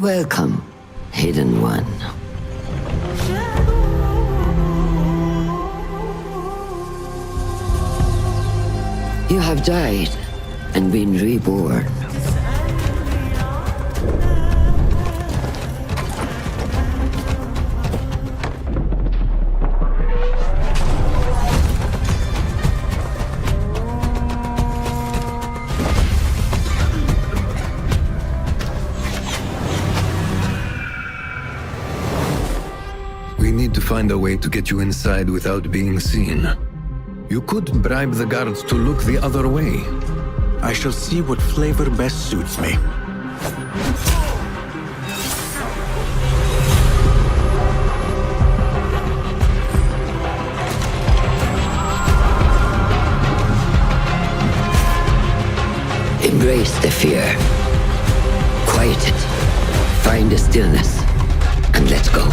Welcome, Hidden One. You have died and been reborn. We need to find a way to get you inside without being seen. You could bribe the guards to look the other way. I shall see what flavor best suits me. Embrace the fear. Quiet it. Find the stillness. And let's go.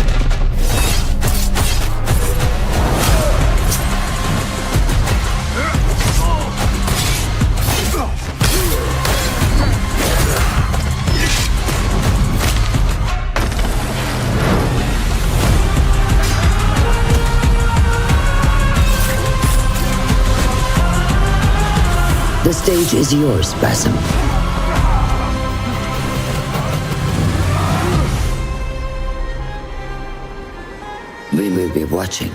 The stage is yours, Spasm. We will be watching.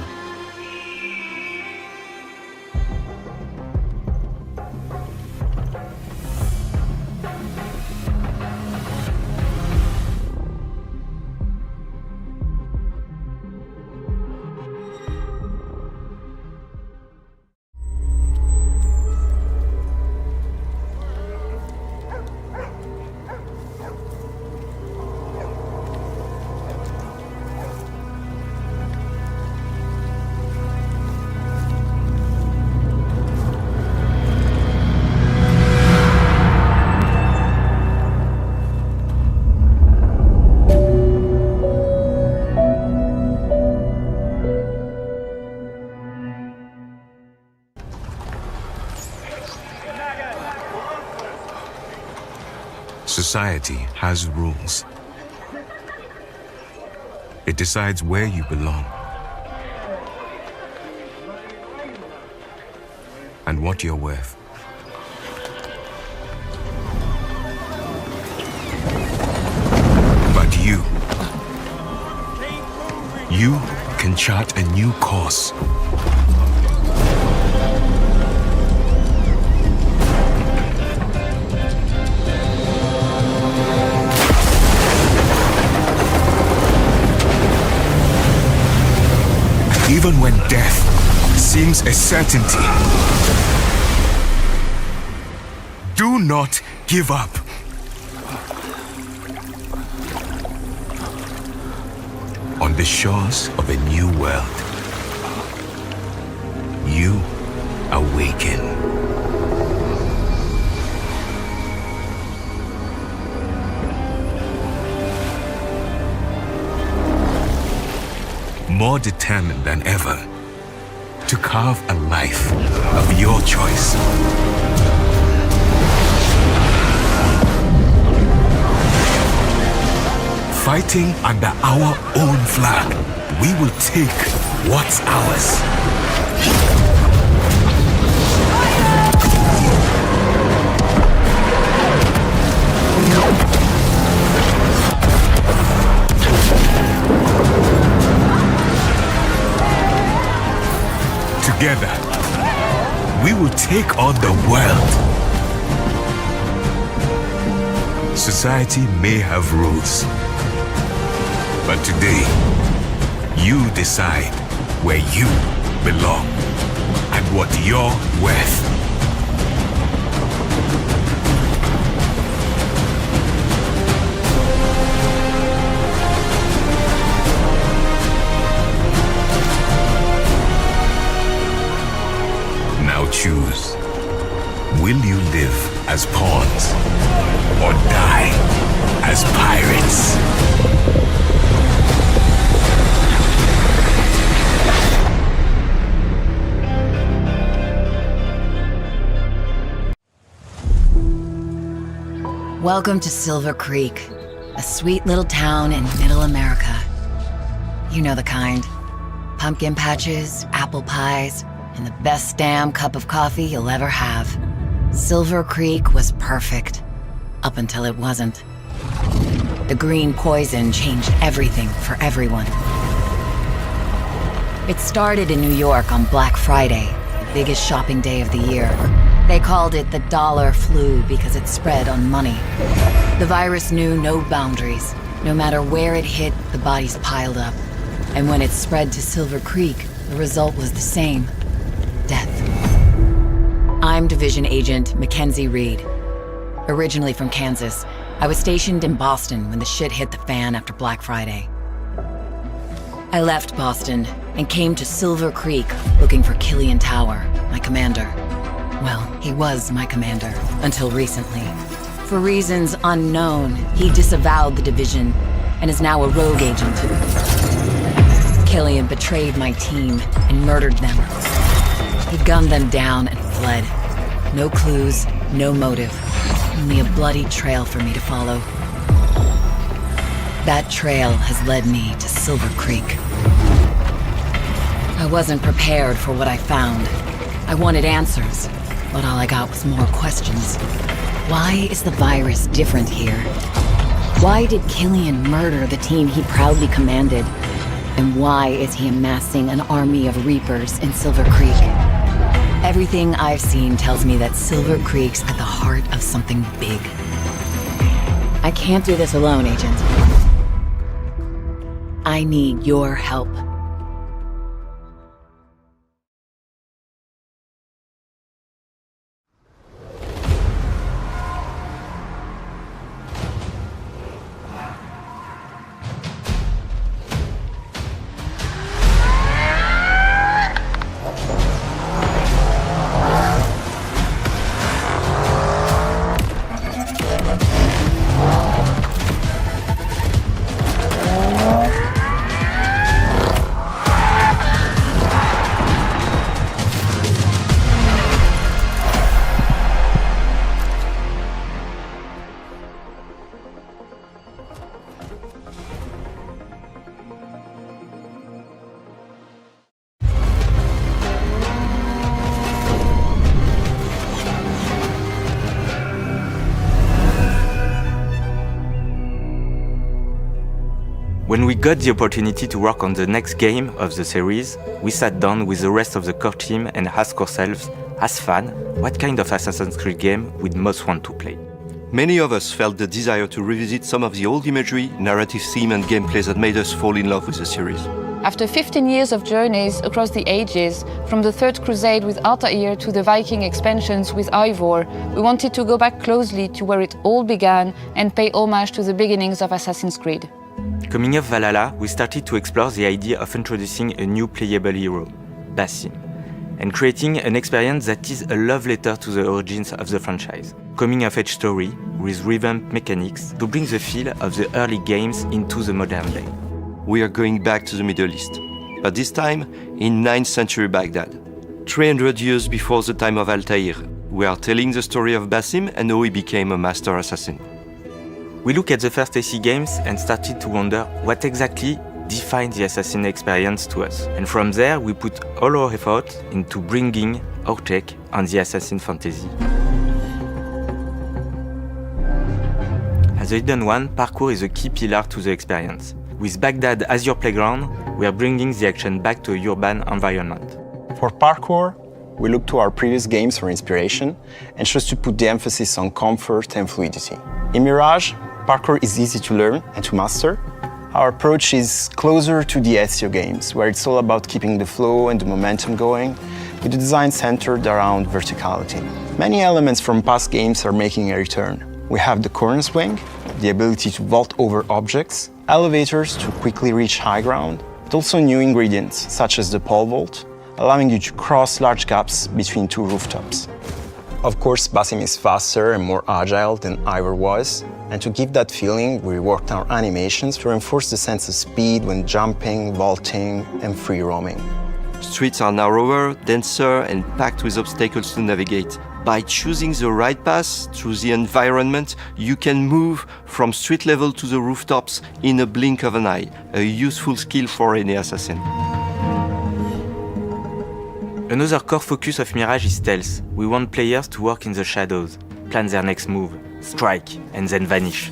Society has rules. It decides where you belong and what you're worth. But you can chart a new course. Even when death seems a certainty, do not give up. On the shores of a new world, you awaken. More determined than ever to carve a life of your choice. Fighting under our own flag, we will take what's ours. Together, we will take on the world. Society may have rules, but today, you decide where you belong and what you're worth. Choose. Will you live as pawns or die as pirates? Welcome to Silver Creek. A sweet little town in middle America. You know the kind. Pumpkin patches, apple pies, and the best damn cup of coffee you'll ever have. Silver Creek was perfect. Up until it wasn't. The green poison changed everything for everyone. It started in New York on Black Friday, the biggest shopping day of the year. They called it the dollar flu because it spread on money. The virus knew no boundaries. No matter where it hit, the bodies piled up. And when it spread to Silver Creek, the result was the same. Death. I'm Division Agent Mackenzie Reed. Originally from Kansas, I was stationed in Boston when the shit hit the fan after Black Friday. I left Boston and came to Silver Creek looking for Killian Tower, my commander. Well, he was my commander until recently. For reasons unknown, he disavowed the division and is now a rogue agent. Killian betrayed my team and murdered them. He gunned them down and fled. No clues, no motive, only a bloody trail for me to follow. That trail has led me to Silver Creek. I wasn't prepared for what I found. I wanted answers, but all I got was more questions. Why is the virus different here? Why did Killian murder the team he proudly commanded? And why is he amassing an army of Reapers in Silver Creek? Everything I've seen tells me that Silver Creek's at the heart of something big. I can't do this alone, Agent. I need your help. When we got the opportunity to work on the next game of the series, we sat down with the rest of the core team and asked ourselves, as fans, what kind of Assassin's Creed game we'd most want to play. Many of us felt the desire to revisit some of the old imagery, narrative theme and gameplay that made us fall in love with the series. After 15 years of journeys across the ages, from the Third Crusade with Altair to the Viking expansions with Ivor, we wanted to go back closely to where it all began and pay homage to the beginnings of Assassin's Creed. Coming off Valhalla, we started to explore the idea of introducing a new playable hero, Basim, and creating an experience that is a love letter to the origins of the franchise. Coming-of-age story with revamped mechanics to bring the feel of the early games into the modern day. We are going back to the Middle East, but this time in 9th century Baghdad. 300 years before the time of Altair, we are telling the story of Basim and how he became a master assassin. We looked at the first AC games and started to wonder what exactly defined the assassin experience to us. And from there, we put all our effort into bringing our take on the assassin fantasy. As a hidden one, parkour is a key pillar to the experience. With Baghdad as your playground, we are bringing the action back to a urban environment. For parkour, we look to our previous games for inspiration and chose to put the emphasis on comfort and fluidity. In Mirage, parkour is easy to learn and to master. Our approach is closer to the Ezio games, where it's all about keeping the flow and the momentum going, with the design centered around verticality. Many elements from past games are making a return. We have the corner swing, the ability to vault over objects, elevators to quickly reach high ground, but also new ingredients, such as the pole vault, allowing you to cross large gaps between two rooftops. Of course, Basim is faster and more agile than Ivor was, and to give that feeling, we reworked our animations to reinforce the sense of speed when jumping, vaulting, and free roaming. Streets are narrower, denser, and packed with obstacles to navigate, By choosing the right path through the environment, you can move from street level to the rooftops in a blink of an eye, a useful skill for any assassin. Another core focus of Mirage is stealth. We want players to work in the shadows, plan their next move, strike, and then vanish.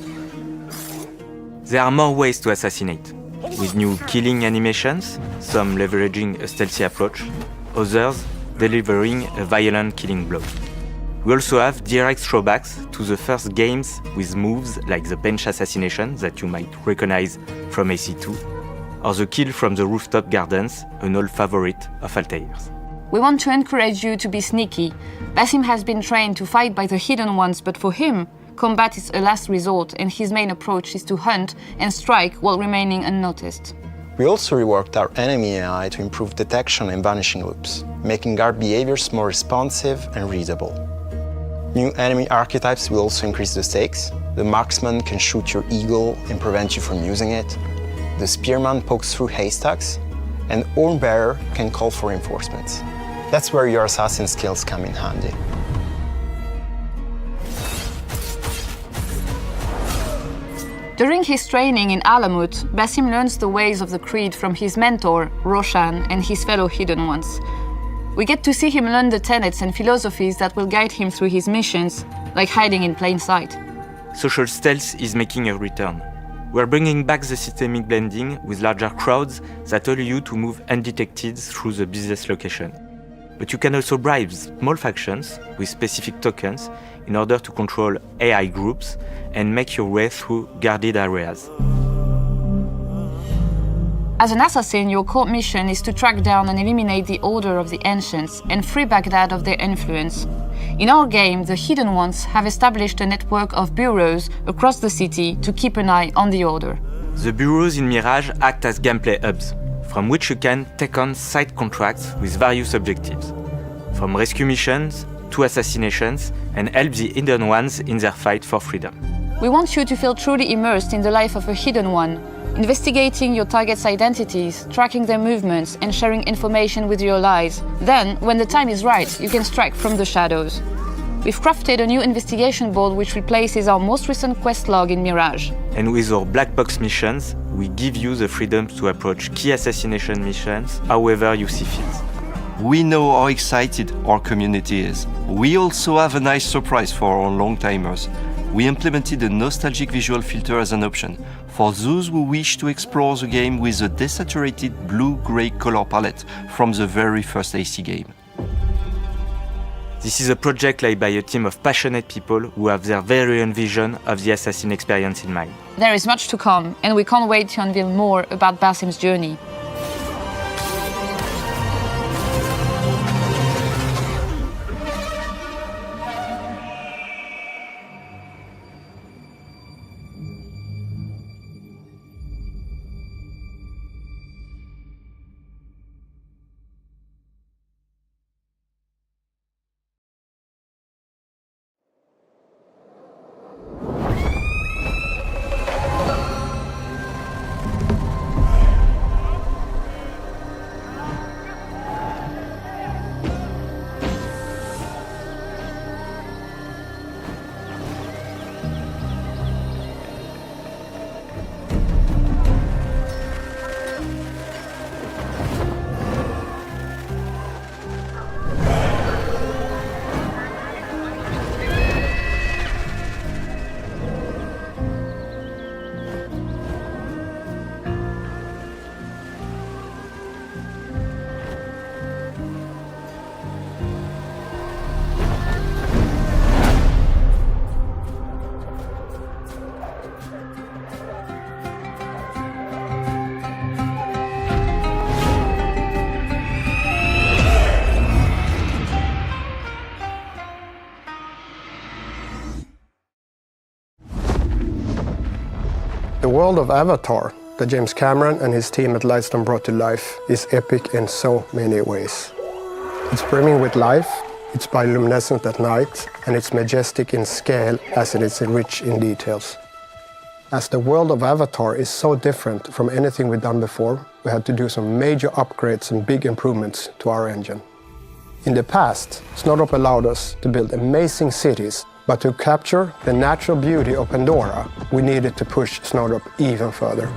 There are more ways to assassinate, with new killing animations, some leveraging a stealthy approach, others delivering a violent killing blow. We also have direct throwbacks to the first games with moves like the bench assassination that you might recognize from AC2, or the kill from the rooftop gardens, an old favorite of Altair's. We want to encourage you to be sneaky. Basim has been trained to fight by the hidden ones, but for him, combat is a last resort, and his main approach is to hunt and strike while remaining unnoticed. We also reworked our enemy AI to improve detection and vanishing loops, making guard behaviors more responsive and readable. New enemy archetypes will also increase the stakes. The marksman can shoot your eagle and prevent you from using it. The spearman pokes through haystacks, and Hornbearer can call for reinforcements. That's where your assassin skills come in handy. During his training in Alamut, Basim learns the ways of the Creed from his mentor, Roshan, and his fellow Hidden Ones. We get to see him learn the tenets and philosophies that will guide him through his missions, like hiding in plain sight. Social stealth is making a return. We're bringing back the systemic blending with larger crowds that allow you to move undetected through the business location. But you can also bribe small factions with specific tokens in order to control AI groups and make your way through guarded areas. As an assassin, your core mission is to track down and eliminate the Order of the Ancients and free Baghdad of their influence. In our game, the Hidden Ones have established a network of bureaus across the city to keep an eye on the Order. The bureaus in Mirage act as gameplay hubs, from which you can take on side contracts with various objectives, from rescue missions to assassinations, and help the Hidden Ones in their fight for freedom. We want you to feel truly immersed in the life of a Hidden One, investigating your target's identities, tracking their movements, and sharing information with your allies. Then, when the time is right, you can strike from the shadows. We've crafted a new investigation board which replaces our most recent quest log in Mirage. And with our black box missions, we give you the freedom to approach key assassination missions however you see fit. We know how excited our community is. We also have a nice surprise for our long-timers. We implemented a nostalgic visual filter as an option for those who wish to explore the game with a desaturated blue-gray color palette from the very first AC game. This is a project led by a team of passionate people who have their very own vision of the assassin experience in mind. There is much to come, and we can't wait to unveil more about Basim's journey. The world of Avatar that James Cameron and his team at Livestream brought to life is epic in so many ways. It's brimming with life, it's bioluminescent at night, and it's majestic in scale as it is rich in details. As the world of Avatar is so different from anything we've done before, we had to do some major upgrades and big improvements to our engine. In the past, Snowdrop allowed us to build amazing cities, but to capture the natural beauty of Pandora, we needed to push Snowdrop even further.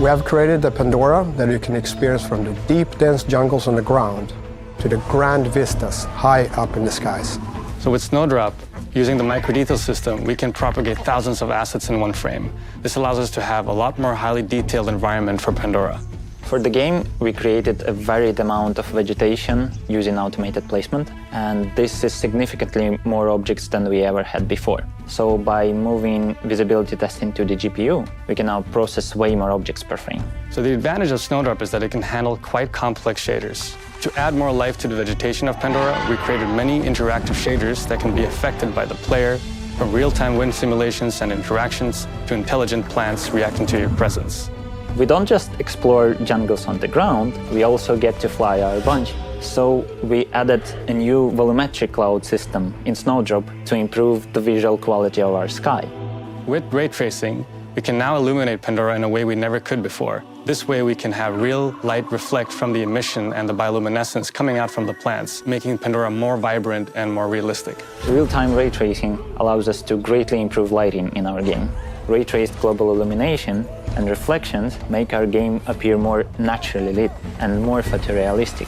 We have created the Pandora that you can experience from the deep, dense jungles on the ground to the grand vistas high up in the skies. So with Snowdrop, using the microdetail system, we can propagate thousands of assets in one frame. This allows us to have a lot more highly detailed environment for Pandora. For the game, we created a varied amount of vegetation using automated placement, and this is significantly more objects than we ever had before. So by moving visibility testing to the GPU, we can now process way more objects per frame. So the advantage of Snowdrop is that it can handle quite complex shaders. To add more life to the vegetation of Pandora, we created many interactive shaders that can be affected by the player, from real-time wind simulations and interactions to intelligent plants reacting to your presence. We don't just explore jungles on the ground, we also get to fly our bunch. So we added a new volumetric cloud system in Snowdrop to improve the visual quality of our sky. With ray tracing, we can now illuminate Pandora in a way we never could before. This way we can have real light reflect from the emission and the bioluminescence coming out from the plants, making Pandora more vibrant and more realistic. Real-time ray tracing allows us to greatly improve lighting in our game. Ray-traced global illumination and reflections make our game appear more naturally lit and more photorealistic,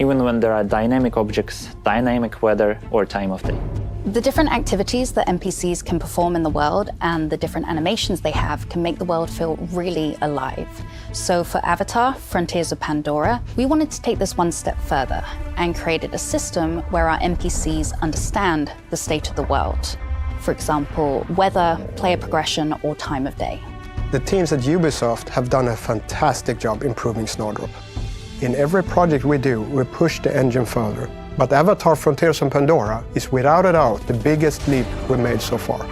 even when there are dynamic objects, dynamic weather, or time of day. The different activities that NPCs can perform in the world and the different animations they have can make the world feel really alive. So for Avatar, Frontiers of Pandora, we wanted to take this one step further and created a system where our NPCs understand the state of the world. For example, weather, player progression, or time of day. The teams at Ubisoft have done a fantastic job improving Snowdrop. In every project we do, we push the engine further. But Avatar Frontiers on Pandora is without a doubt the biggest leap we've made so far.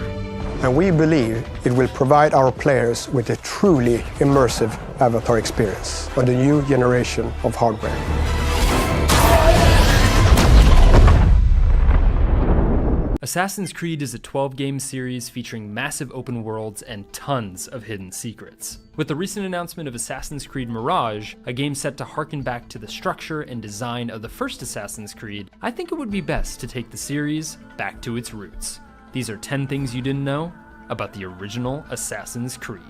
And we believe it will provide our players with a truly immersive Avatar experience on the new generation of hardware. Assassin's Creed is a 12-game series featuring massive open worlds and tons of hidden secrets. With the recent announcement of Assassin's Creed Mirage, a game set to harken back to the structure and design of the first Assassin's Creed, I think it would be best to take the series back to its roots. These are 10 things you didn't know about the original Assassin's Creed.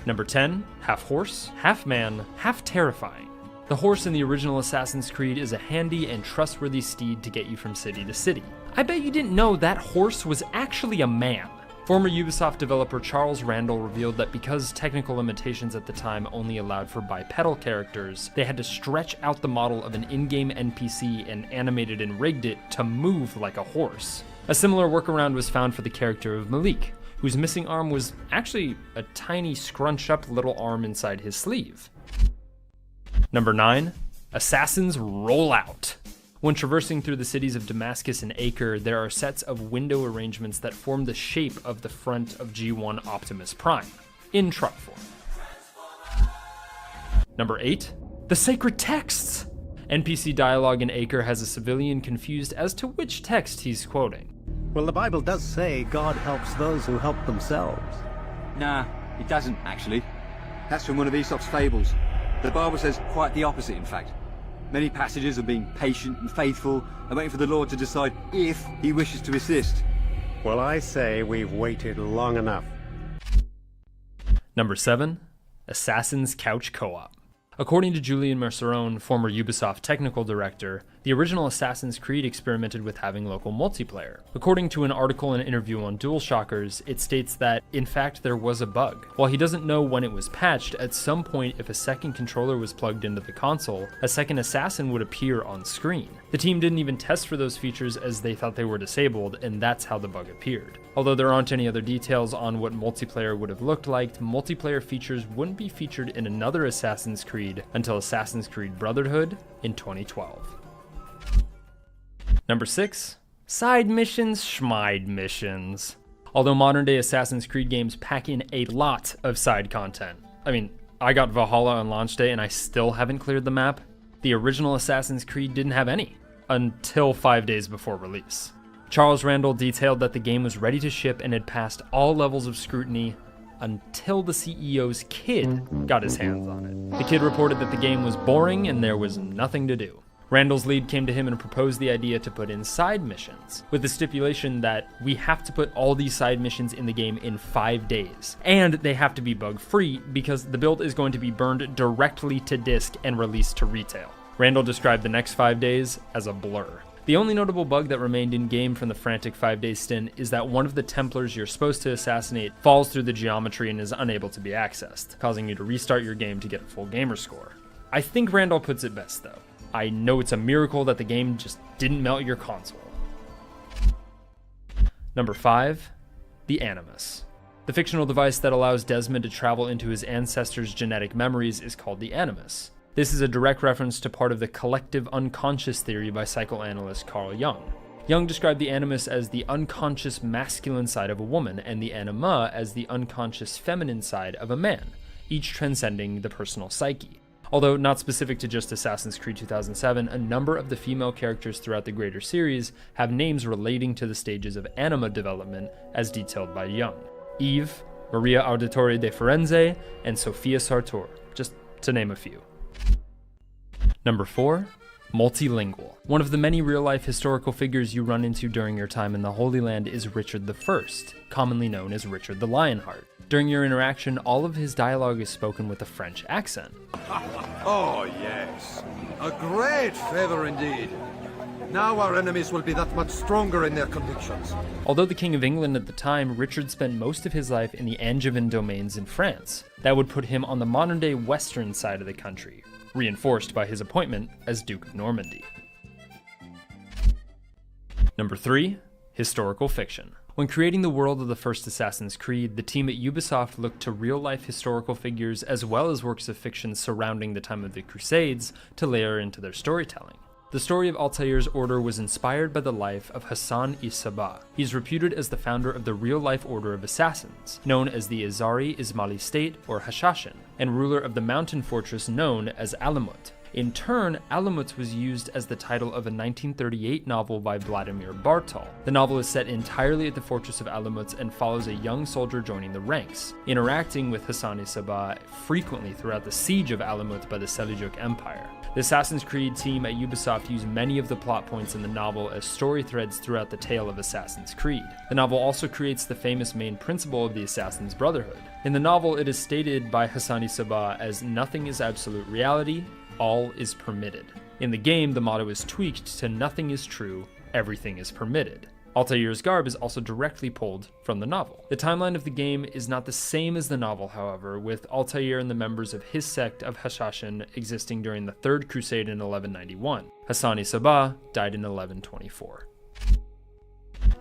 Number 10, half horse, half man, half terrifying. The horse in the original Assassin's Creed is a handy and trustworthy steed to get you from city to city. I bet you didn't know that horse was actually a man. Former Ubisoft developer Charles Randall revealed that because technical limitations at the time only allowed for bipedal characters, they had to stretch out the model of an in-game NPC and animated and rigged it to move like a horse. A similar workaround was found for the character of Malik, whose missing arm was actually a tiny scrunched-up little arm inside his sleeve. Number 9, Assassins Roll Out. When traversing through the cities of Damascus and Acre, there are sets of window arrangements that form the shape of the front of G1 Optimus Prime, in truck form. Number 8, the Sacred Texts. NPC dialogue in Acre has a civilian confused as to which text he's quoting. Well, the Bible does say God helps those who help themselves. Nah, it doesn't, actually. That's from one of Aesop's fables. The Bible says quite the opposite, in fact. Many passages of being patient and faithful and waiting for the Lord to decide if he wishes to assist. Well, I say we've waited long enough. Number 7, Assassin's Couch Co-op. According to Julian Mercerone, former Ubisoft technical director, the original Assassin's Creed experimented with having local multiplayer. According to an article and interview on DualShockers, it states that, in fact, there was a bug. While he doesn't know when it was patched, at some point if a second controller was plugged into the console, a second assassin would appear on screen. The team didn't even test for those features as they thought they were disabled, and that's how the bug appeared. Although there aren't any other details on what multiplayer would have looked like, multiplayer features wouldn't be featured in another Assassin's Creed until Assassin's Creed Brotherhood in 2012. Number 6, side missions, schmide missions. Although modern-day Assassin's Creed games pack in a lot of side content. I mean, I got Valhalla on launch day and I still haven't cleared the map. The original Assassin's Creed didn't have any, until 5 days before release. Charles Randall detailed that the game was ready to ship and had passed all levels of scrutiny until the CEO's kid got his hands on it. The kid reported that the game was boring and there was nothing to do. Randall's lead came to him and proposed the idea to put in side missions, with the stipulation that we have to put all these side missions in the game in 5 days, and they have to be bug-free because the build is going to be burned directly to disk and released to retail. Randall described the next 5 days as a blur. The only notable bug that remained in-game from the frantic 5-day stint is that one of the Templars you're supposed to assassinate falls through the geometry and is unable to be accessed, causing you to restart your game to get a full gamer score. I think Randall puts it best though. I know it's a miracle that the game just didn't melt your console. Number 5, the Animus. The fictional device that allows Desmond to travel into his ancestors' genetic memories is called the Animus. This is a direct reference to part of the collective unconscious theory by psychoanalyst Carl Jung. Jung described the Animus as the unconscious masculine side of a woman and the Anima as the unconscious feminine side of a man, each transcending the personal psyche. Although not specific to just Assassin's Creed 2007, a number of the female characters throughout the greater series have names relating to the stages of anima development as detailed by Jung. Eve, Maria Auditore de Firenze, and Sophia Sartor, just to name a few. Number 4, multilingual. One of the many real-life historical figures you run into during your time in the Holy Land is Richard I, commonly known as Richard the Lionheart. During your interaction, all of his dialogue is spoken with a French accent. Oh yes, a great favor indeed. Now our enemies will be that much stronger in their convictions. Although the King of England at the time, Richard spent most of his life in the Angevin domains in France. That would put him on the modern-day western side of the country, reinforced by his appointment as Duke of Normandy. Number 3, historical fiction. When creating the world of the first Assassin's Creed, the team at Ubisoft looked to real-life historical figures as well as works of fiction surrounding the time of the Crusades to layer into their storytelling. The story of Altair's order was inspired by the life of Hassan-i-Sabah. He's reputed as the founder of the real-life order of assassins, known as the Izari Ismaili State or Hashashin, and ruler of the mountain fortress known as Alamut. In turn, Alamut was used as the title of a 1938 novel by Vladimir Bartol. The novel is set entirely at the fortress of Alamut and follows a young soldier joining the ranks, interacting with Hassan-i-Sabah frequently throughout the siege of Alamut by the Seljuk Empire. The Assassin's Creed team at Ubisoft used many of the plot points in the novel as story threads throughout the tale of Assassin's Creed. The novel also creates the famous main principle of the Assassin's Brotherhood. In the novel, it is stated by Hassan-i-Sabah as nothing is absolute reality, all is permitted. In the game, the motto is tweaked to nothing is true, everything is permitted. Altair's garb is also directly pulled from the novel. The timeline of the game is not the same as the novel, however, with Altair and the members of his sect of Hashashin existing during the Third Crusade in 1191. Hassan-i-Sabah died in 1124.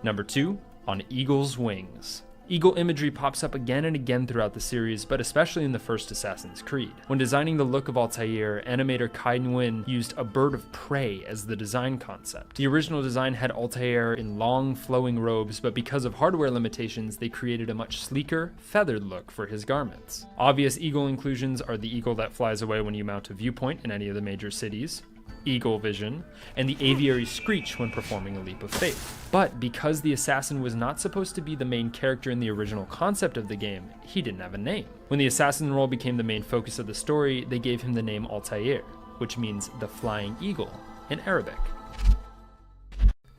Number 2, On Eagle's Wings. Eagle imagery pops up again and again throughout the series, but especially in the first Assassin's Creed. When designing the look of Altair, animator Kai Nguyen used a bird of prey as the design concept. The original design had Altair in long, flowing robes, but because of hardware limitations, they created a much sleeker, feathered look for his garments. Obvious eagle inclusions are the eagle that flies away when you mount a viewpoint in any of the major cities, Eagle Vision, and the aviary screech when performing a leap of faith. But because the assassin was not supposed to be the main character in the original concept of the game, he didn't have a name. When the assassin role became the main focus of the story, they gave him the name Altair, which means the flying eagle in Arabic.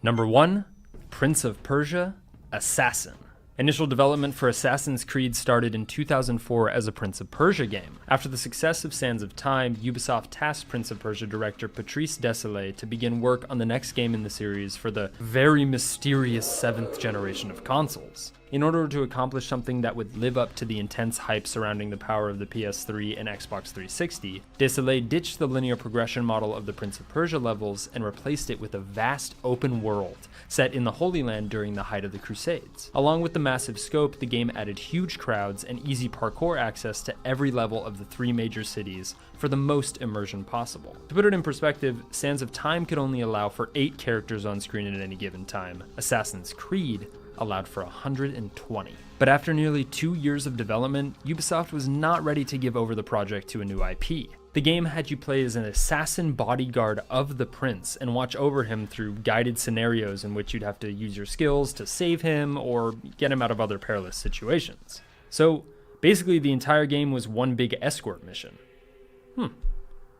Number 1, Prince of Persia, Assassin. Initial development for Assassin's Creed started in 2004 as a Prince of Persia game. After the success of Sands of Time, Ubisoft tasked Prince of Persia director Patrice Désilets to begin work on the next game in the series for the very mysterious 7th generation of consoles. In order to accomplish something that would live up to the intense hype surrounding the power of the PS3 and Xbox 360, Désilets ditched the linear progression model of the Prince of Persia levels and replaced it with a vast open world set in the Holy Land during the height of the Crusades. Along with the massive scope, the game added huge crowds and easy parkour access to every level of the 3 major cities for the most immersion possible. To put it in perspective, Sands of Time could only allow for 8 characters on screen at any given time. Assassin's Creed allowed for 120. But after nearly 2 years of development, Ubisoft was not ready to give over the project to a new IP. The game had you play as an assassin bodyguard of the prince and watch over him through guided scenarios in which you'd have to use your skills to save him or get him out of other perilous situations. So, Basically, the entire game was one big escort mission.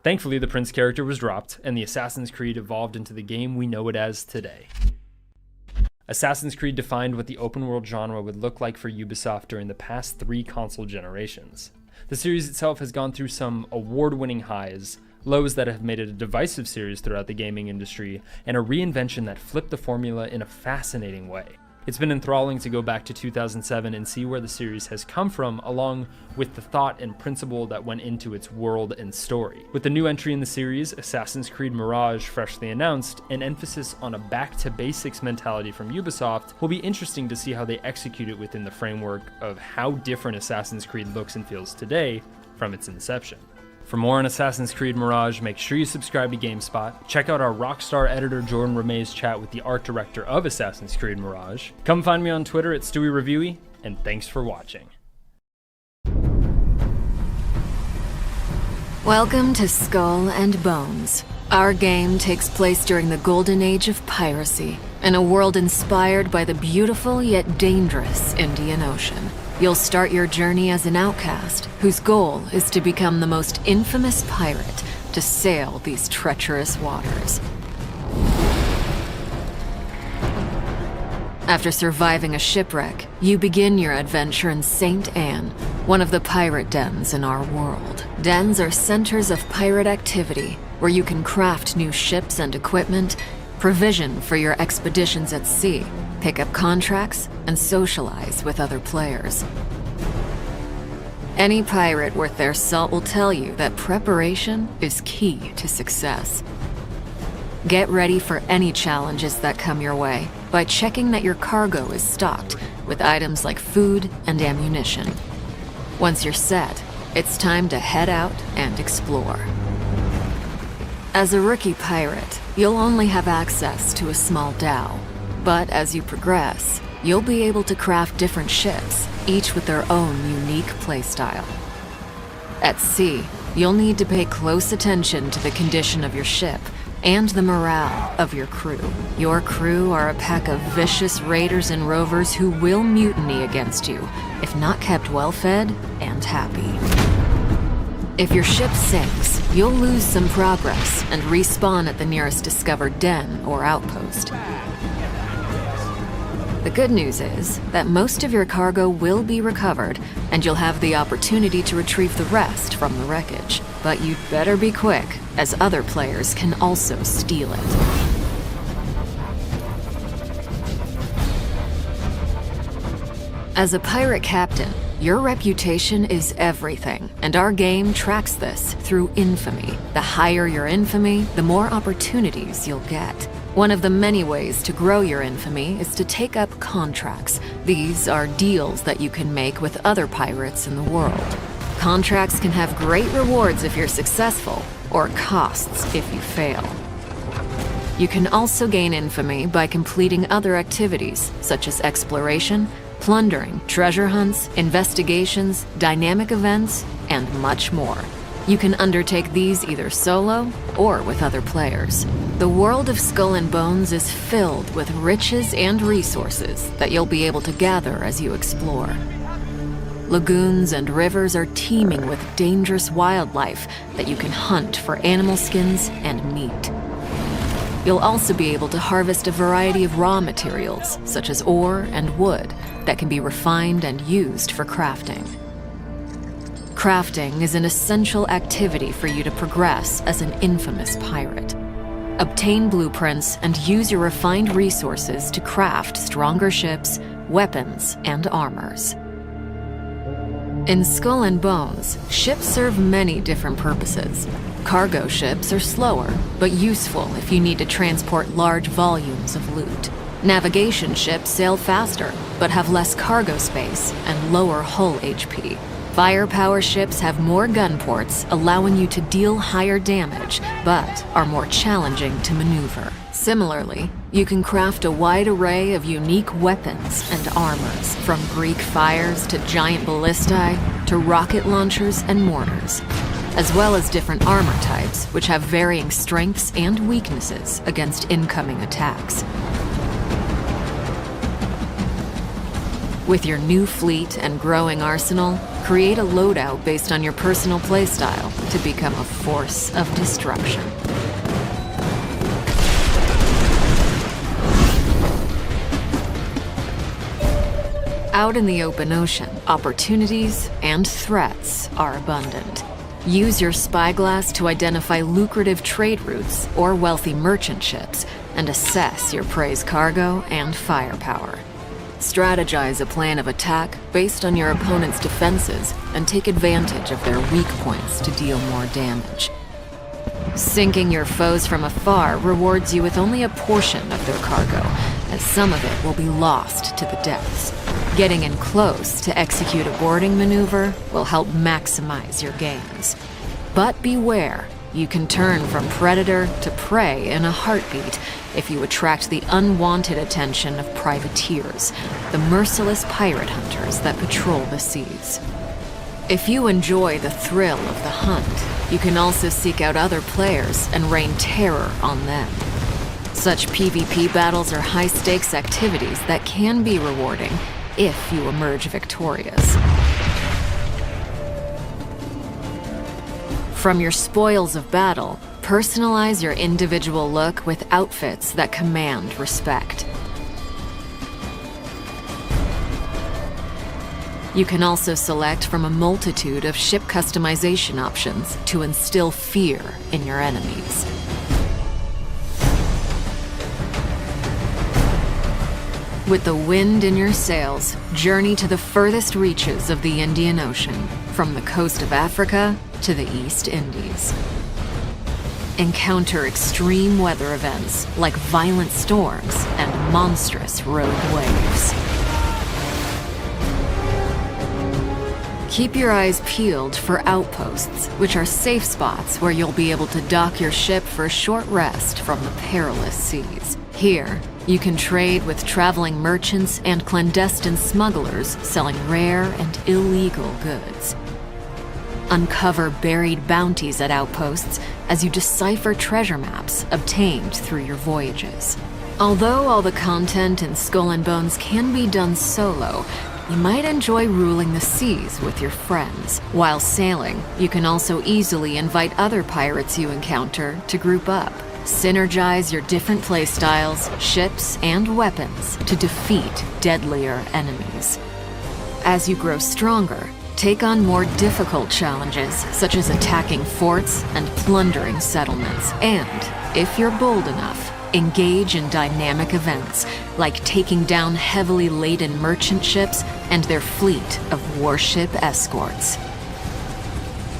Thankfully, the Prince character was dropped, and the Assassin's Creed evolved into the game we know it as today. Assassin's Creed defined what the open-world genre would look like for Ubisoft during the past 3 console generations. The series itself has gone through some award-winning highs, lows that have made it a divisive series throughout the gaming industry, and a reinvention that flipped the formula in a fascinating way. It's been enthralling to go back to 2007 and see where the series has come from, along with the thought and principle that went into its world and story. With the new entry in the series, Assassin's Creed Mirage, freshly announced, an emphasis on a back-to-basics mentality from Ubisoft, will be interesting to see how they execute it within the framework of how different Assassin's Creed looks and feels today from its inception. For more on Assassin's Creed Mirage, make sure you subscribe to GameSpot, check out our Rockstar editor Jordan Reme's chat with the art director of Assassin's Creed Mirage, come find me on Twitter at StewieReviewy, and thanks for watching. Welcome to Skull and Bones. Our game takes place during the golden age of piracy, in a world inspired by the beautiful yet dangerous Indian Ocean. You'll start your journey as an outcast, whose goal is to become the most infamous pirate to sail these treacherous waters. After surviving a shipwreck, you begin your adventure in St. Anne, one of the pirate dens in our world. Dens are centers of pirate activity, where you can craft new ships and equipment, provision for your expeditions at sea, pick up contracts, and socialize with other players. Any pirate worth their salt will tell you that preparation is key to success. Get ready for any challenges that come your way by checking that your cargo is stocked with items like food and ammunition. Once you're set, it's time to head out and explore. As a rookie pirate, you'll only have access to a small dhow. But as you progress, you'll be able to craft different ships, each with their own unique playstyle. At sea, you'll need to pay close attention to the condition of your ship and the morale of your crew. Your crew are a pack of vicious raiders and rovers who will mutiny against you, if not kept well-fed and happy. If your ship sinks, you'll lose some progress and respawn at the nearest discovered den or outpost. The good news is that most of your cargo will be recovered, and you'll have the opportunity to retrieve the rest from the wreckage. But you'd better be quick, as other players can also steal it. As a pirate captain, your reputation is everything, and our game tracks this through infamy. The higher your infamy, the more opportunities you'll get. One of the many ways to grow your infamy is to take up contracts. These are deals that you can make with other pirates in the world. Contracts can have great rewards if you're successful, or costs if you fail. You can also gain infamy by completing other activities, such as exploration, plundering, treasure hunts, investigations, dynamic events, and much more. You can undertake these either solo or with other players. The world of Skull and Bones is filled with riches and resources that you'll be able to gather as you explore. Lagoons and rivers are teeming with dangerous wildlife that you can hunt for animal skins and meat. You'll also be able to harvest a variety of raw materials, such as ore and wood, that can be refined and used for crafting. Crafting is an essential activity for you to progress as an infamous pirate. Obtain blueprints and use your refined resources to craft stronger ships, weapons, and armors. In Skull and Bones, ships serve many different purposes. Cargo ships are slower, but useful if you need to transport large volumes of loot. Navigation ships sail faster, but have less cargo space and lower hull HP. Firepower ships have more gun ports, allowing you to deal higher damage, but are more challenging to maneuver. Similarly, you can craft a wide array of unique weapons and armors, from Greek fires to giant ballistae to rocket launchers and mortars, as well as different armor types, which have varying strengths and weaknesses against incoming attacks. With your new fleet and growing arsenal, create a loadout based on your personal playstyle to become a force of destruction. Out in the open ocean, opportunities and threats are abundant. Use your spyglass to identify lucrative trade routes or wealthy merchant ships and assess your prey's cargo and firepower. Strategize a plan of attack based on your opponent's defenses and take advantage of their weak points to deal more damage. Sinking your foes from afar rewards you with only a portion of their cargo, as some of it will be lost to the depths. Getting in close to execute a boarding maneuver will help maximize your gains. But beware, you can turn from predator to prey in a heartbeat if you attract the unwanted attention of privateers, the merciless pirate hunters that patrol the seas. If you enjoy the thrill of the hunt, you can also seek out other players and rain terror on them. Such PvP battles are high-stakes activities that can be rewarding if you emerge victorious. From your spoils of battle, personalize your individual look with outfits that command respect. You can also select from a multitude of ship customization options to instill fear in your enemies. With the wind in your sails, journey to the furthest reaches of the Indian Ocean, from the coast of Africa to the East Indies. Encounter extreme weather events like violent storms and monstrous rogue waves. Keep your eyes peeled for outposts, which are safe spots where you'll be able to dock your ship for a short rest from the perilous seas. Here, you can trade with traveling merchants and clandestine smugglers selling rare and illegal goods. Uncover buried bounties at outposts as you decipher treasure maps obtained through your voyages. Although all the content in Skull and Bones can be done solo, you might enjoy ruling the seas with your friends. While sailing, you can also easily invite other pirates you encounter to group up. Synergize your different playstyles, ships, and weapons to defeat deadlier enemies. As you grow stronger, take on more difficult challenges, such as attacking forts and plundering settlements. And, if you're bold enough, engage in dynamic events, like taking down heavily laden merchant ships and their fleet of warship escorts.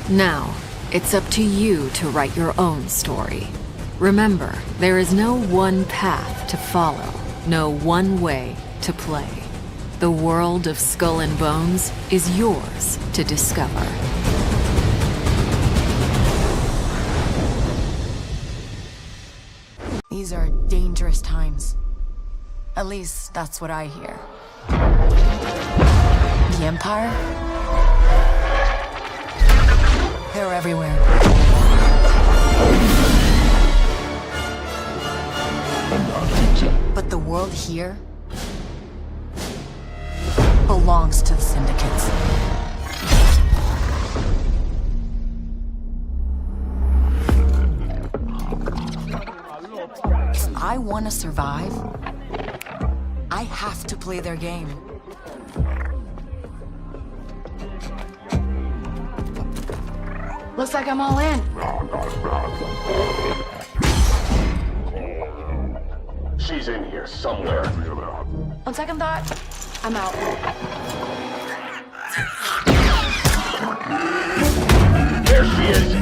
Now, it's up to you to write your own story. Remember, there is no one path to follow, no one way to play. The world of Skull and Bones is yours to discover. These are dangerous times. At least, that's what I hear. The Empire? They're everywhere. But the world here belongs to the syndicates. If I want to survive, I have to play their game. Looks like I'm all in. She's in here somewhere. On second thought, I'm out. There she is!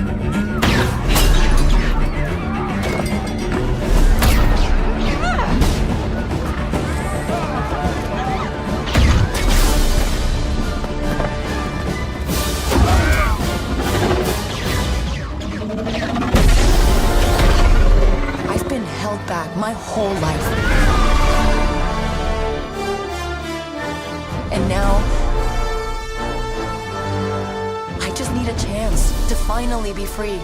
I've been held back my whole life. And now, I just need a chance to finally be free.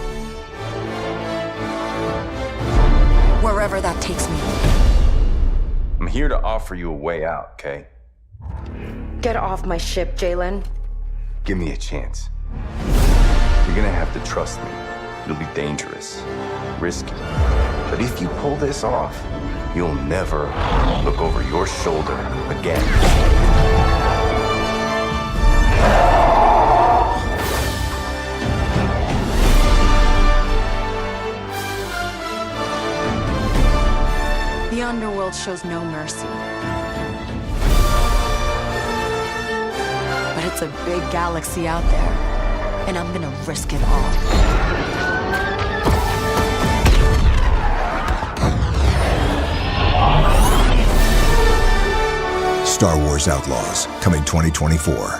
Wherever that takes me. I'm here to offer you a way out, Kay. Get off my ship, Jalen. Give me a chance. You're gonna have to trust me. It'll be dangerous, risky. But if you pull this off, you'll never look over your shoulder again. The underworld shows no mercy. But it's a big galaxy out there, and I'm gonna risk it all. Star Wars Outlaws, coming 2024.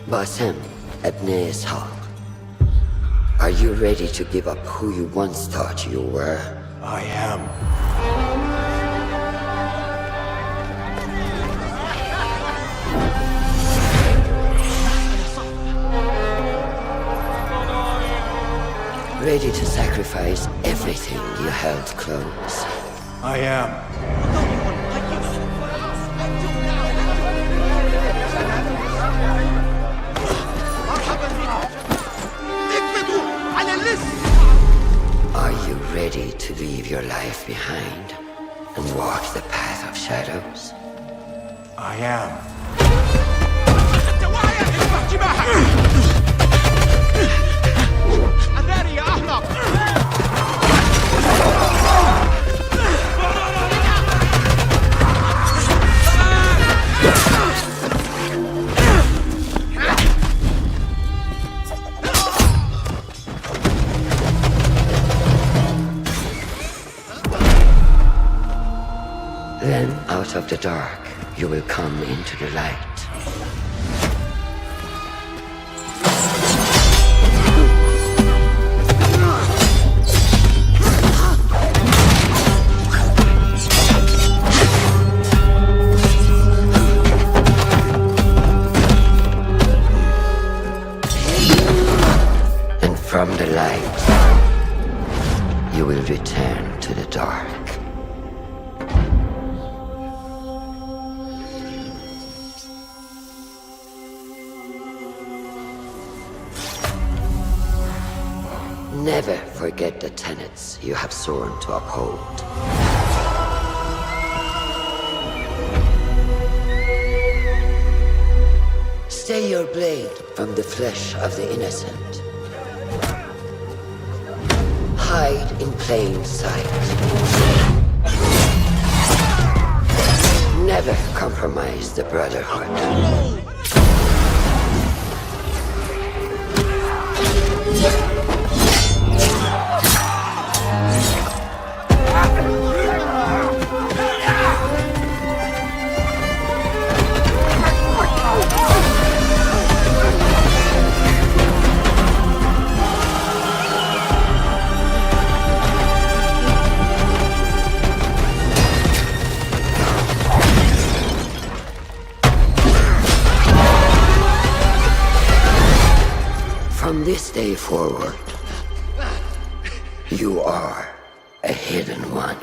Basim at Laserhawk. Are you ready to give up who you once thought you were? I am. Ready to sacrifice everything you held close? I am. Are you ready to leave your life behind and walk the path of shadows? I am. Then, out of the dark, you will come into the light. And from the light, you will return to the dark. Never forget the tenets you have sworn to uphold. Stay your blade from the flesh of the innocent. Hide in plain sight. Never compromise the Brotherhood. From this day forward, you are a hidden one.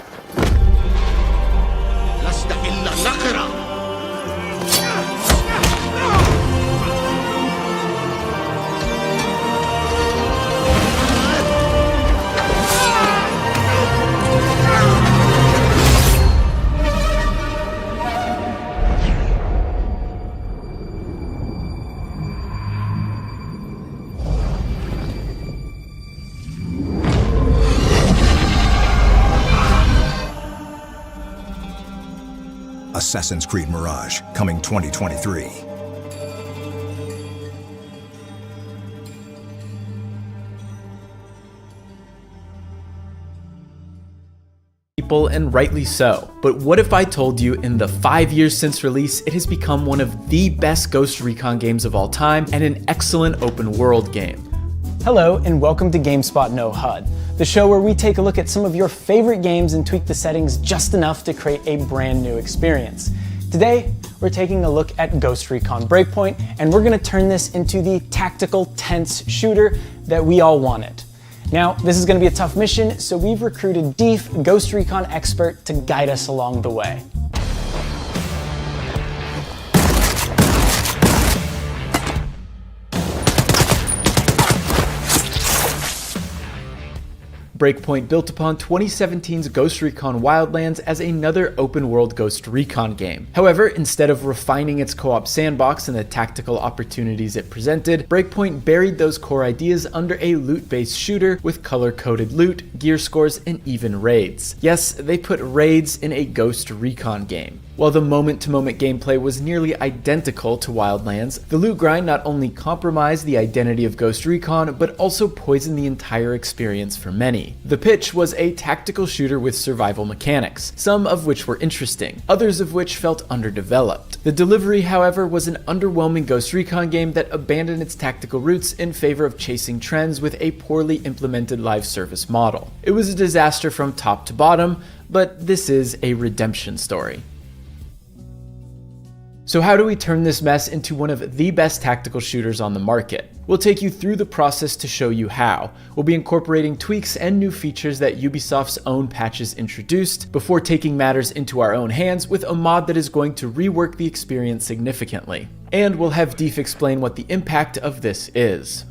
Assassin's Creed Mirage, coming 2023. People, and rightly so. But what if I told you in the 5 years since release, it has become one of the best Ghost Recon games of all time and an excellent open world game? Hello, and welcome to GameSpot No HUD, the show where we take a look at some of your favorite games and tweak the settings just enough to create a brand new experience. Today, we're taking a look at Ghost Recon Breakpoint, and we're gonna turn this into the tactical, tense shooter that we all wanted. Now, this is gonna be a tough mission, so we've recruited Deef, Ghost Recon expert, to guide us along the way. Breakpoint built upon 2017's Ghost Recon Wildlands as another open-world Ghost Recon game. However, instead of refining its co-op sandbox and the tactical opportunities it presented, Breakpoint buried those core ideas under a loot-based shooter with color-coded loot, gear scores, and even raids. Yes, they put raids in a Ghost Recon game. While the moment-to-moment gameplay was nearly identical to Wildlands, the loot grind not only compromised the identity of Ghost Recon, but also poisoned the entire experience for many. The pitch was a tactical shooter with survival mechanics, some of which were interesting, others of which felt underdeveloped. The delivery, however, was an underwhelming Ghost Recon game that abandoned its tactical roots in favor of chasing trends with a poorly implemented live service model. It was a disaster from top to bottom, but this is a redemption story. So how do we turn this mess into one of the best tactical shooters on the market? We'll take you through the process to show you how. We'll be incorporating tweaks and new features that Ubisoft's own patches introduced before taking matters into our own hands with a mod that is going to rework the experience significantly. And we'll have Deef explain what the impact of this is.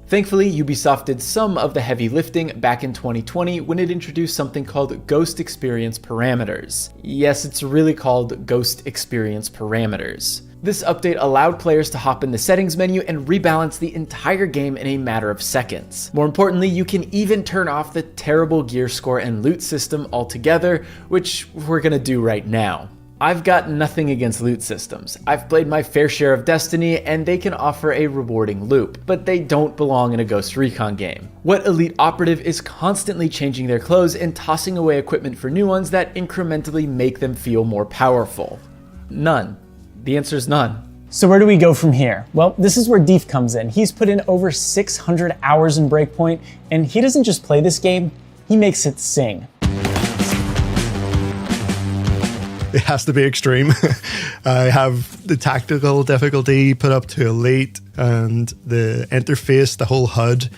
Thankfully, Ubisoft did some of the heavy lifting back in 2020 when it introduced something called Ghost Experience Parameters. Yes, it's really called Ghost Experience Parameters. This update allowed players to hop in the settings menu and rebalance the entire game in a matter of seconds. More importantly, you can even turn off the terrible gear score and loot system altogether, which we're gonna do right now. I've got nothing against loot systems. I've played my fair share of Destiny, and they can offer a rewarding loop, but they don't belong in a Ghost Recon game. What elite operative is constantly changing their clothes and tossing away equipment for new ones that incrementally make them feel more powerful? None. The answer is none. So where do we go from here? Well, this is where Deef comes in. He's put in over 600 hours in Breakpoint, and he doesn't just play this game, he makes it sing. It has to be extreme. I have the tactical difficulty put up to elite, and the interface, the whole HUD,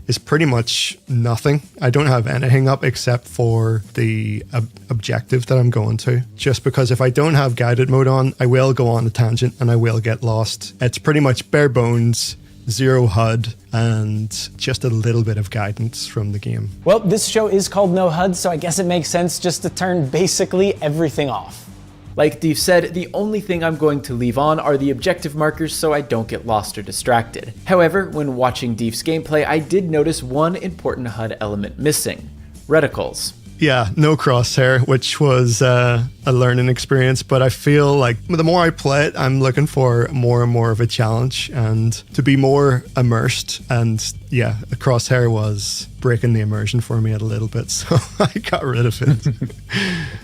is pretty much nothing. I don't have anything up except for the objective that I'm going to. Just because if I don't have guided mode on, I will go on a tangent and I will get lost. It's pretty much bare bones, zero HUD, and just a little bit of guidance from the game. Well, this show is called No HUD, so I guess it makes sense just to turn basically everything off. Like Deef said, the only thing I'm going to leave on are the objective markers so I don't get lost or distracted. However, when watching Deef's gameplay, I did notice one important HUD element missing: reticles. Yeah, no crosshair, which was a learning experience, but I feel like the more I play it, I'm looking for more and more of a challenge and to be more immersed. And yeah, the crosshair was breaking the immersion for me a little bit, so I got rid of it.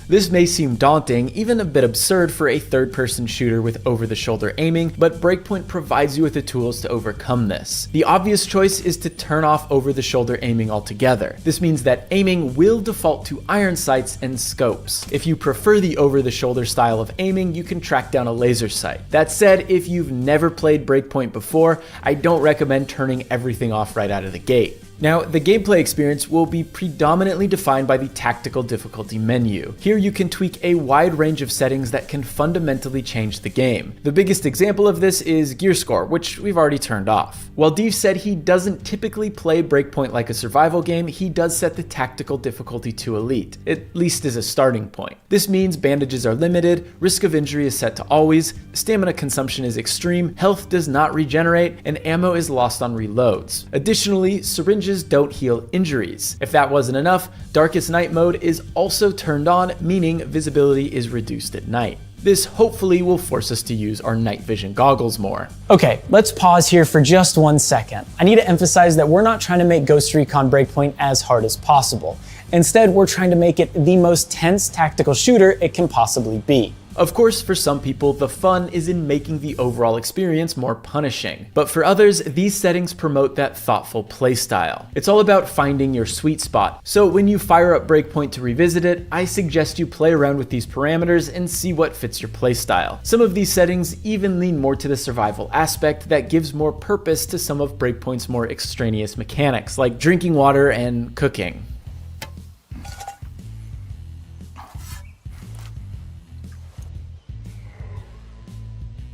This may seem daunting, even a bit absurd for a third-person shooter with over-the-shoulder aiming, but Breakpoint provides you with the tools to overcome this. The obvious choice is to turn off over-the-shoulder aiming altogether. This means that aiming will default to iron sights and scopes. If you prefer the over-the-shoulder style of aiming, you can track down a laser sight. That said, if you've never played Breakpoint before, I don't recommend turning everything off right out of the gate. Now, the gameplay experience will be predominantly defined by the tactical difficulty menu. Here you can tweak a wide range of settings that can fundamentally change the game. The biggest example of this is gear score, which we've already turned off. While Deef said he doesn't typically play Breakpoint like a survival game, he does set the tactical difficulty to elite, at least as a starting point. This means bandages are limited, risk of injury is set to always, stamina consumption is extreme, health does not regenerate, and ammo is lost on reloads. Additionally, syringes don't heal injuries. If that wasn't enough, Darkest Night mode is also turned on, meaning visibility is reduced at night. This hopefully will force us to use our night vision goggles more. Okay, let's pause here for just 1 second. I need to emphasize that we're not trying to make Ghost Recon Breakpoint as hard as possible. Instead, we're trying to make it the most tense tactical shooter it can possibly be. Of course, for some people, the fun is in making the overall experience more punishing. But for others, these settings promote that thoughtful playstyle. It's all about finding your sweet spot. So when you fire up Breakpoint to revisit it, I suggest you play around with these parameters and see what fits your playstyle. Some of these settings even lean more to the survival aspect that gives more purpose to some of Breakpoint's more extraneous mechanics, like drinking water and cooking.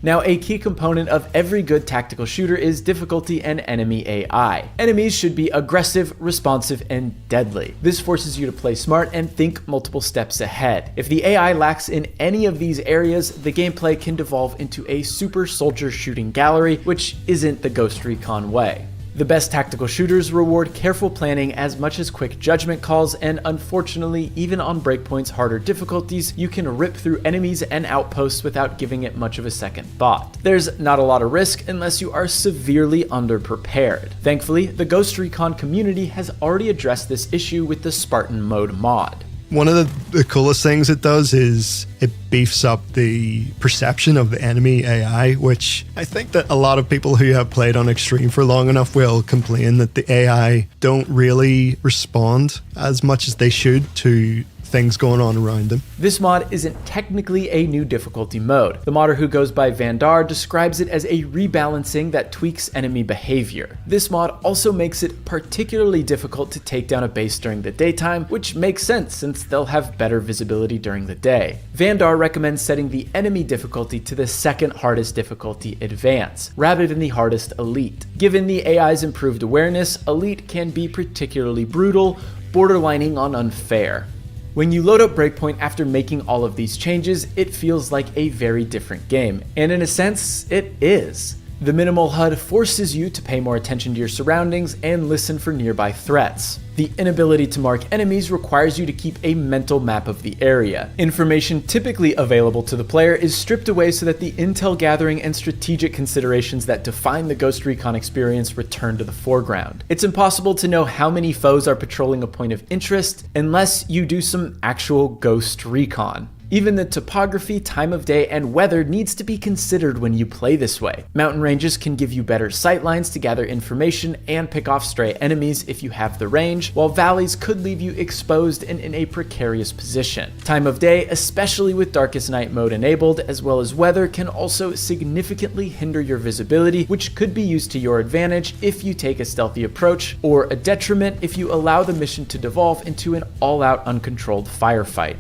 Now, a key component of every good tactical shooter is difficulty and enemy AI. Enemies should be aggressive, responsive, and deadly. This forces you to play smart and think multiple steps ahead. If the AI lacks in any of these areas, the gameplay can devolve into a super soldier shooting gallery, which isn't the Ghost Recon way. The best tactical shooters reward careful planning as much as quick judgment calls, and unfortunately, even on Breakpoint's harder difficulties, you can rip through enemies and outposts without giving it much of a second thought. There's not a lot of risk unless you are severely underprepared. Thankfully, the Ghost Recon community has already addressed this issue with the Spartan mode mod. One of the coolest things it does is it beefs up the perception of the enemy AI, which I think that a lot of people who have played on Extreme for long enough will complain that the AI don't really respond as much as they should to things going on around them. This mod isn't technically a new difficulty mode. The modder who goes by Vandar describes it as a rebalancing that tweaks enemy behavior. This mod also makes it particularly difficult to take down a base during the daytime, which makes sense since they'll have better visibility during the day. Vandar recommends setting the enemy difficulty to the second hardest difficulty, Advance, rather than the hardest, Elite. Given the AI's improved awareness, Elite can be particularly brutal, borderlining on unfair. When you load up Breakpoint after making all of these changes, it feels like a very different game, and in a sense, it is. The minimal HUD forces you to pay more attention to your surroundings and listen for nearby threats. The inability to mark enemies requires you to keep a mental map of the area. Information typically available to the player is stripped away so that the intel gathering and strategic considerations that define the Ghost Recon experience return to the foreground. It's impossible to know how many foes are patrolling a point of interest unless you do some actual Ghost Recon. Even the topography, time of day, and weather needs to be considered when you play this way. Mountain ranges can give you better sight lines to gather information and pick off stray enemies if you have the range, while valleys could leave you exposed and in a precarious position. Time of day, especially with Darkest Night mode enabled, as well as weather, can also significantly hinder your visibility, which could be used to your advantage if you take a stealthy approach, or a detriment if you allow the mission to devolve into an all-out uncontrolled firefight.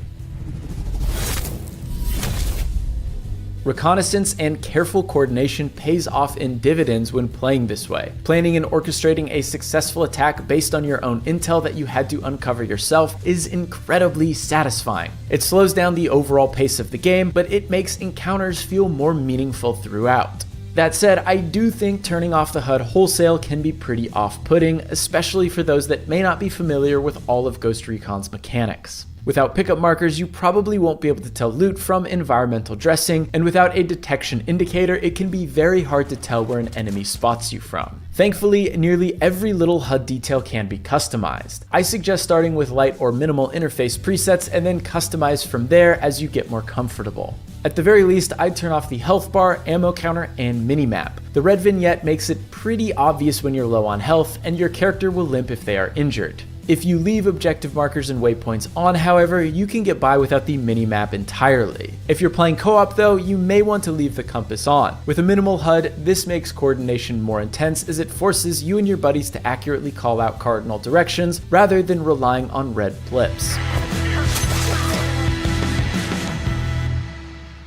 Reconnaissance and careful coordination pays off in dividends when playing this way. Planning and orchestrating a successful attack based on your own intel that you had to uncover yourself is incredibly satisfying. It slows down the overall pace of the game, but it makes encounters feel more meaningful throughout. That said, I do think turning off the HUD wholesale can be pretty off-putting, especially for those that may not be familiar with all of Ghost Recon's mechanics. Without pickup markers, you probably won't be able to tell loot from environmental dressing, and without a detection indicator, it can be very hard to tell where an enemy spots you from. Thankfully, nearly every little HUD detail can be customized. I suggest starting with light or minimal interface presets and then customize from there as you get more comfortable. At the very least, I'd turn off the health bar, ammo counter, and minimap. The red vignette makes it pretty obvious when you're low on health, and your character will limp if they are injured. If you leave objective markers and waypoints on, however, you can get by without the minimap entirely. If you're playing co-op though, you may want to leave the compass on. With a minimal HUD, this makes coordination more intense as it forces you and your buddies to accurately call out cardinal directions rather than relying on red blips.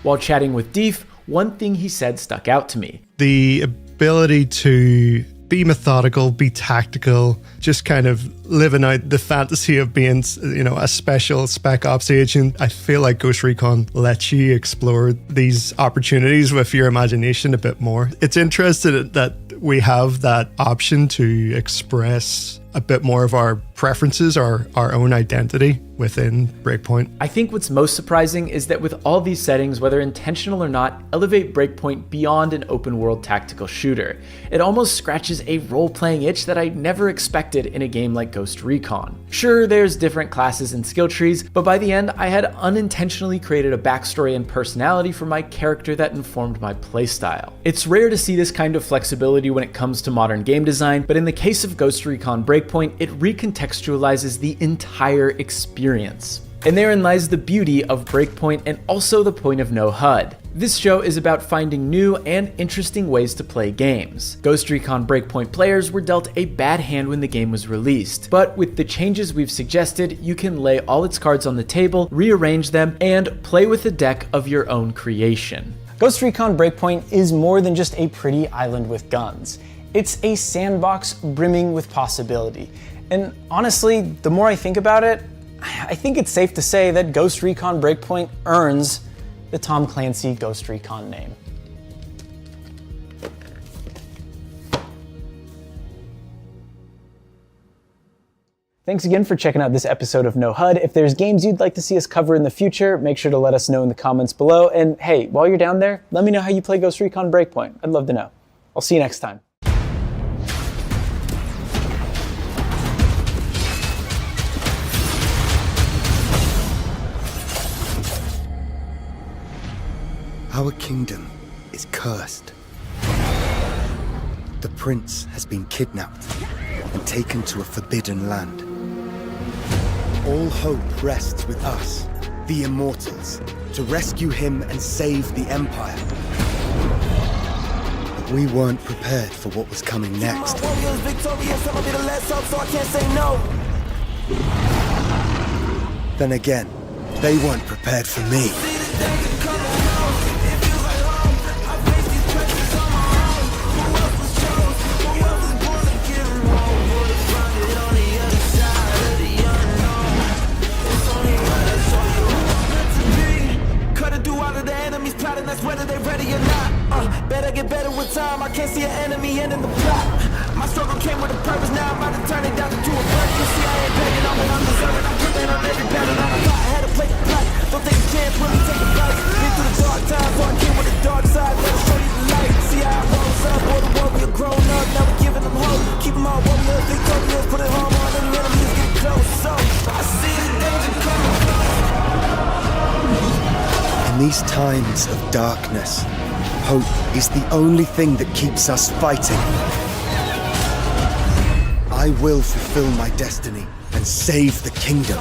While chatting with Deef, one thing he said stuck out to me. The ability to be methodical, be tactical, just kind of living out the fantasy of being, a special spec ops agent. I feel like Ghost Recon lets you explore these opportunities with your imagination a bit more. It's interesting that we have that option to express a bit more of our preferences, our own identity within Breakpoint. I think what's most surprising is that with all these settings, whether intentional or not, elevate Breakpoint beyond an open world tactical shooter. It almost scratches a role-playing itch that I never expected in a game like Ghost Recon. Sure, there's different classes and skill trees, but by the end, I had unintentionally created a backstory and personality for my character that informed my playstyle. It's rare to see this kind of flexibility when it comes to modern game design, but in the case of Ghost Recon Breakpoint, it recontextualizes the entire experience. And therein lies the beauty of Breakpoint and also the point of no HUD. This show is about finding new and interesting ways to play games. Ghost Recon Breakpoint players were dealt a bad hand when the game was released, but with the changes we've suggested, you can lay all its cards on the table, rearrange them, and play with a deck of your own creation. Ghost Recon Breakpoint is more than just a pretty island with guns. It's a sandbox brimming with possibility. And honestly, the more I think about it, I think it's safe to say that Ghost Recon Breakpoint earns the Tom Clancy Ghost Recon name. Thanks again for checking out this episode of No HUD. If there's games you'd like to see us cover in the future, make sure to let us know in the comments below. And hey, while you're down there, let me know how you play Ghost Recon Breakpoint. I'd love to know. I'll see you next time. Our kingdom is cursed. The prince has been kidnapped and taken to a forbidden land. All hope rests with us, the Immortals, to rescue him and save the Empire. But we weren't prepared for what was coming next. Then again, they weren't prepared for me. Whether they ready or not, better get better with time. I can't see an enemy ending the plot. My struggle came with a purpose. Now I'm about to turn it down to a bird. You see, I ain't begging on what I'm deserving. I put that on every battle. I thought I had to play the plot. Don't take a chance when we take a bite. Been through the dark times, so I came with the dark side. Let us show you the light. See how it rolls up. Boy, the world we are grown up. Now we're giving them hope. Keep them all warriors, victorious. Put it home on them enemies get close. So I see the danger coming. In these times of darkness, hope is the only thing that keeps us fighting. I will fulfill my destiny and save the kingdom.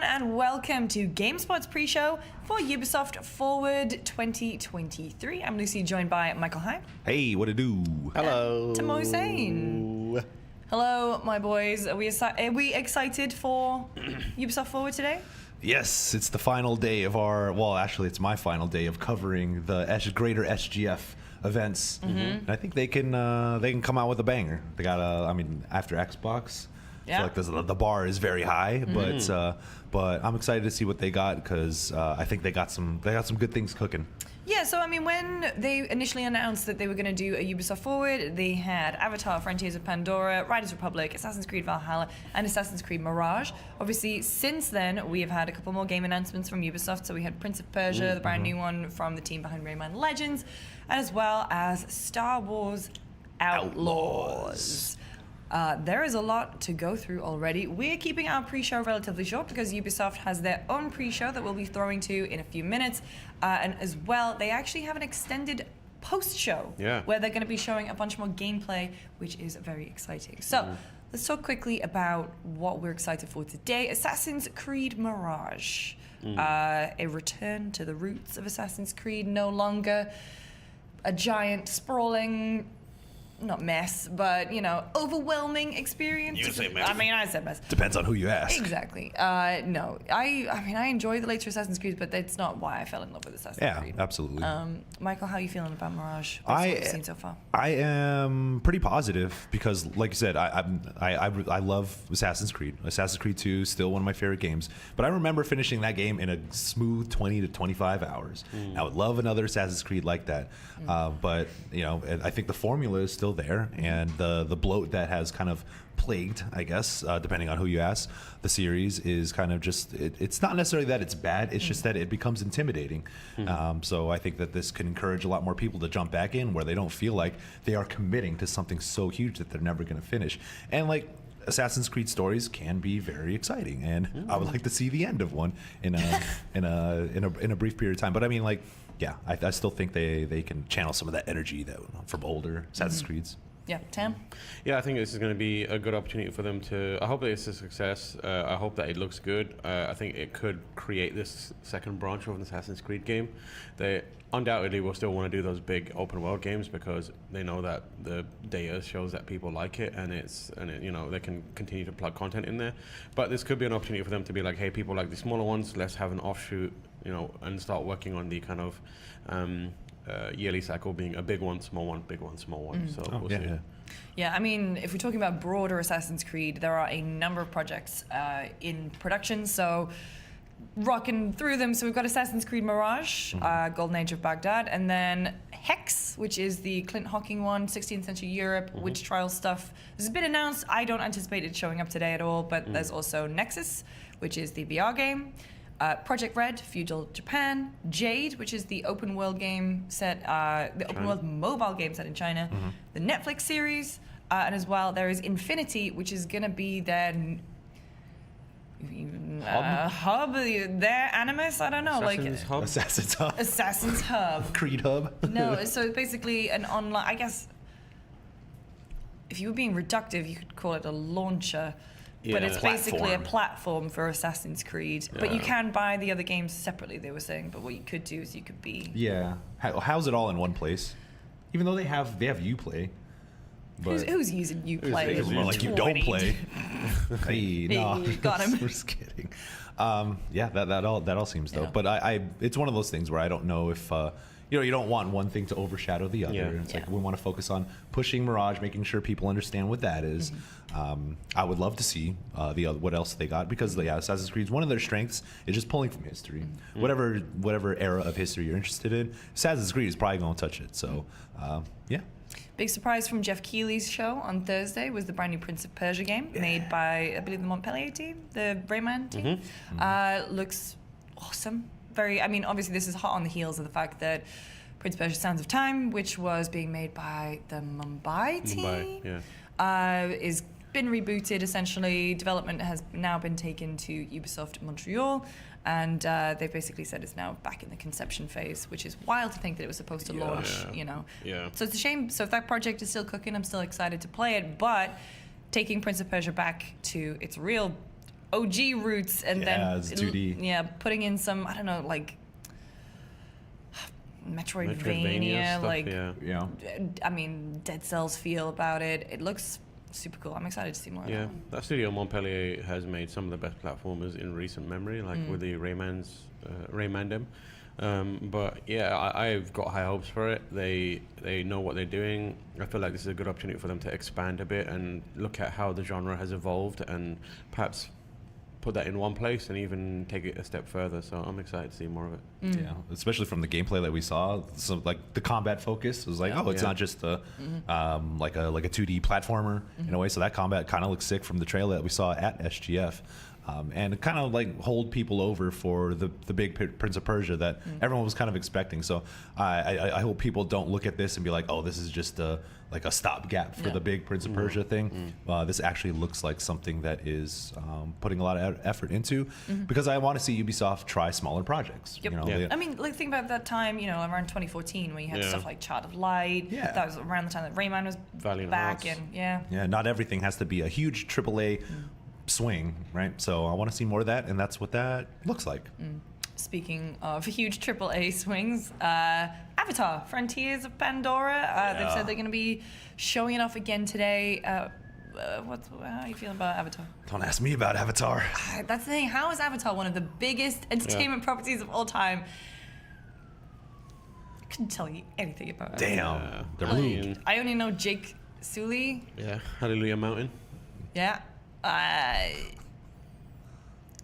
And welcome to GameSpot's pre-show for Ubisoft Forward 2023. I'm Lucy, joined by Michael Hine. Hey, what it do? Hello. Tim Hussein. Hello, my boys. Are we excited for Ubisoft Forward today? Yes, it's the final day of our, well, actually, it's my final day of covering the greater SGF events. And I think they can come out with a banger. They got I mean, after Xbox, feel like the bar is very high, but I'm excited to see what they got because I think they got some good things cooking. Yeah, so I mean, when they initially announced that they were going to do a Ubisoft Forward, they had Avatar: Frontiers of Pandora, Riders Republic, Assassin's Creed Valhalla, and Assassin's Creed Mirage. Obviously, since then, we have had a couple more game announcements from Ubisoft. So we had Prince of Persia, the brand new one from the team behind Rayman Legends, as well as Star Wars Outlaws. There is a lot to go through already. We're keeping our pre-show relatively short because Ubisoft has their own pre-show that we'll be throwing to in a few minutes. And as well, they actually have an extended post-show where they're going to be showing a bunch more gameplay, which is very exciting. So let's talk quickly about what we're excited for today. Assassin's Creed Mirage. A return to the roots of Assassin's Creed, no longer a giant, sprawling... not mess, but, you know, overwhelming experience. You say mess. I mean, I said mess. Depends on who you ask. Exactly. No, I mean, I enjoy the later Assassin's Creed, but that's not why I fell in love with Assassin's Creed. Yeah, absolutely. Michael, how are you feeling about Mirage? What have you seen so far? I am pretty positive because, like you said, I love Assassin's Creed. Assassin's Creed 2 is still one of my favorite games, but I remember finishing that game in a smooth 20 to 25 hours. I would love another Assassin's Creed like that, but you know, I think the formula is still there, and the bloat that has kind of plagued, I guess, depending on who you ask, the series is kind of just, it's not necessarily that it's bad, it's just that it becomes intimidating. So I think that this can encourage a lot more people to jump back in where they don't feel like they are committing to something so huge that they're never going to finish. And like, Assassin's Creed stories can be very exciting, and I would like to see the end of one in a brief period of time. But I mean, like, yeah, I still think they can channel some of that energy that from older Assassin's Creeds. Yeah, Tam? Yeah, I think this is going to be a good opportunity for them to... I hope that it's a success. I hope that it looks good. I think it could create this second branch of an Assassin's Creed game. They undoubtedly will still want to do those big open world games because they know that the data shows that people like it, and you know, they can continue to plug content in there. But this could be an opportunity for them to be like, hey, people like the smaller ones, let's have an offshoot, you know, and start working on the kind of yearly cycle being a big one, small one, big one, small one. So we'll see. Yeah, I mean, if we're talking about broader Assassin's Creed, there are a number of projects in production, so rocking through them. So we've got Assassin's Creed Mirage, Golden Age of Baghdad, and then Hex, which is the Clint Hocking one, 16th century Europe, witch trial stuff. This has been announced. I don't anticipate it showing up today at all, but there's also Nexus, which is the VR game. Project Red, Feudal Japan. Jade, which is the open world game set, the open world mobile game set in China. The Netflix series, and as well there is Infinity, which is gonna be their hub, their Animus. I don't know, Assassin's Hub. Assassin's Hub. Creed Hub. No, so it's basically an online. I guess if you were being reductive, you could call it a launcher. But it's basically a platform for Assassin's Creed. But you can buy the other games separately, they were saying. But what you could do is you could be... Yeah. How's it all in one place? Even though they have Uplay. But who's using Uplay? It's more like you don't play. Hey, no. Got him. We're just kidding. Yeah, that all seems dope. But it's one of those things where I don't know if... you know, you don't want one thing to overshadow the other. It's like we want to focus on pushing Mirage, making sure people understand what that is. I would love to see what else they got, because Assassin's Creed, one of their strengths is just pulling from history. Whatever era of history you're interested in, Assassin's Creed is probably going to touch it. So, yeah. Big surprise from Jeff Keighley's show on Thursday was the brand new Prince of Persia game made by, I believe, the Montpellier team, the Rayman team. Looks awesome. I mean, obviously this is hot on the heels of the fact that Prince of Persia Sands of Time, which was being made by the Mumbai team, is been rebooted essentially. Development has now been taken to Ubisoft Montreal, and they've basically said it's now back in the conception phase, which is wild to think that it was supposed to launch, you know. So it's a shame. So if that project is still cooking, I'm still excited to play it, but taking Prince of Persia back to its real OG roots, and then it's 2D. Putting in some, I don't know, like Metroidvania like I mean, Dead Cells feel about it. It looks super cool. I'm excited to see more of that one. That studio Montpellier has made some of the best platformers in recent memory, like with the Raymandem. But yeah, I've got high hopes for it. They know what they're doing. I feel like this is a good opportunity for them to expand a bit and look at how the genre has evolved and perhaps put that in one place and even take it a step further. So I'm excited to see more of it. Yeah, especially from the gameplay that we saw. So like the combat focus was like, it's not just a like a 2D platformer in a way. So that combat kind of looks sick from the trailer that we saw at SGF. And kind of like hold people over for the big Prince of Persia that everyone was kind of expecting. So I hope people don't look at this and be like, oh, this is just like a stopgap for the big Prince of Persia thing. This actually looks like something that is putting a lot of effort into, because I want to see Ubisoft try smaller projects. Yep. You know, I mean, like think about that time, around 2014 when you had stuff like Child of Light. Yeah. That was around the time that Rayman was Valiant back, Hearts. and yeah, not everything has to be a huge AAA swing, right? So I want to see more of that, and that's what that looks like. Speaking of huge AAA swings, Avatar: Frontiers of Pandora. They've said they're going to be showing it off again today. How are you feeling about Avatar? Don't ask me about Avatar. That's the thing. How is Avatar one of the biggest entertainment properties of all time? I couldn't tell you anything about it. Damn. I only know Jake Sully. Yeah, Hallelujah Mountain. Yeah.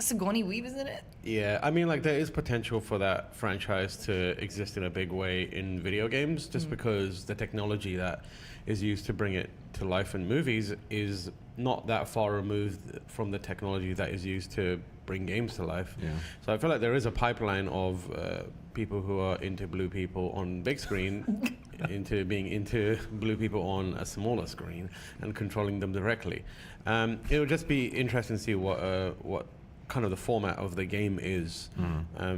Sigourney Weaver's in it. Yeah, I mean, like, there is potential for that franchise to exist in a big way in video games, just because the technology that is used to bring it to life in movies is not that far removed from the technology that is used to bring games to life. Yeah. So I feel like there is a pipeline of people who are into blue people on big screen into being into blue people on a smaller screen and controlling them directly. It would just be interesting to see what kind of the format of the game is,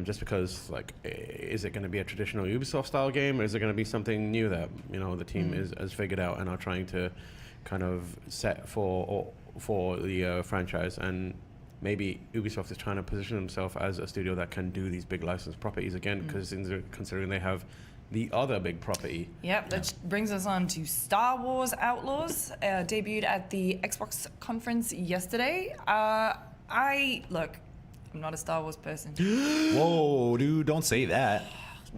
just because, like, is it going to be a traditional Ubisoft style game, or is it going to be something new that the team has figured out and are trying to kind of set for the franchise? And maybe Ubisoft is trying to position themselves as a studio that can do these big licensed properties again, because considering they have the other big property. Yep, that brings us on to Star Wars Outlaws, debuted at the Xbox conference yesterday. I'm not a Star Wars person. Whoa, dude, don't say that.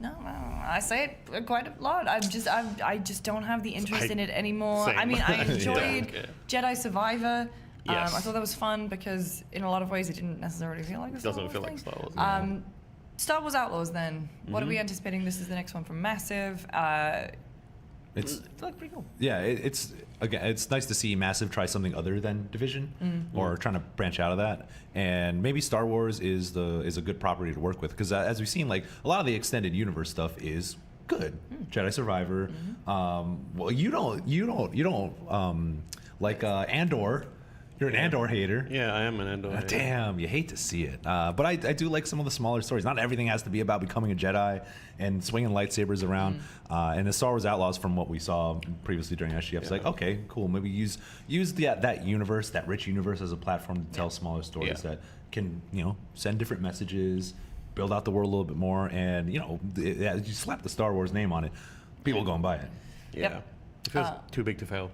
No, I say it quite a lot. I just don't have the interest in it anymore. Same. I mean, I enjoyed Jedi Survivor. Yes. I thought that was fun because in a lot of ways it didn't necessarily feel like a Star Wars like Star Wars. Star Wars Outlaws then. What are we anticipating? This is the next one from Massive. It's looked pretty cool. Yeah, it's nice to see Massive try something other than Division, or trying to branch out of that. And maybe Star Wars is a good property to work with, because as we've seen, like, a lot of the extended universe stuff is good. Jedi Survivor. Well, you don't like Andor. You're an Andor hater. Yeah, I am an Andor hater. Damn, you hate to see it. But I do like some of the smaller stories. Not everything has to be about becoming a Jedi and swinging lightsabers around. And the Star Wars Outlaws, from what we saw previously during SGF, it's like, okay, cool. Maybe use that universe, that rich universe, as a platform to tell smaller stories that can, send different messages, build out the world a little bit more, and you slap the Star Wars name on it, people go and buy it. Yeah, it feels too big to fail.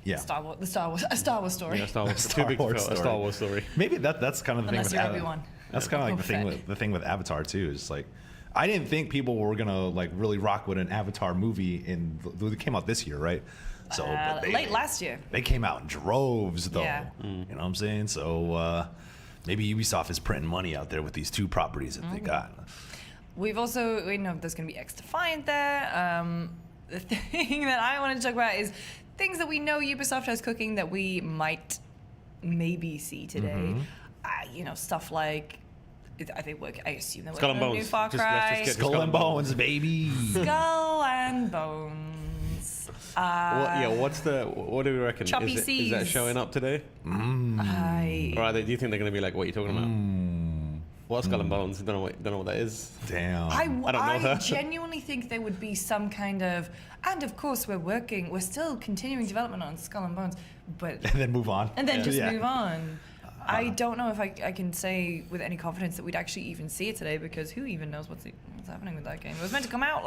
Yeah, a Star Wars story. Yeah, Star Wars. Too big to fail. A Star Wars story. Maybe that's kind of the Unless thing. You're with Obi-Wan. That's kind of like the thing with Avatar too. Is like, I didn't think people were gonna like really rock with an Avatar movie it came out this year, right? So late last year. They came out in droves, though. Yeah. You know what I'm saying? So maybe Ubisoft is printing money out there with these two properties that they got. We know there's going to be XDefiant there. The thing that I want to talk about is things that we know Ubisoft has cooking that we might maybe see today. Stuff like, I assume they're working on a new Far Cry. Let's just get Skull and Bones, baby. Skull and Bones. What do we reckon? Choppy Is Seas. that showing up today? Or do you think they're going to be like, what are you talking about? What's Skull and Bones? Don't know what that is. Damn. I don't know. I genuinely think there would be some kind of, and of course we're still continuing development on Skull and Bones, but and then move on. And then move on. I don't know if I can say with any confidence that we'd actually even see it today, because who even knows what's happening with that game? It was meant to come out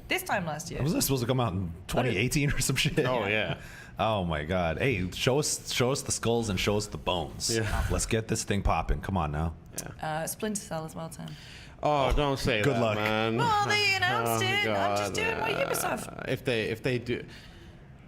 this time last year. Was this supposed to come out in 2018 or some shit? Oh yeah. Oh my god. Hey, show us the skulls and show us the bones. Yeah. Let's get this thing popping. Come on now. Splinter Cell as well, Tim. Oh, don't say Good that, luck. man. Well, they announced it. I'm God. just doing what Ubisoft. If they do,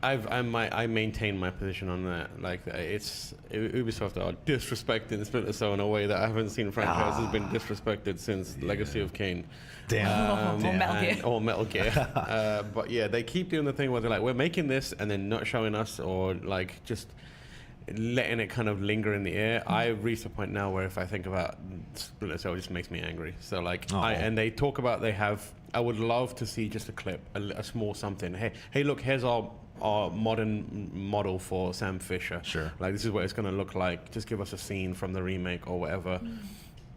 I maintain my position on that. Like, Ubisoft are disrespecting Splinter Cell in a way that I haven't seen franchises been disrespected since Legacy of Kain. Damn. Or Metal Gear. Or Metal Gear. But yeah, they keep doing the thing where they're like, we're making this and then not showing us, or like just letting it kind of linger in the air. I reached a point now where if I think about Splinter Cell, it just makes me angry. So like, and they talk about I would love to see just a clip, a small something. Hey, look, here's our modern model for Sam Fisher. Sure. Like, this is what it's going to look like. Just give us a scene from the remake or whatever.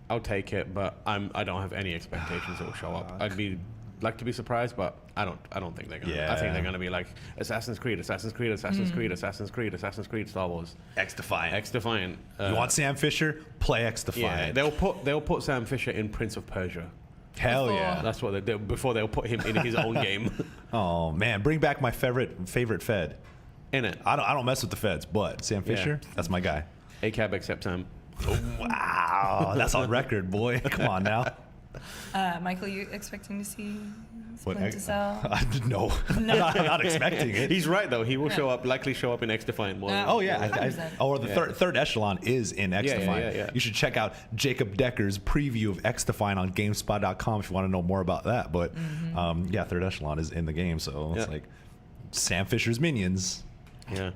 I'll take it, but I don't have any expectations it will show up. I'd like to be surprised, but I don't think they're gonna. Yeah. I think they're gonna be like Assassin's Creed, Assassin's Creed, Assassin's Creed, Assassin's Creed, Assassin's Creed, Star Wars, XDefiant. You You want Sam Fisher? Play XDefiant. Yeah, they'll put Sam Fisher in Prince of Persia. Hell yeah. That's what they do before they'll put him in his own game. Oh man, bring back my favorite Fed. In it. I don't mess with the Feds, but Sam Fisher, that's my guy. ACAB except Sam. Wow, that's on record, boy. Come on now. Michael, you expecting to see Splinter Cell? No, I'm not expecting it. He's right though. He will likely show up in XDefiant more. Oh yeah, or the third echelon is in XDefiant. Yeah. You should check out Jacob Decker's preview of XDefiant on GameSpot.com if you want to know more about that. But third echelon is in the game, so it's like Sam Fisher's minions. Yeah.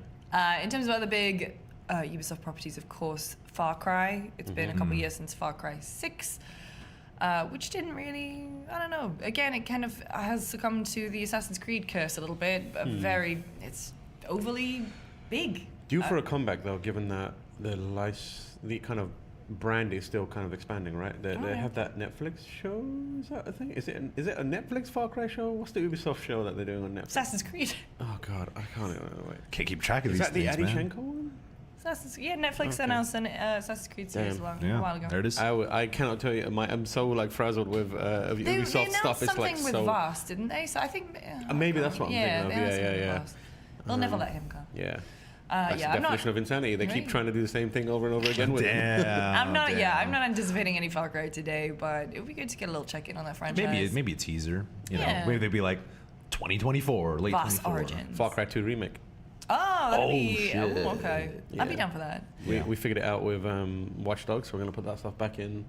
In terms of other big Ubisoft properties, of course, Far Cry. It's been a couple of years since Far Cry 6. Which didn't really, I don't know. Again, it kind of has succumbed to the Assassin's Creed curse a little bit. It's overly big. Due for a comeback though, given that the kind of brand is still kind of expanding, right? They have that Netflix show. Is that a thing? Is it a Netflix Far Cry show? What's the Ubisoft show that they're doing on Netflix? Assassin's Creed. Oh God, I can't even wait. Can't keep track of these things, Is that the man. Adichenko one? Netflix announced an Assassin's Creed series a while ago. There it is. I cannot tell you. I'm so like frazzled with Ubisoft stuff. It's like something with Vast, didn't they? So I think maybe that's what I'm thinking of. Yeah. They'll never let him go. Yeah. That's the definition of insanity. They keep trying to do the same thing over and over again with him. I'm not anticipating any Far Cry today, but it would be good to get a little check in on that franchise. Maybe a teaser. You know, maybe they'd be like 2024 or late Vast 24. Origins. Far Cry 2 remake. Oh, that'd be shit. okay. I'd be down for that. We figured it out with Watch Dogs, so we're gonna put that stuff back in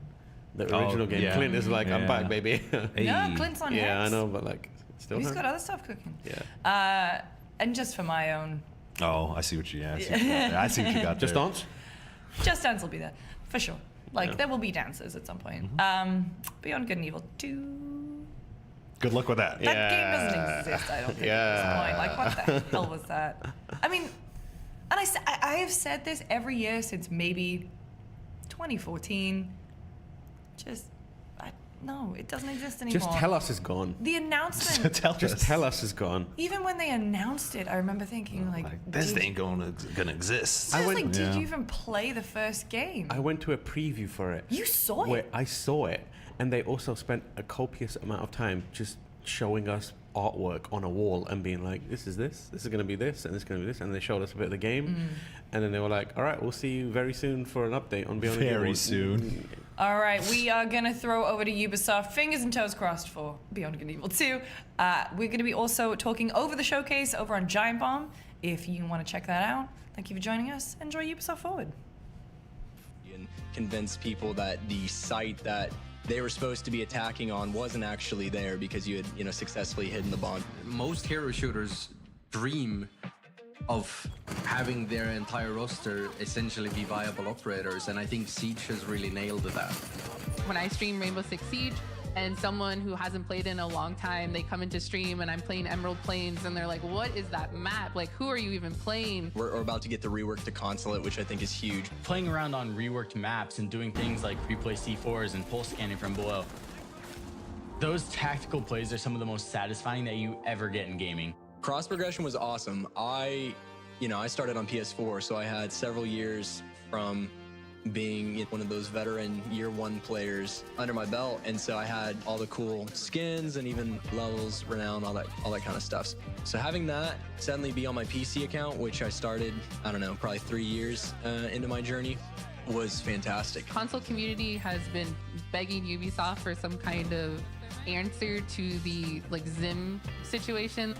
the original game. Yeah. Clint is like, I'm back, baby. No, Clint's on Yeah, next. I know, but like, still. He's got other stuff cooking. Yeah. And just for my own. Oh, I see what you. I see what you got. Just there. Dance. Just Dance will be there for sure. There will be dances at some point. Beyond Good and Evil 2. Good luck with that. That game doesn't exist, I don't think, at this point. Like, what the hell was that? I mean, and I have said this every year since maybe 2014. No, it doesn't exist anymore. Just tell us it's gone. The announcement. Just tell us it's gone. Even when they announced it, I remember thinking, this ain't gonna exist. Did you even play the first game? I went to a preview for it. You saw it? Where I saw it, and they also spent a copious amount of time just showing us artwork on a wall and being like, this is going to be this, and this is going to be this, and they showed us a bit of the game, and then they were like, all right, we'll see you very soon for an update on Beyond Very soon. All right, we are going to throw over to Ubisoft. Fingers and toes crossed for Beyond Good and Evil 2. We're going to be also talking over the showcase over on Giant Bomb. If you want to check that out, thank you for joining us. Enjoy Ubisoft Forward. And convince people that the site that they were supposed to be attacking on wasn't actually there because you had, successfully hidden the bomb. Most hero shooters dream of having their entire roster essentially be viable operators, and I think Siege has really nailed that. When I stream Rainbow Six Siege, and someone who hasn't played in a long time, they come into stream and I'm playing Emerald Plains and they're like, what is that map? Like, who are you even playing? We're about to get the rework to Consulate, which I think is huge. Playing around on reworked maps and doing things like replay C4s and pulse scanning from below. Those tactical plays are some of the most satisfying that you ever get in gaming. Cross progression was awesome. I started on PS4, so I had several years from being one of those veteran year one players under my belt. And so I had all the cool skins and even levels, renown, all that kind of stuff. So having that suddenly be on my PC account, which I started, I don't know, probably 3 years into my journey, was fantastic. Console community has been begging Ubisoft for some kind of answer to the Zim situation.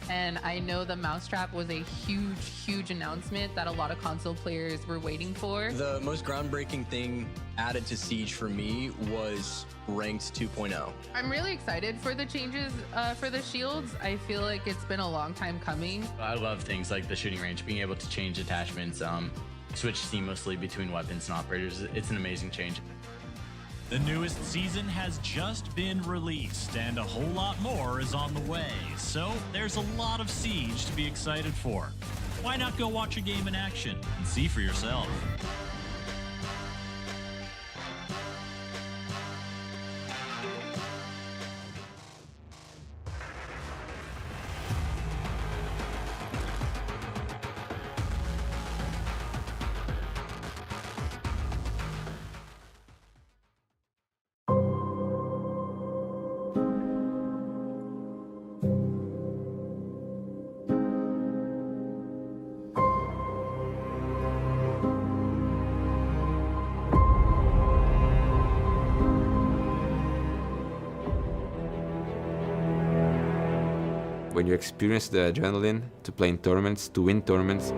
And I know the mousetrap was a huge announcement that a lot of console players were waiting for. The most groundbreaking thing added to Siege for me was Ranked 2.0. I'm really excited for the changes for the shields. I feel like it's been a long time coming. I love things like the shooting range, being able to change attachments, switch seamlessly between weapons and operators. It's an amazing change. The newest season has just been released, and a whole lot more is on the way, so there's a lot of Siege to be excited for. Why not go watch a game in action and see for yourself? When you experience the adrenaline to play in tournaments, to win tournaments,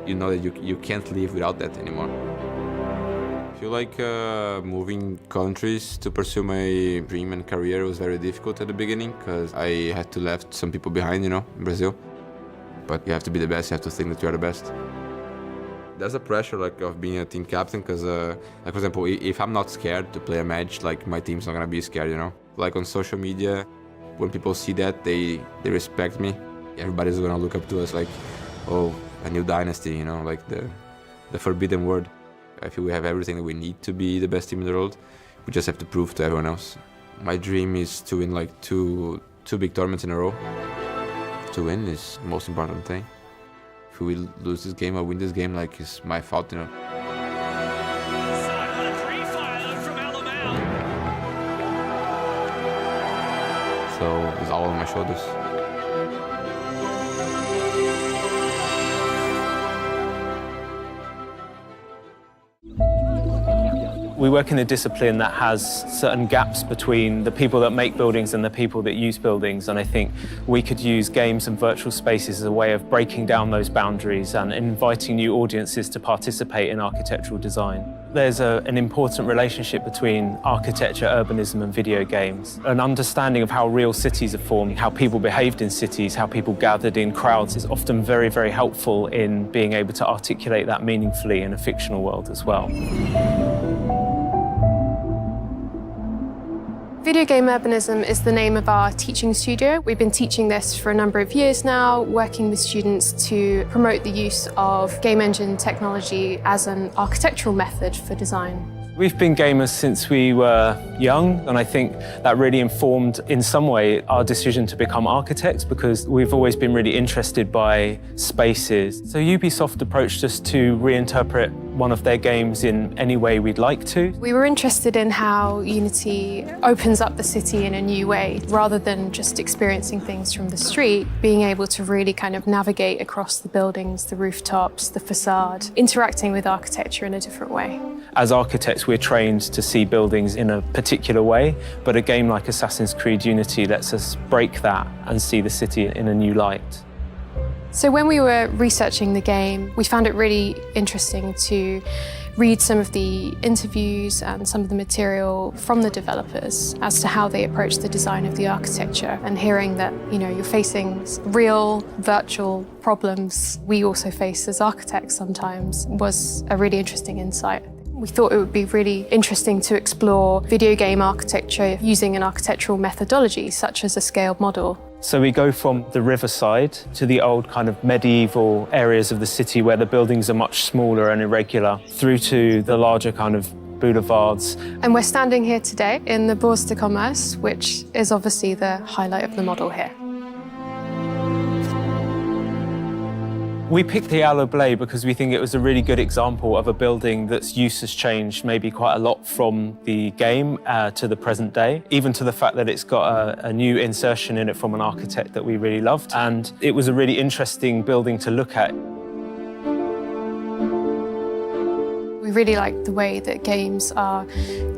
you know that you can't live without that anymore. I feel like moving countries to pursue my dream and career was very difficult at the beginning because I had to leave some people behind, in Brazil. But you have to be the best, you have to think that you are the best. There's a pressure of being a team captain because, for example, if I'm not scared to play a match, my team's not gonna be scared, Like on social media, when people see that, they respect me. Everybody's gonna look up to us like, oh, a new dynasty, like the forbidden word. I feel we have everything that we need to be the best team in the world. We just have to prove to everyone else. My dream is to win two big tournaments in a row. To win is the most important thing. If we lose this game or win this game, it's my fault, What a pre-fire from Alamau. So it's all on my shoulders. We work in a discipline that has certain gaps between the people that make buildings and the people that use buildings, and I think we could use games and virtual spaces as a way of breaking down those boundaries and inviting new audiences to participate in architectural design. There's an important relationship between architecture, urbanism and video games. An understanding of how real cities are formed, how people behaved in cities, how people gathered in crowds is often very, very helpful in being able to articulate that meaningfully in a fictional world as well. Video Game Urbanism is the name of our teaching studio. We've been teaching this for a number of years now, working with students to promote the use of game engine technology as an architectural method for design. We've been gamers since we were young, and I think that really informed, in some way, our decision to become architects because we've always been really interested by spaces. So Ubisoft approached us to reinterpret one of their games in any way we'd like to. We were interested in how Unity opens up the city in a new way, rather than just experiencing things from the street, being able to really kind of navigate across the buildings, the rooftops, the facade, interacting with architecture in a different way. As architects, we're trained to see buildings in a particular way, but a game like Assassin's Creed Unity lets us break that and see the city in a new light. So when we were researching the game, we found it really interesting to read some of the interviews and some of the material from the developers as to how they approach the design of the architecture, and hearing that, you're facing real virtual problems we also face as architects sometimes was a really interesting insight. We thought it would be really interesting to explore video game architecture using an architectural methodology such as a scaled model. So we go from the riverside to the old kind of medieval areas of the city where the buildings are much smaller and irregular, through to the larger kind of boulevards. And we're standing here today in the Bourse de Commerce, which is obviously the highlight of the model here. We picked the Aloe Blé because we think it was a really good example of a building that's use has changed maybe quite a lot from the game to the present day, even to the fact that it's got a new insertion in it from an architect that we really loved. And it was a really interesting building to look at. We really like the way that games are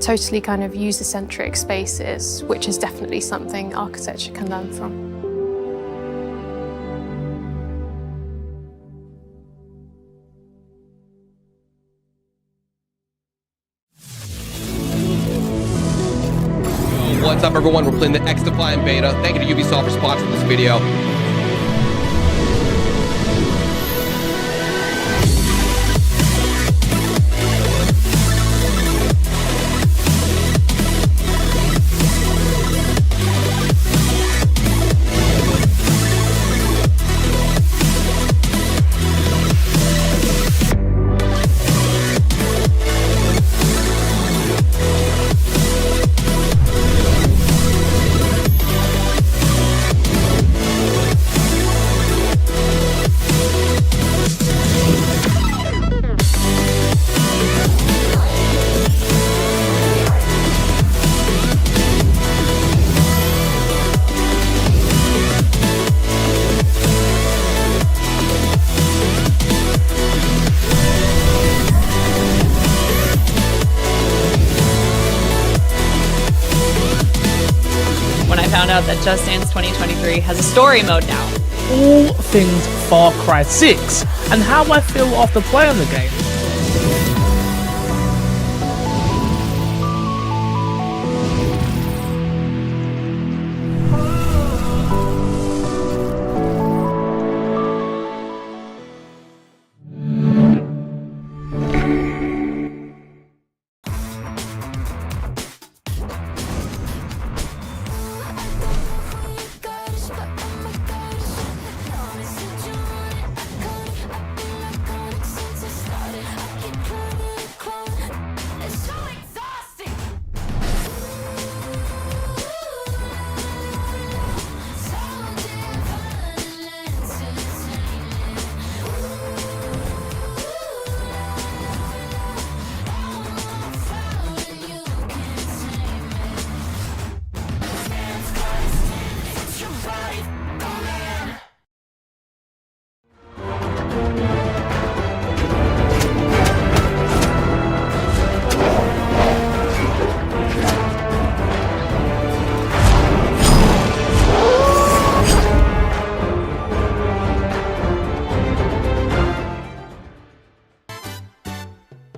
totally kind of user-centric spaces, which is definitely something architecture can learn from. What's up, everyone? We're playing the XDefiant beta. Thank you to Ubisoft for sponsoring this video. Found out that Just Dance 2023 has a story mode now. All things Far Cry 6 and how I feel after playing the game.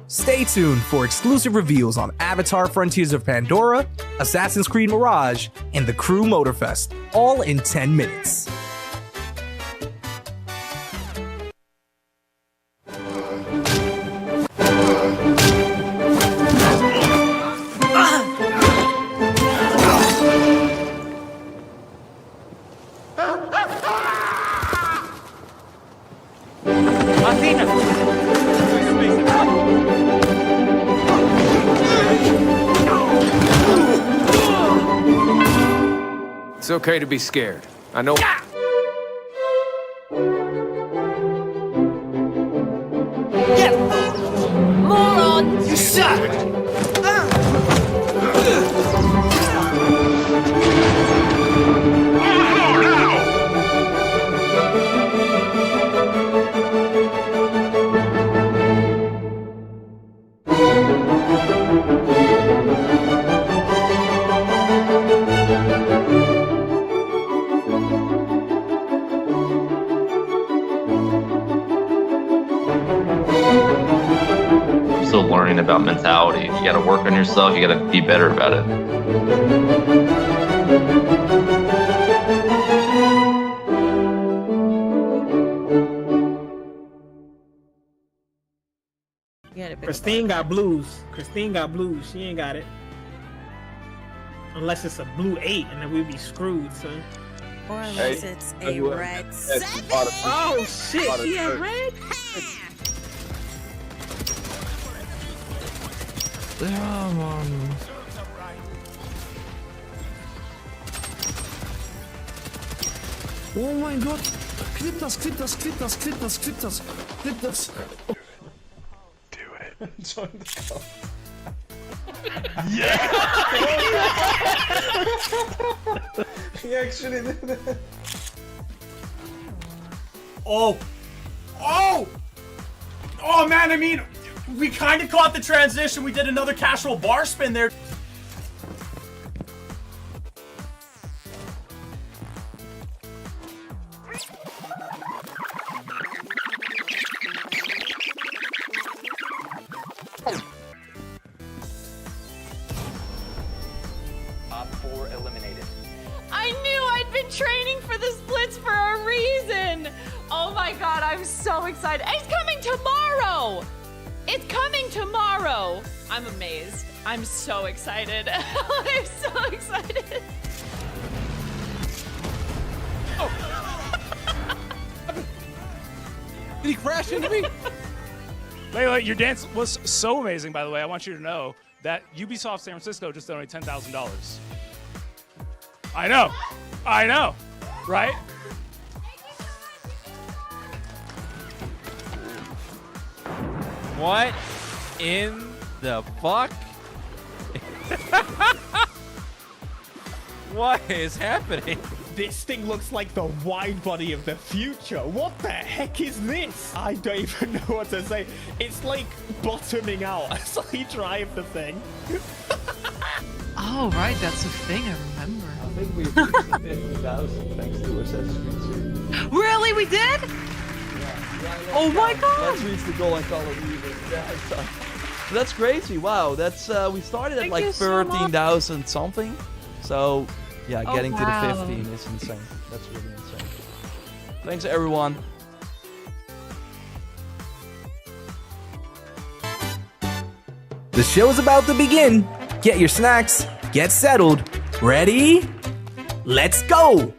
Stay tuned for exclusive reveals on Avatar: Frontiers of Pandora, Assassin's Creed Mirage, and the Crew Motorfest, all in 10 minutes. It's okay to be scared. I know. Moron! You suck! Still learning about mentality. You gotta work on yourself, you gotta be better about it. Christine got blues. Christine got blues. She ain't got it. Unless it's a blue 8 and then we'd be screwed, son. Or unless it's a red 7. Oh shit, she had red? Ja, man. Oh mein Gott. Klipp das, klipp das, klipp das, klipp das, klipp das, klipp das. Do it. Join the call. Yeah! He actually did it. Oh! Oh! Oh man, I mean, we kind of caught the transition. We did another casual bar spin there. Top 4 eliminated. I knew I'd been training for the splits for a reason. Oh my god, I'm so excited. It's coming tomorrow. It's coming tomorrow. I'm amazed. I'm so excited. I'm so excited. Did he crash into me? Layla, your dance was so amazing, by the way. I want you to know that Ubisoft San Francisco just donated $10,000. I know, right? What in the fuck? What is happening? This thing looks like the wide body of the future. What the heck is this? I don't even know what to say. It's like bottoming out as I drive the thing. Oh, right, that's a thing, I remember. I think we reached the 50,000 thanks to Assassin's Creed 2. Really, we did? Oh my god! Let's reach the goal and call it even. Yeah, so that's crazy. Wow, that's we started at like 13,000 something. So yeah, getting to the 15 is insane. That's really insane. Thanks everyone. The show's about to begin. Get your snacks, get settled. Ready? Let's go!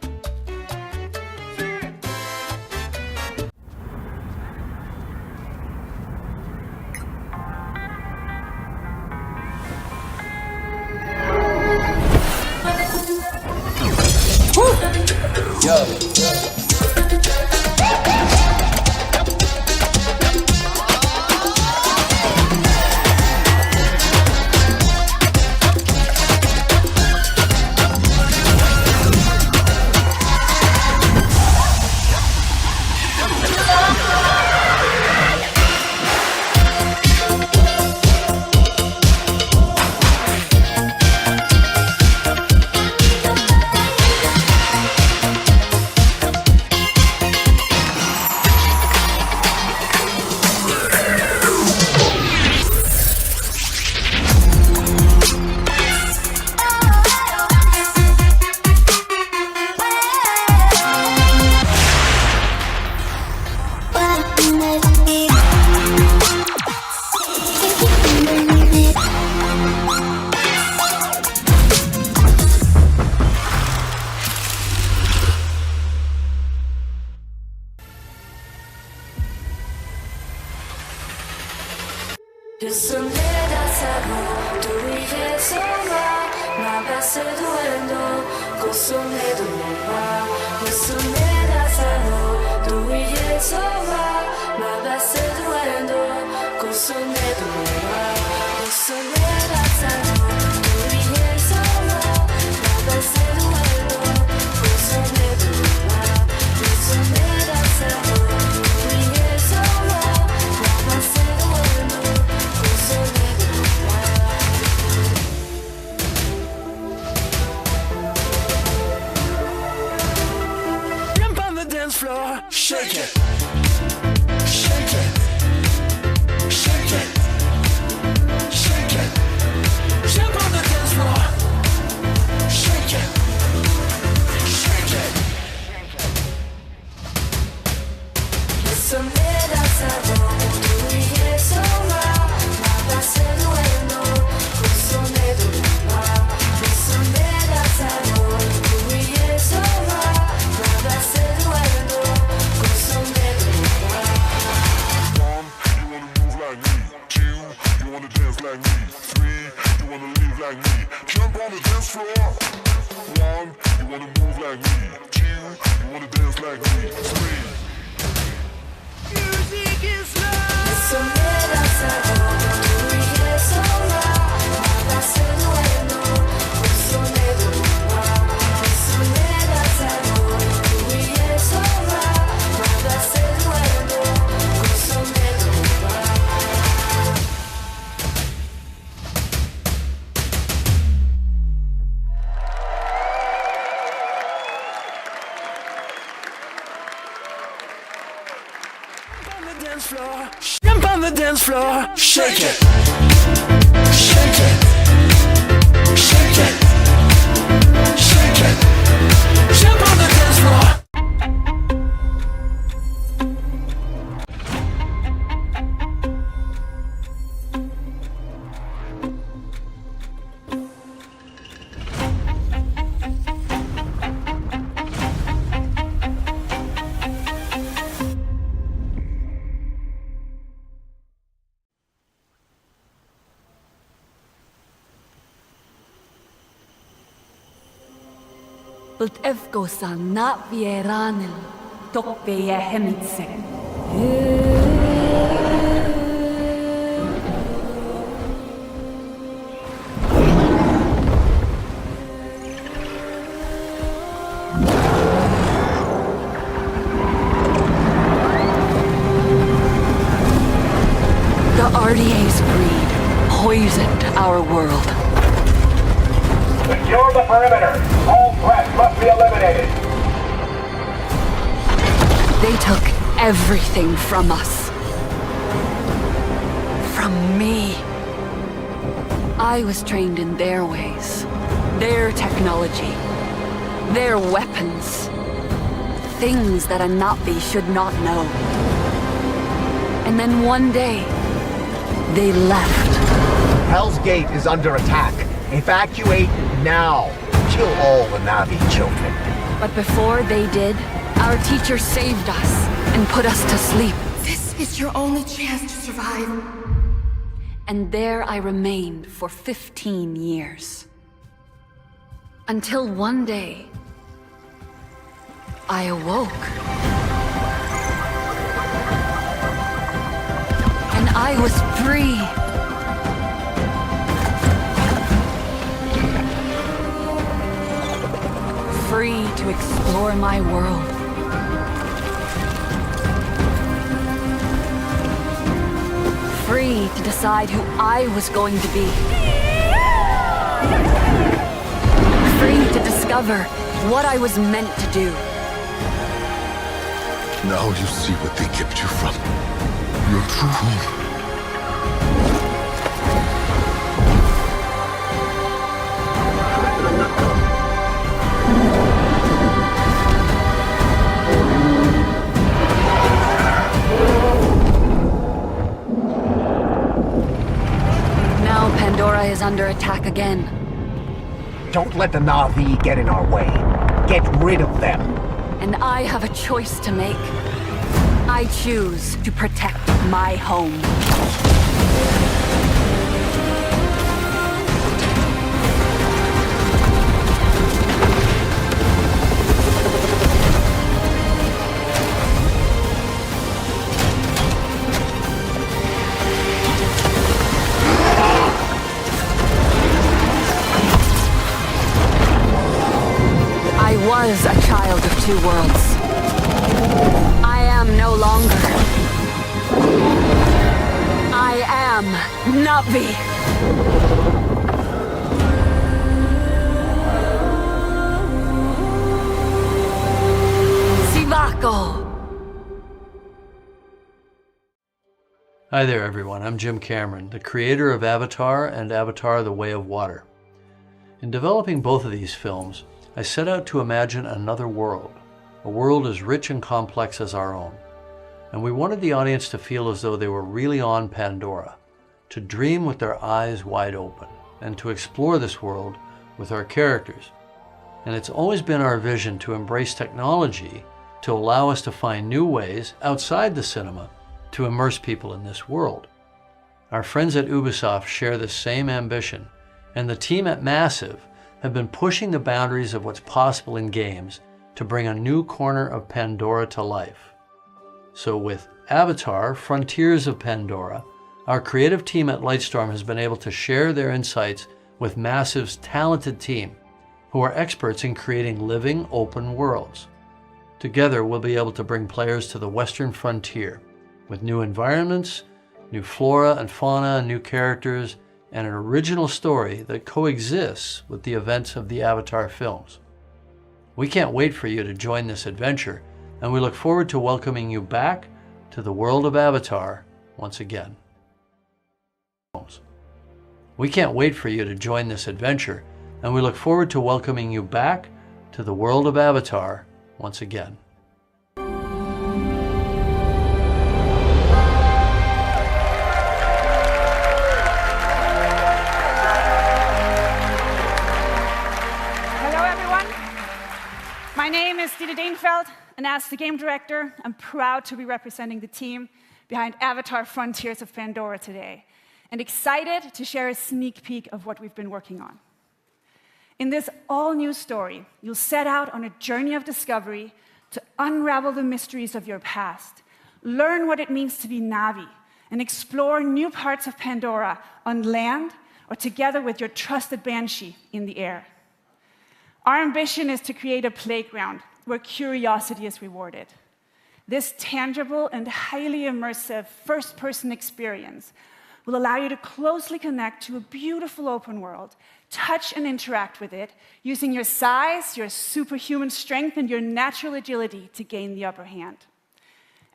Jump on the dance floor, shake it, shake it, shake it, shake it. Jump on the dance floor. Bult efgosa na vieranil, tok veje hemitsek. The RDA's greed poisoned our world. Secure the perimeter. All threats must be eliminated. They took everything from us. From me. I was trained in their ways, their technology, their weapons. Things that a Navi should not know. And then one day, they left. Hell's Gate is under attack. Evacuate now. Kill all the Navi children. But before they did, our teacher saved us and put us to sleep. This is your only chance to survive. And there I remained for 15 years. Until one day, I awoke. And I was free. Free to explore my world. Free to decide who I was going to be. Free to discover what I was meant to do. Now you see what they kept you from. Your true home. Pandora is under attack again. Don't let the Na'vi get in our way. Get rid of them. And I have a choice to make. I choose to protect my home. I was a child of two worlds. I am no longer. I am Navi. Sivako. Hi there everyone, I'm Jim Cameron, the creator of Avatar and Avatar: The Way of Water. In developing both of these films, I set out to imagine another world, a world as rich and complex as our own. And we wanted the audience to feel as though they were really on Pandora, to dream with their eyes wide open, and to explore this world with our characters. And it's always been our vision to embrace technology to allow us to find new ways outside the cinema to immerse people in this world. Our friends at Ubisoft share this same ambition, and the team at Massive have been pushing the boundaries of what's possible in games to bring a new corner of Pandora to life. So with Avatar, Frontiers of Pandora, our creative team at Lightstorm has been able to share their insights with Massive's talented team, who are experts in creating living open worlds. Together, we'll be able to bring players to the Western frontier with new environments, new flora and fauna, new characters, and an original story that coexists with the events of the Avatar films. We can't wait for you to join this adventure, and we look forward to welcoming you back to the world of Avatar once again. We can't wait for you to join this adventure, and we look forward to welcoming you back to the world of Avatar once again. My name is Didi Dienfeld, and as the game director, I'm proud to be representing the team behind Avatar Frontiers of Pandora today, and excited to share a sneak peek of what we've been working on. In this all-new story, you'll set out on a journey of discovery to unravel the mysteries of your past, learn what it means to be Na'vi, and explore new parts of Pandora on land or together with your trusted Banshee in the air. Our ambition is to create a playground where curiosity is rewarded. This tangible and highly immersive first-person experience will allow you to closely connect to a beautiful open world, touch and interact with it, using your size, your superhuman strength, and your natural agility to gain the upper hand.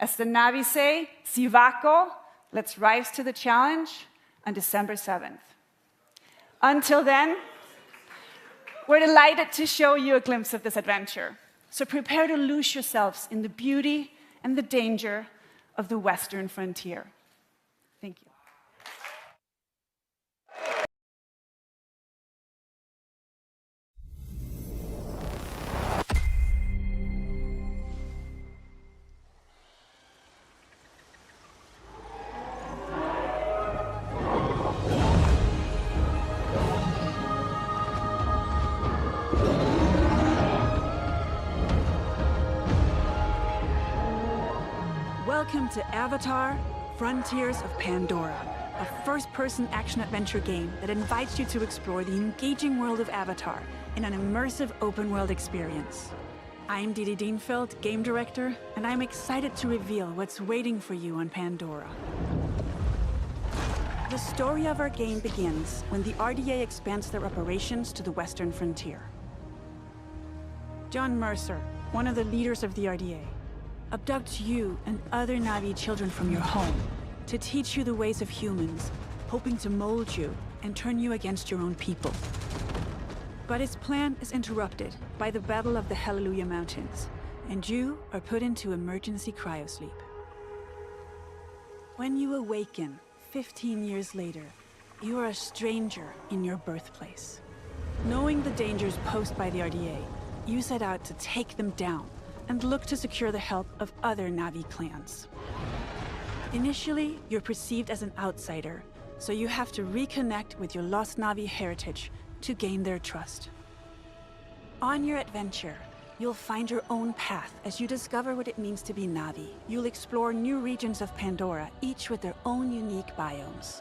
As the Na'vi say, Sivako, let's rise to the challenge on December 7th. Until then, we're delighted to show you a glimpse of this adventure. So prepare to lose yourselves in the beauty and the danger of the Western frontier. Thank you. Welcome to Avatar, Frontiers of Pandora, a first-person action-adventure game that invites you to explore the engaging world of Avatar in an immersive open-world experience. I'm Didi Dienfeld, game director, and I'm excited to reveal what's waiting for you on Pandora. The story of our game begins when the RDA expands their operations to the Western frontier. John Mercer, one of the leaders of the RDA, abducts you and other Na'vi children from your home to teach you the ways of humans, hoping to mold you and turn you against your own people. But his plan is interrupted by the Battle of the Hallelujah Mountains, and you are put into emergency cryosleep. When you awaken 15 years later, you are a stranger in your birthplace. Knowing the dangers posed by the RDA, you set out to take them down and look to secure the help of other Na'vi clans. Initially, you're perceived as an outsider, so you have to reconnect with your lost Na'vi heritage to gain their trust. On your adventure, you'll find your own path as you discover what it means to be Na'vi. You'll explore new regions of Pandora, each with their own unique biomes.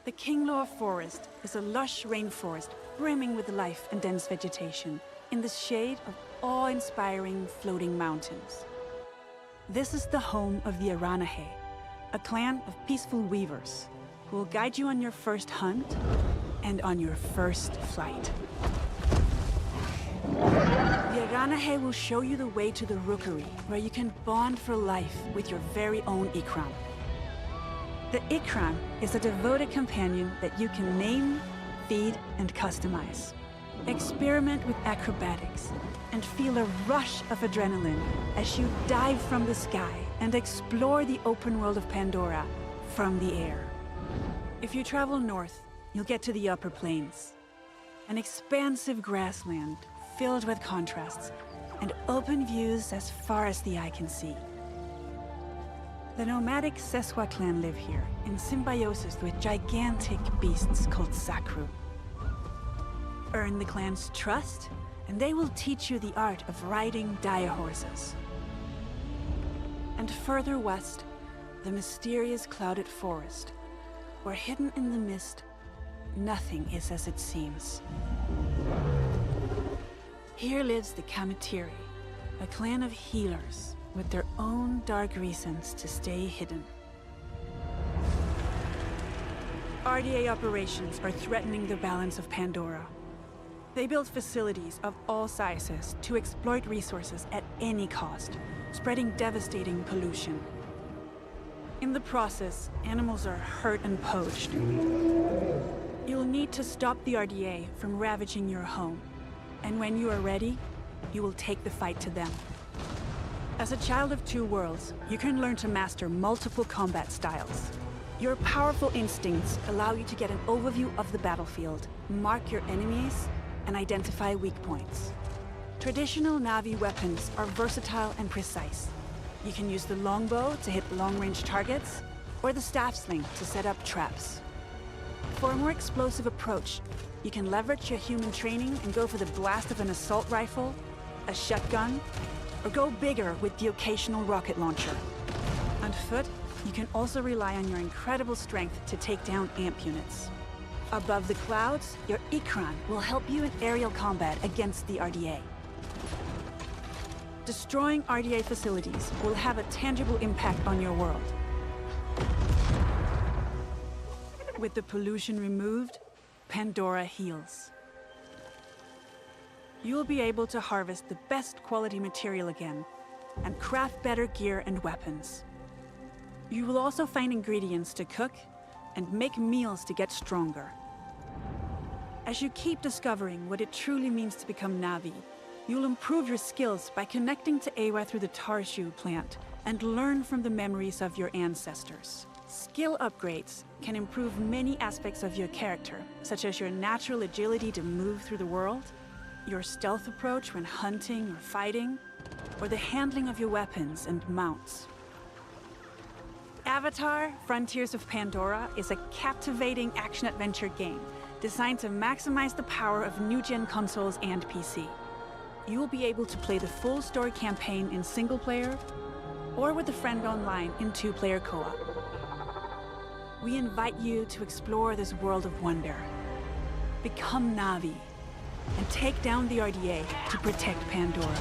The Kinglor Forest is a lush rainforest brimming with life and dense vegetation in the shade of awe-inspiring floating mountains. This is the home of the Aranahe, a clan of peaceful weavers who will guide you on your first hunt and on your first flight. The Aranahe will show you the way to the Rookery, where you can bond for life with your very own Ikram. The Ikram is a devoted companion that you can name, feed, and customize. Experiment with acrobatics and feel a rush of adrenaline as you dive from the sky and explore the open world of Pandora from the air. If you travel north, you'll get to the upper plains, an expansive grassland filled with contrasts and open views as far as the eye can see. The nomadic Seswa clan live here in symbiosis with gigantic beasts called Sakru. Earn the clan's trust and they will teach you the art of riding dire horses. And further west, the mysterious clouded forest, where hidden in the mist, nothing is as it seems. Here lives the Kamatiri, a clan of healers with their own dark reasons to stay hidden. RDA operations are threatening the balance of Pandora. They build facilities of all sizes to exploit resources at any cost, spreading devastating pollution. In the process, animals are hurt and poached. You'll need to stop the RDA from ravaging your home. And when you are ready, you will take the fight to them. As a child of two worlds, you can learn to master multiple combat styles. Your powerful instincts allow you to get an overview of the battlefield, mark your enemies, and identify weak points. Traditional Na'vi weapons are versatile and precise. You can use the longbow to hit long-range targets, or the staff sling to set up traps. For a more explosive approach, you can leverage your human training and go for the blast of an assault rifle, a shotgun, or go bigger with the occasional rocket launcher. On foot, you can also rely on your incredible strength to take down AMP units. Above the clouds, your Ikran will help you in aerial combat against the RDA. Destroying RDA facilities will have a tangible impact on your world. With the pollution removed, Pandora heals. You'll be able to harvest the best quality material again, and craft better gear and weapons. You will also find ingredients to cook, and make meals to get stronger. As you keep discovering what it truly means to become Na'vi, you'll improve your skills by connecting to Awa through the Tarshu plant, and learn from the memories of your ancestors. Skill upgrades can improve many aspects of your character, such as your natural agility to move through the world, your stealth approach when hunting or fighting, or the handling of your weapons and mounts. Avatar: Frontiers of Pandora is a captivating action-adventure game designed to maximize the power of new-gen consoles and PC. You will be able to play the full story campaign in single-player, or with a friend online in two-player co-op. We invite you to explore this world of wonder. Become Na'vi, and take down the RDA to protect Pandora.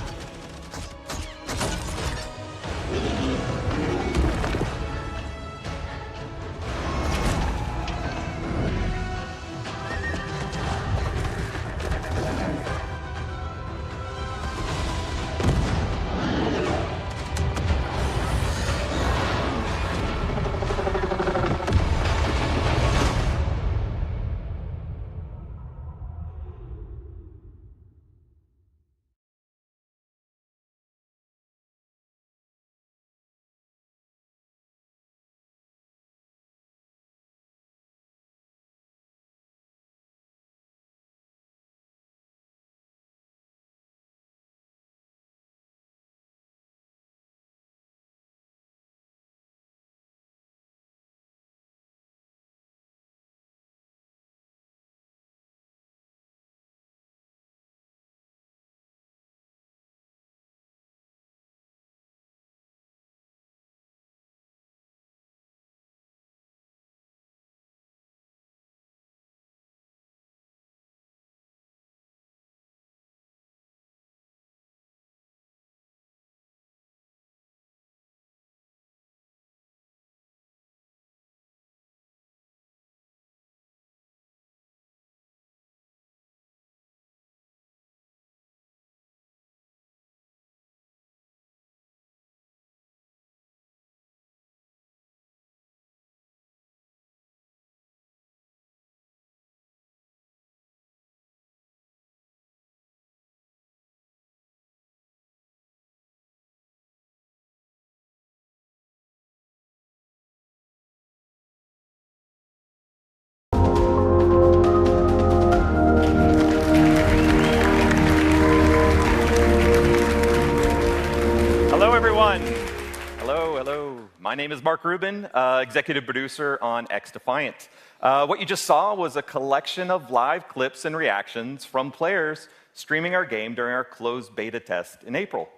Hello. My name is Mark Rubin, executive producer on XDefiant. What you just saw was a collection of live clips and reactions from players streaming our game during our closed beta test in April.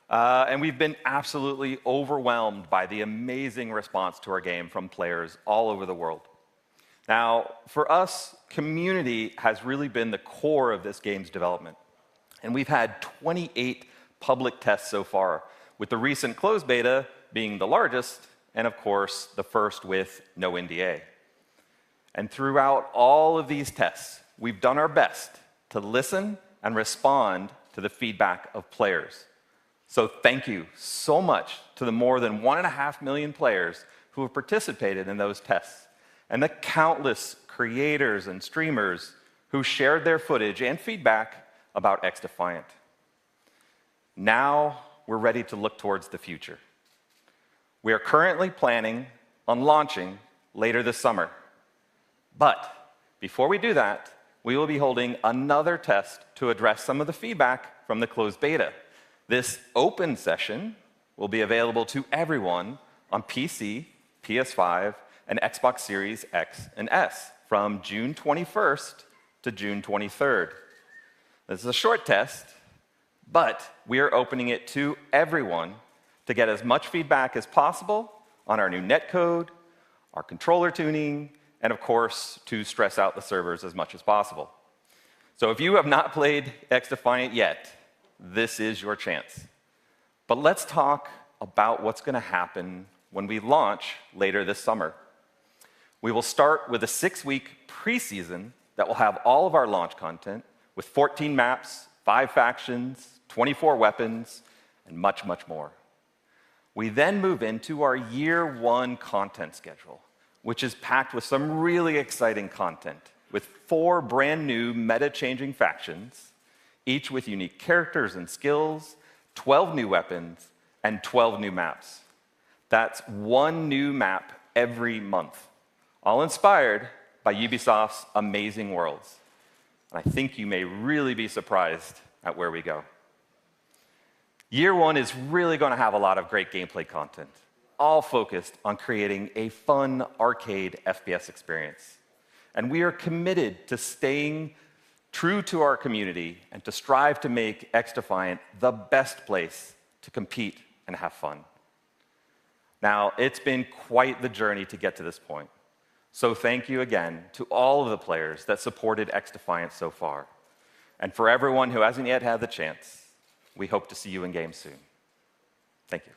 And we've been absolutely overwhelmed by the amazing response to our game from players all over the world. Now, for us, community has really been the core of this game's development. And we've had 28 public tests so far, with the recent closed beta being the largest, and of course, the first with no NDA. And throughout all of these tests, we've done our best to listen and respond to the feedback of players. So thank you so much to the more than 1.5 million players who have participated in those tests, and the countless creators and streamers who shared their footage and feedback about XDefiant. Now we're ready to look towards the future. We are currently planning on launching later this summer. But before we do that, we will be holding another test to address some of the feedback from the closed beta. This open session will be available to everyone on PC, PS5, and Xbox Series X and S from June 21st to June 23rd. This is a short test, but we are opening it to everyone to get as much feedback as possible on our new netcode, our controller tuning, and of course, to stress out the servers as much as possible. So if you have not played XDefiant yet, this is your chance. But let's talk about what's going to happen when we launch later this summer. We will start with a 6-week preseason that will have all of our launch content with 14 maps, 5 factions, 24 weapons, and much, much more. We then move into our year 1 content schedule, which is packed with some really exciting content, with 4 brand new meta-changing factions, each with unique characters and skills, 12 new weapons, and 12 new maps. That's 1 new map every month, all inspired by Ubisoft's amazing worlds. And I think you may really be surprised at where we go. Year 1 is really going to have a lot of great gameplay content, all focused on creating a fun arcade FPS experience. And we are committed to staying true to our community and to strive to make XDefiant the best place to compete and have fun. Now, it's been quite the journey to get to this point. So thank you again to all of the players that supported XDefiant so far. And for everyone who hasn't yet had the chance, we hope to see you in game soon. Thank you.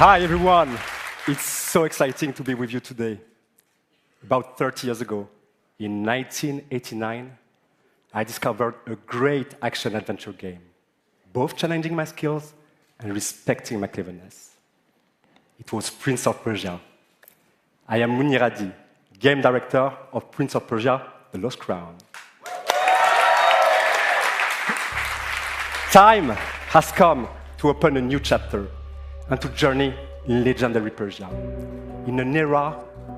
Hi, everyone. It's so exciting to be with you today. About 30 years ago, in 1989, I discovered a great action-adventure game, both challenging my skills and respecting my cleverness. It was Prince of Persia. I am Muniradi, game director of Prince of Persia, The Lost Crown. Time has come to open a new chapter and to journey in legendary Persia, in an era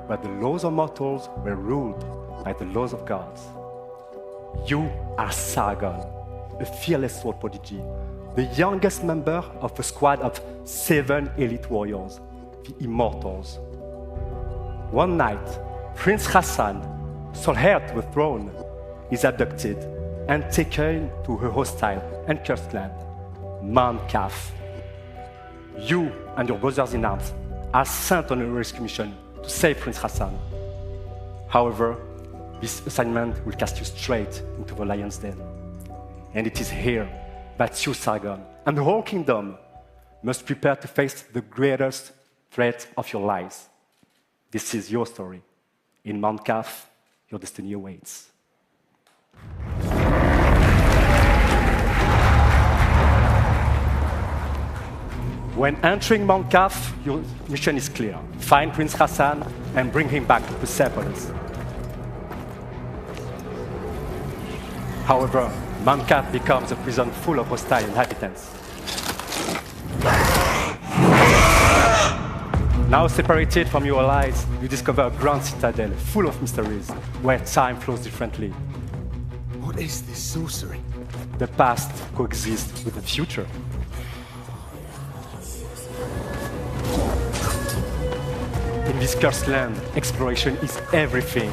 where the laws of mortals were ruled by the laws of gods. You are Sargon, a fearless sword prodigy, the youngest member of a squad of 7 elite warriors, the Immortals. One night, Prince Hassan, sole heir to the throne, is abducted and taken to her hostile and cursed land, Mount Kaf. You and your brothers-in-arms are sent on a rescue mission to save Prince Hassan. However, this assignment will cast you straight into the lion's den. And it is here that you, Sargon, and the whole kingdom must prepare to face the greatest threat of your lives. This is your story. In Mount Kaf, your destiny awaits. When entering Mount Kaf, your mission is clear. Find Prince Hassan and bring him back to Persepolis. However, Mount Kaf becomes a prison full of hostile inhabitants. Now separated from your allies, you discover a grand citadel full of mysteries, where time flows differently. What is this sorcery? The past coexists with the future. In this cursed land, exploration is everything.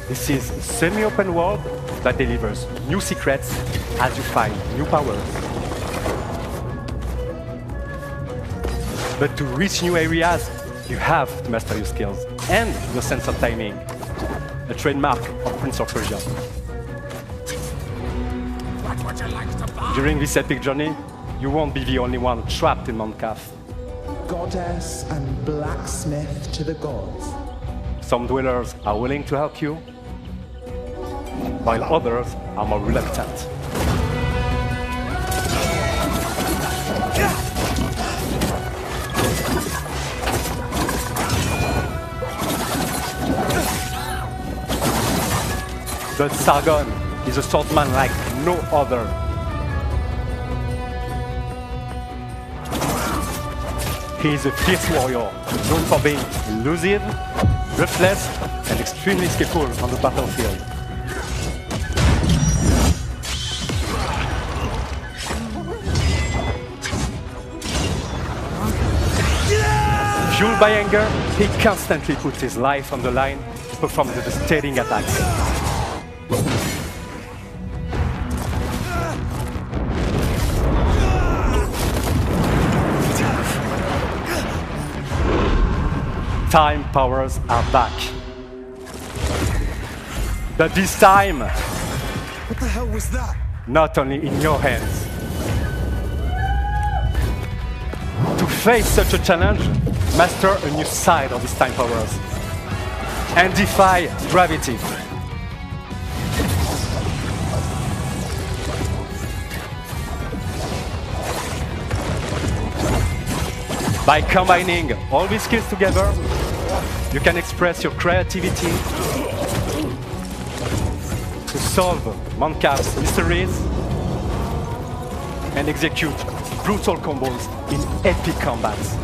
This is a semi-open world that delivers new secrets as you find new powers. But to reach new areas, you have to master your skills and your sense of timing, a trademark of Prince of Persia. During this epic journey, you won't be the only one trapped in Mount Kaf. Goddess and blacksmith to the gods. Some dwellers are willing to help you, while others are more reluctant. But Sargon is a swordsman like no other. He is a fierce warrior, known for being elusive, ruthless, and extremely skillful on the battlefield. Fueled by anger, he constantly puts his life on the line to perform devastating attacks. Time powers are back. But this time, What the hell was that? not only in your hands. To face such a challenge, master a new side of these time powers and defy gravity. By combining all these skills together, you can express your creativity to solve Mount Kaf's mysteries and execute brutal combos in epic combats.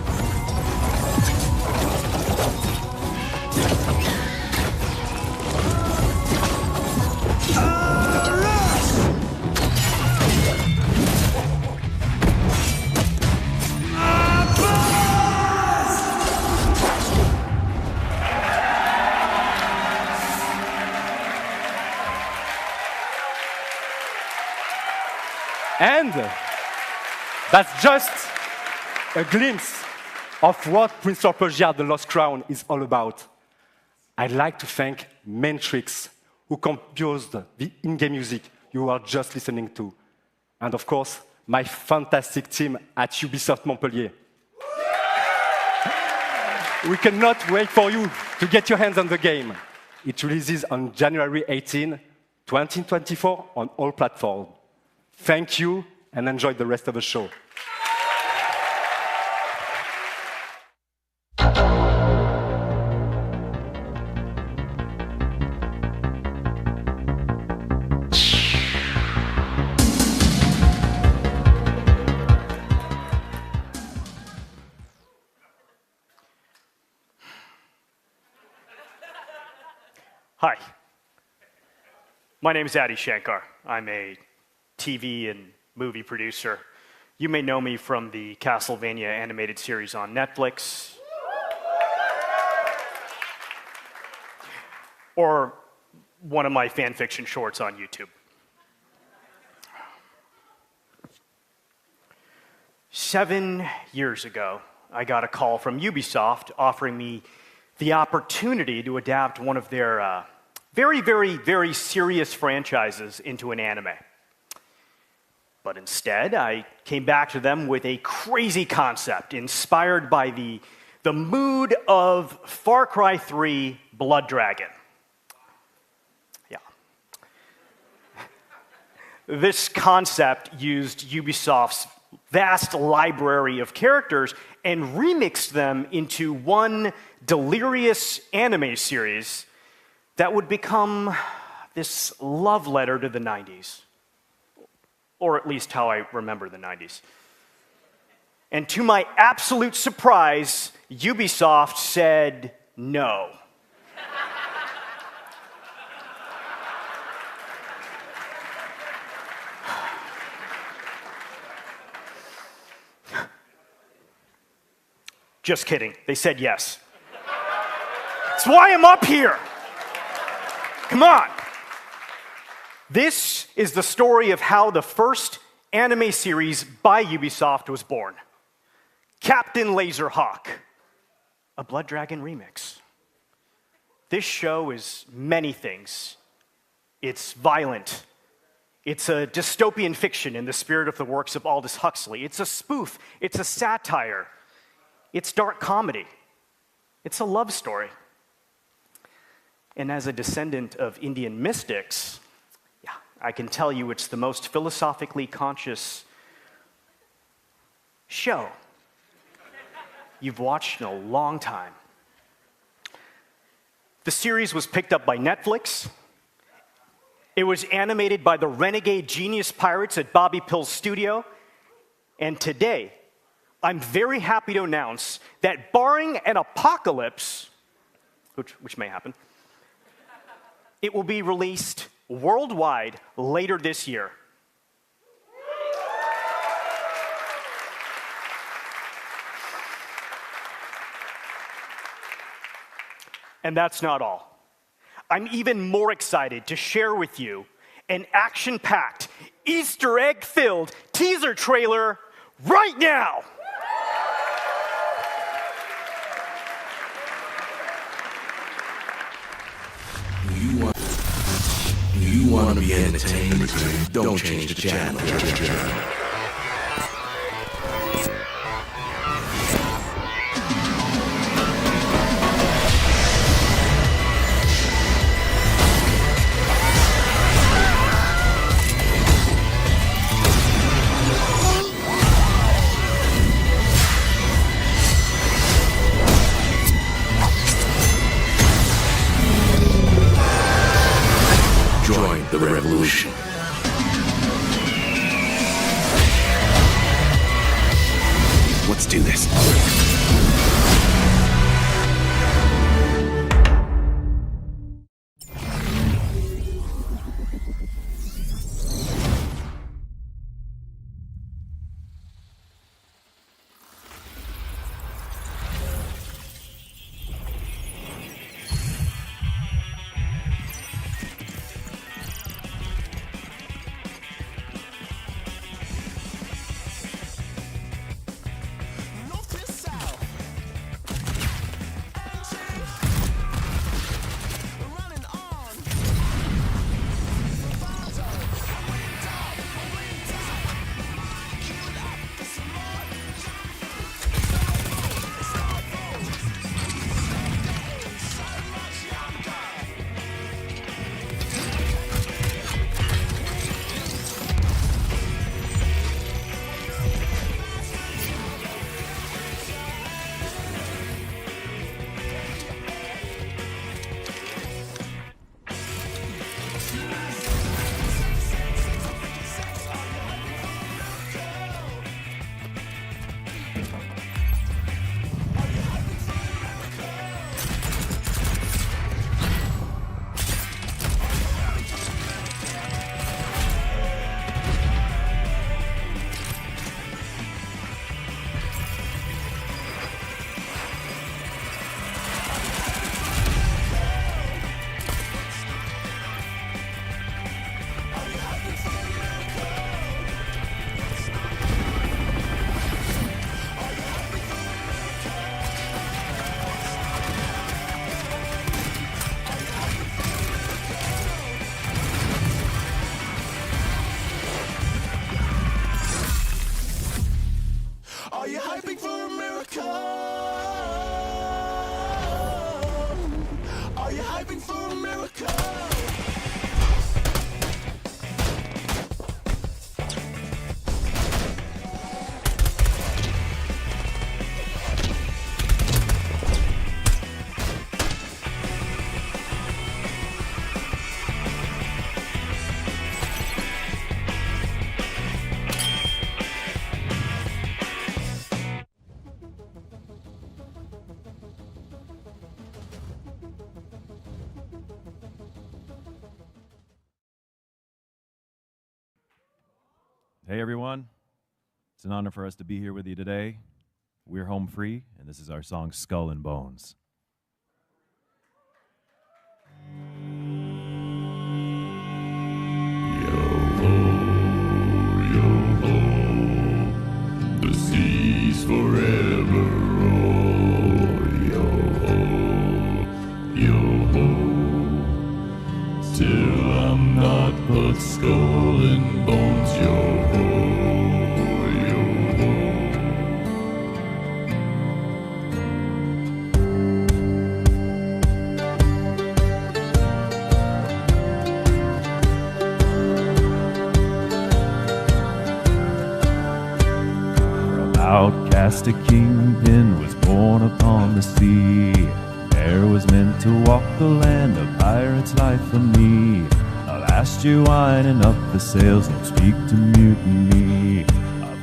And that's just a glimpse of what Prince of Persia, The Lost Crown is all about. I'd like to thank Matrix, who composed the in-game music you are just listening to. And of course, my fantastic team at Ubisoft Montpellier. We cannot wait for you to get your hands on the game. It releases on January 18, 2024 on all platforms. Thank you and enjoy the rest of the show. Hi, my name is Adi Shankar. I'm a TV and movie producer. You may know me from the Castlevania animated series on Netflix, or one of my fan fiction shorts on YouTube. 7 years ago, I got a call from Ubisoft offering me the opportunity to adapt one of their very, very, very serious franchises into an anime. But instead, I came back to them with a crazy concept inspired by the mood of Far Cry 3 Blood Dragon. Yeah. This concept used Ubisoft's vast library of characters and remixed them into one delirious anime series that would become this love letter to the 90s. Or at least how I remember the 90s. And to my absolute surprise, Ubisoft said no. Just kidding. They said yes. That's why I'm up here. Come on. This is the story of how the first anime series by Ubisoft was born. Captain Laserhawk, a Blood Dragon remix. This show is many things. It's violent. It's a dystopian fiction in the spirit of the works of Aldous Huxley. It's a spoof. It's a satire. It's dark comedy. It's a love story. And as a descendant of Indian mystics, I can tell you it's the most philosophically conscious show you've watched in a long time. The series was picked up by Netflix. It was animated by the renegade genius pirates at Bobby Pill's studio. And today, I'm very happy to announce that barring an apocalypse, which may happen, it will be released worldwide later this year. And that's not all. I'm even more excited to share with you an action-packed, Easter egg-filled teaser trailer right now. You want to be entertained? Don't change the channel. Join the revolution. Let's do this. Hey everyone, it's an honor for us to be here with you today. We're Home Free, and this is our song Skull and Bones. The seas forever roar, yo-ho, yo-ho, till I'm not but skull and bones, yo-ho, yo-ho. Outcast a kingpin was born upon the sea. There was meant to walk the land, a pirate's life for me. Last year winding up the sails, don't speak to mutiny.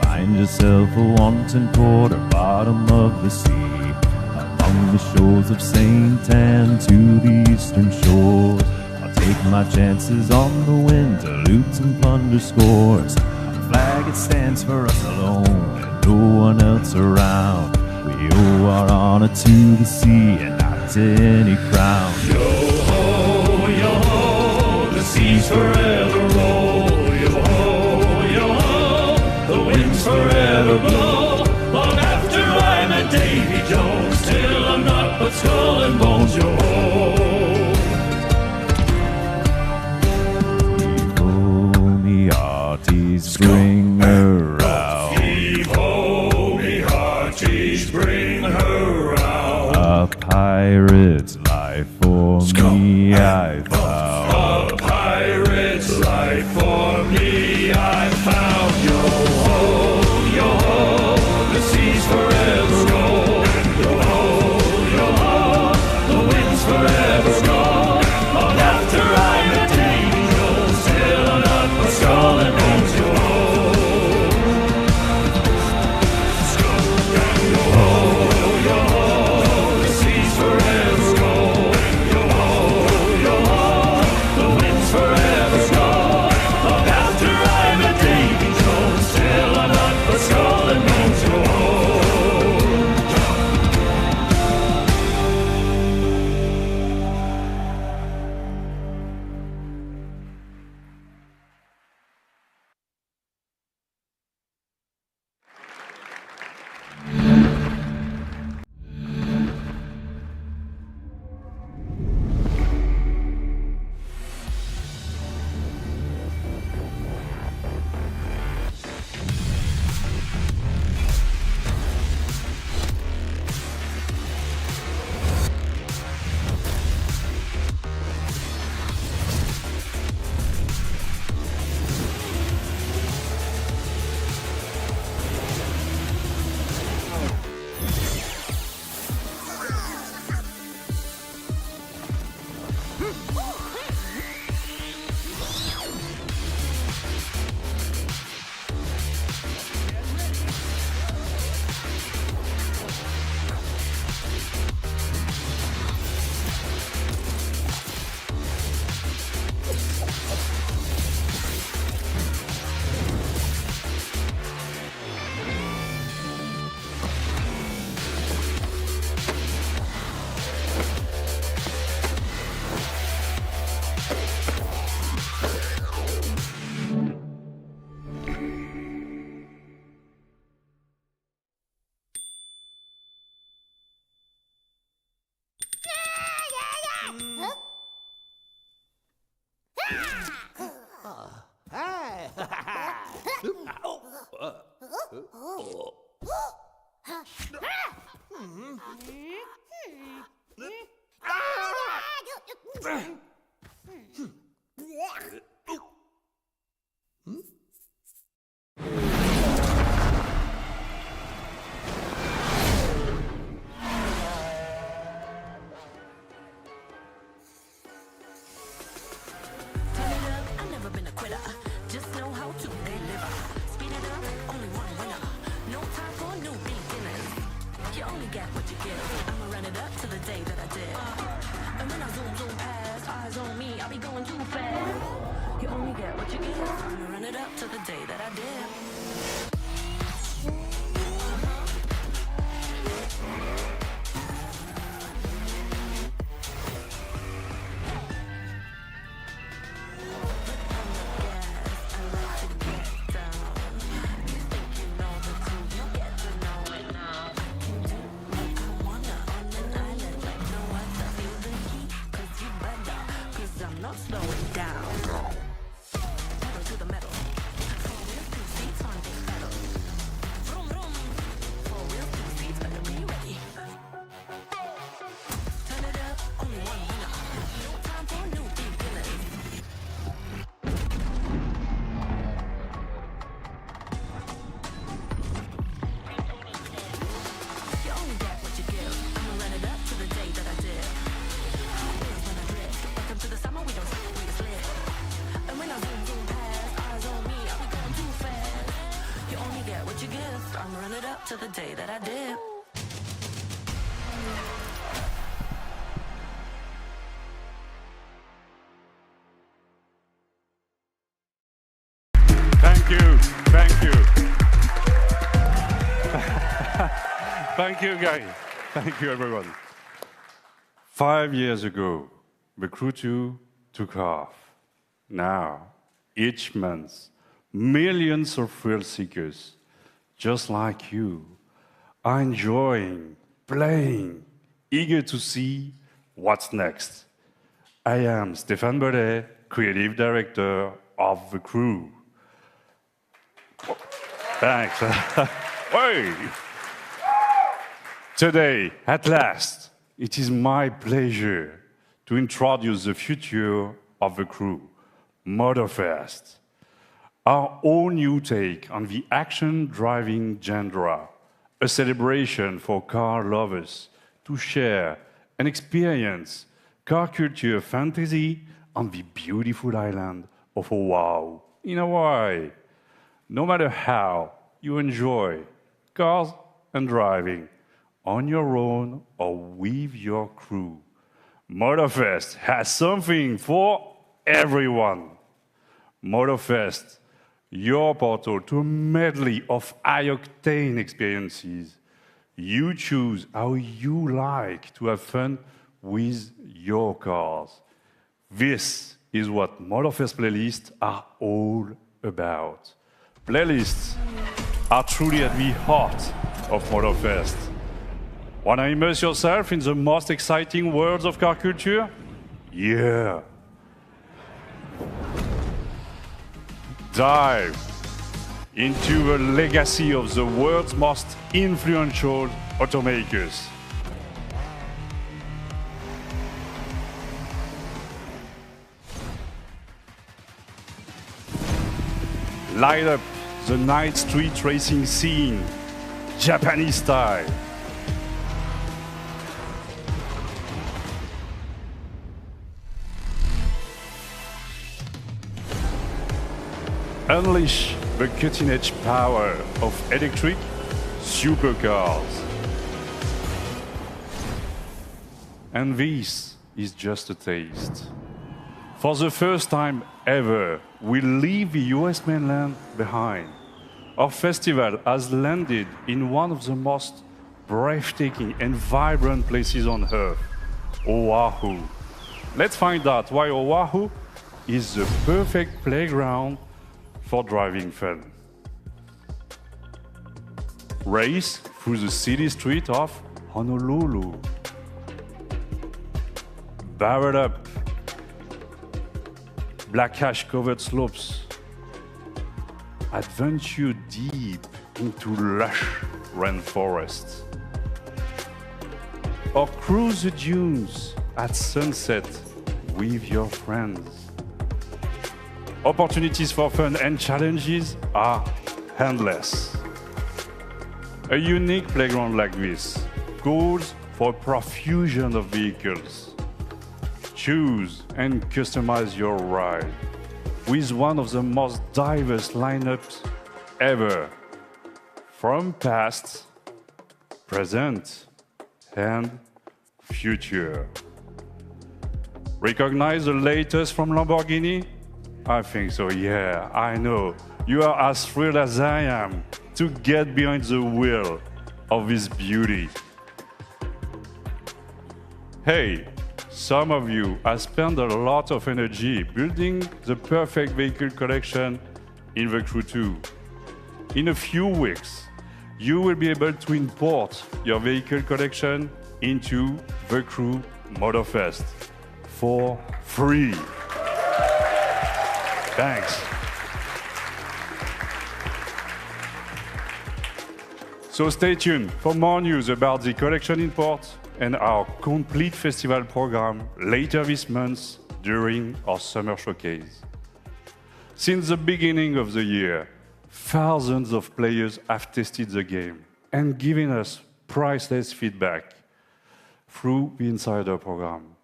Find yourself a wanton quarter, bottom of the sea. Along the shores of St. Anne to the eastern shores, I'll take my chances on the wind to loot and plunder scores. A flag, it stands for us alone, no one else around. We owe our honor to the sea and not to any crown. Yo-ho, yo-ho, the seas forever roll. Yo-ho, yo-ho, the winds forever blow. Long after I'm a Davy Jones, till I'm not but skull and bones. Yo-ho. Oh, me hearties, bring her out. Bring her out. A pirate's life for me I found. A pirate's life for me I found. Yo-ho, yo-ho, the seas forever roll. Yo-ho, yo-ho, the winds forever go. Long after I'm a Davy Jones, still I'm not but skull and bones. Yo-ho. You only get what you give. I'ma run it up to the day that I did. To the day that I did. Thank you. Thank you. Thank you, guys. Thank you, everyone. 5 years ago, the Crew 2 took off. Now, each month, millions of thrill seekers just like you, are enjoying, playing, eager to see what's next. I am Stéphane Bellet, Creative Director of the Crew. Thanks. Hey. Today, at last, it is my pleasure to introduce the future of the Crew, Motorfest. Our own new take on the action-driving genre, a celebration for car lovers to share and experience car culture fantasy on the beautiful island of Oahu in Hawaii. No matter how you enjoy cars and driving, on your own or with your crew, Motorfest has something for everyone. Motorfest, your portal to a medley of high-octane experiences. You choose how you like to have fun with your cars. This is what Motorfest playlists are all about. Playlists are truly at the heart of Motorfest. Want to immerse yourself in the most exciting worlds of car culture? Yeah. Dive into the legacy of the world's most influential automakers. Light up the night street racing scene, Japanese style. Unleash the cutting-edge power of electric supercars. And this is just a taste. For the first time ever, we leave the US mainland behind. Our festival has landed in one of the most breathtaking and vibrant places on Earth, Oahu. Let's find out why Oahu is the perfect playground for driving fun. Race through the city street of Honolulu. Barrel up black ash-covered slopes. Adventure deep into lush rainforests. Or cruise the dunes at sunset with your friends. Opportunities for fun and challenges are endless. A unique playground like this calls for a profusion of vehicles. Choose and customize your ride with one of the most diverse lineups ever, from past, present, and future. Recognize the latest from Lamborghini? I think so, yeah, I know. You are as thrilled as I am to get behind the wheel of this beauty. Hey, some of you have spent a lot of energy building the perfect vehicle collection in the Crew 2. In a few weeks, you will be able to import your vehicle collection into the Crew Motorfest for free. Thanks. So stay tuned for more news about the collection import and our complete festival program later this month during our summer showcase. Since the beginning of the year, thousands of players have tested the game and given us priceless feedback through the Insider program.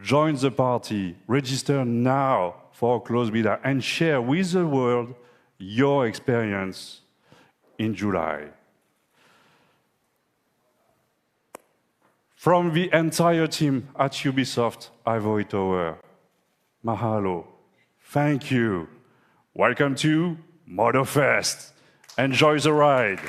Join the party, register now for a closed beta, and share with the world your experience in July. From the entire team at Ubisoft Ivory Tower, mahalo, thank you. Welcome to Motorfest. Enjoy the ride.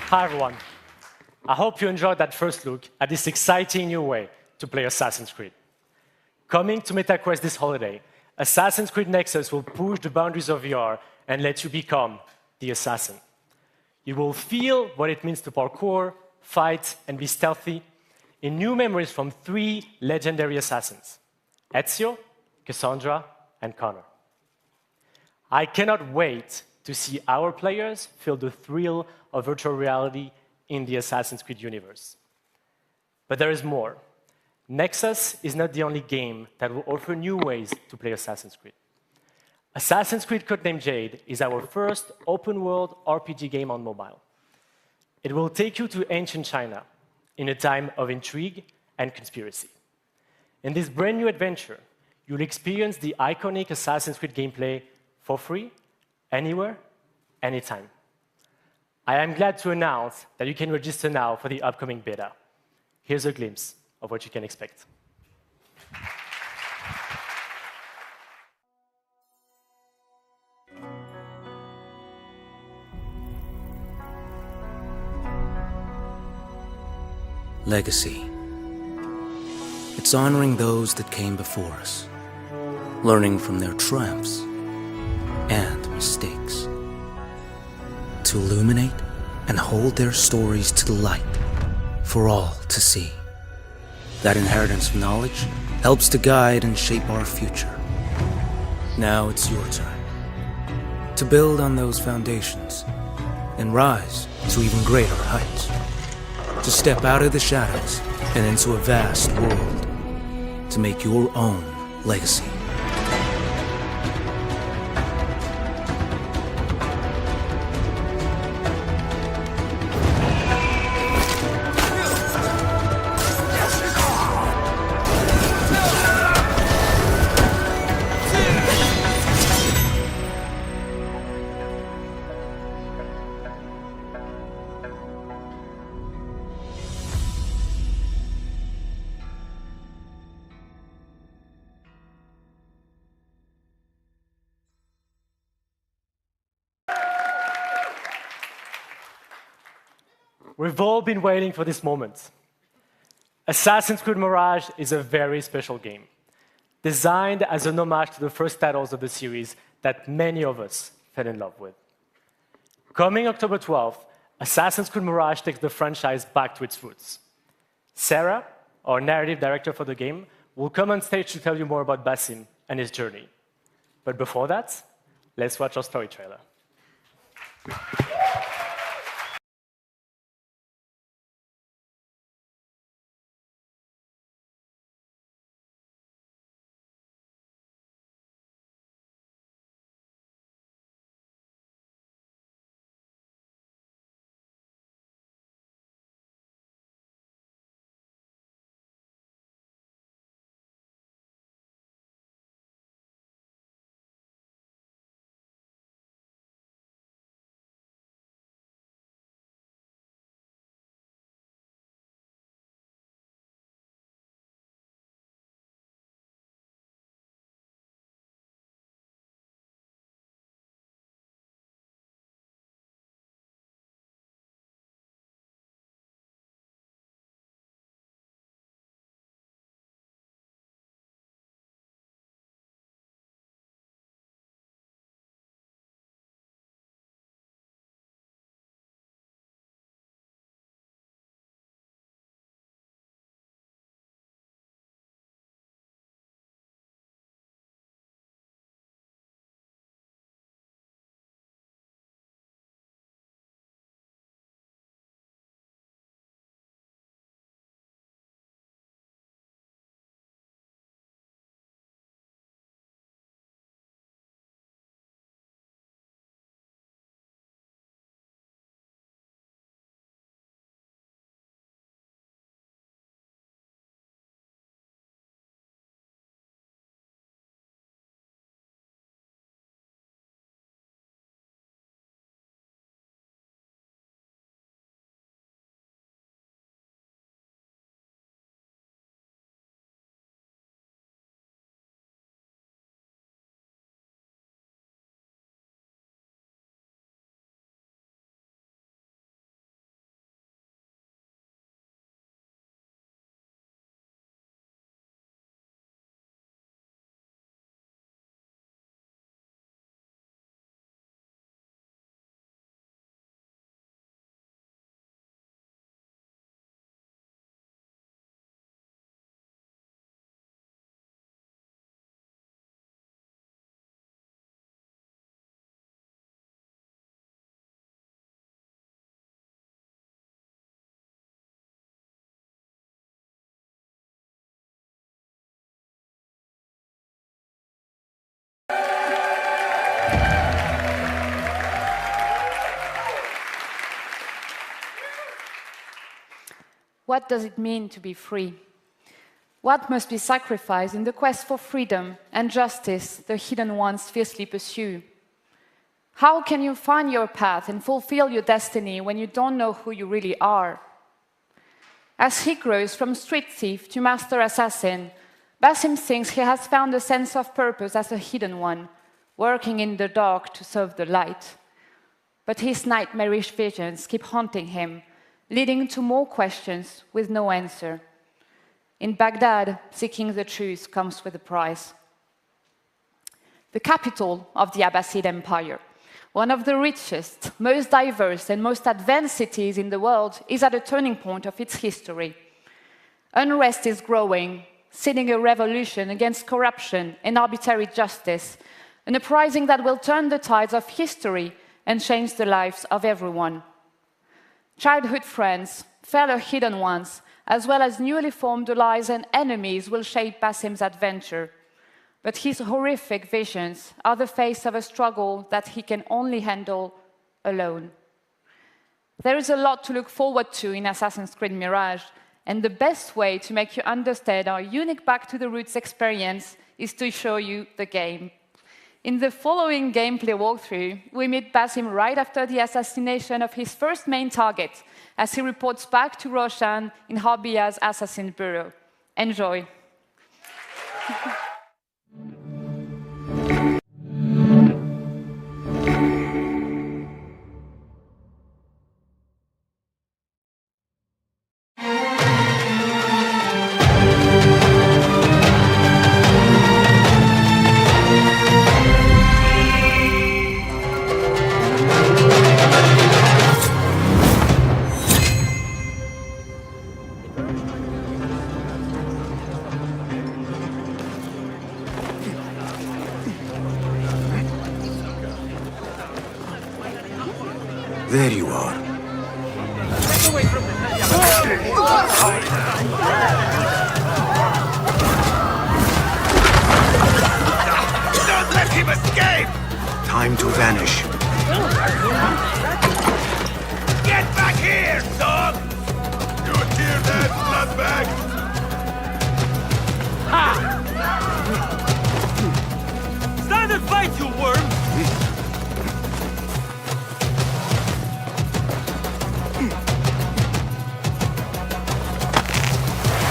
Hi everyone. I hope you enjoyed that first look at this exciting new way to play Assassin's Creed. Coming to MetaQuest this holiday, Assassin's Creed Nexus will push the boundaries of VR and let you become the assassin. You will feel what it means to parkour, fight, and be stealthy. in new memories from 3 legendary assassins, Ezio, Cassandra, and Connor. I cannot wait to see our players feel the thrill of virtual reality in the Assassin's Creed universe. But there is more. Nexus is not the only game that will offer new ways to play Assassin's Creed. Assassin's Creed Codename Jade is our first open-world RPG game on mobile. It will take you to ancient China in a time of intrigue and conspiracy. In this brand new adventure, you'll experience the iconic Assassin's Creed gameplay for free, anywhere, anytime. I am glad to announce that you can register now for the upcoming beta. Here's a glimpse of what you can expect. Legacy. It's honoring those that came before us, learning from their triumphs and mistakes, to illuminate and hold their stories to the light for all to see. That inheritance of knowledge helps to guide and shape our future. Now it's your turn to build on those foundations and rise to even greater heights. To step out of the shadows and into a vast world, to make your own legacy. We've all been waiting for this moment. Assassin's Creed Mirage is a very special game, designed as an homage to the first titles of the series that many of us fell in love with. Coming October 12th, Assassin's Creed Mirage takes the franchise back to its roots. Sarah, our narrative director for the game, will come on stage to tell you more about Basim and his journey. But before that, let's watch our story trailer. What does it mean to be free? What must be sacrificed in the quest for freedom and justice the hidden ones fiercely pursue? How can you find your path and fulfill your destiny when you don't know who you really are? As he grows from street thief to master assassin, Basim thinks he has found a sense of purpose as a hidden one, working in the dark to serve the light. But his nightmarish visions keep haunting him, leading to more questions with no answer. In Baghdad, seeking the truth comes with a price. The capital of the Abbasid Empire, one of the richest, most diverse, and most advanced cities in the world, is at a turning point of its history. Unrest is growing, seeding a revolution against corruption and arbitrary justice, an uprising that will turn the tides of history and change the lives of everyone. Childhood friends, fellow hidden ones, as well as newly formed allies and enemies will shape Basim's adventure. But his horrific visions are the face of a struggle that he can only handle alone. There is a lot to look forward to in Assassin's Creed Mirage, and the best way to make you understand our unique Back to the Roots experience is to show you the game. In the following gameplay walkthrough, we meet Basim right after the assassination of his first main target, as he reports back to Roshan in Harbiya's Assassin Bureau. Enjoy. There you are. Don't let him escape! Time to vanish. Get back here, dog! You hear that, bloodbag? Stand and fight, you worm!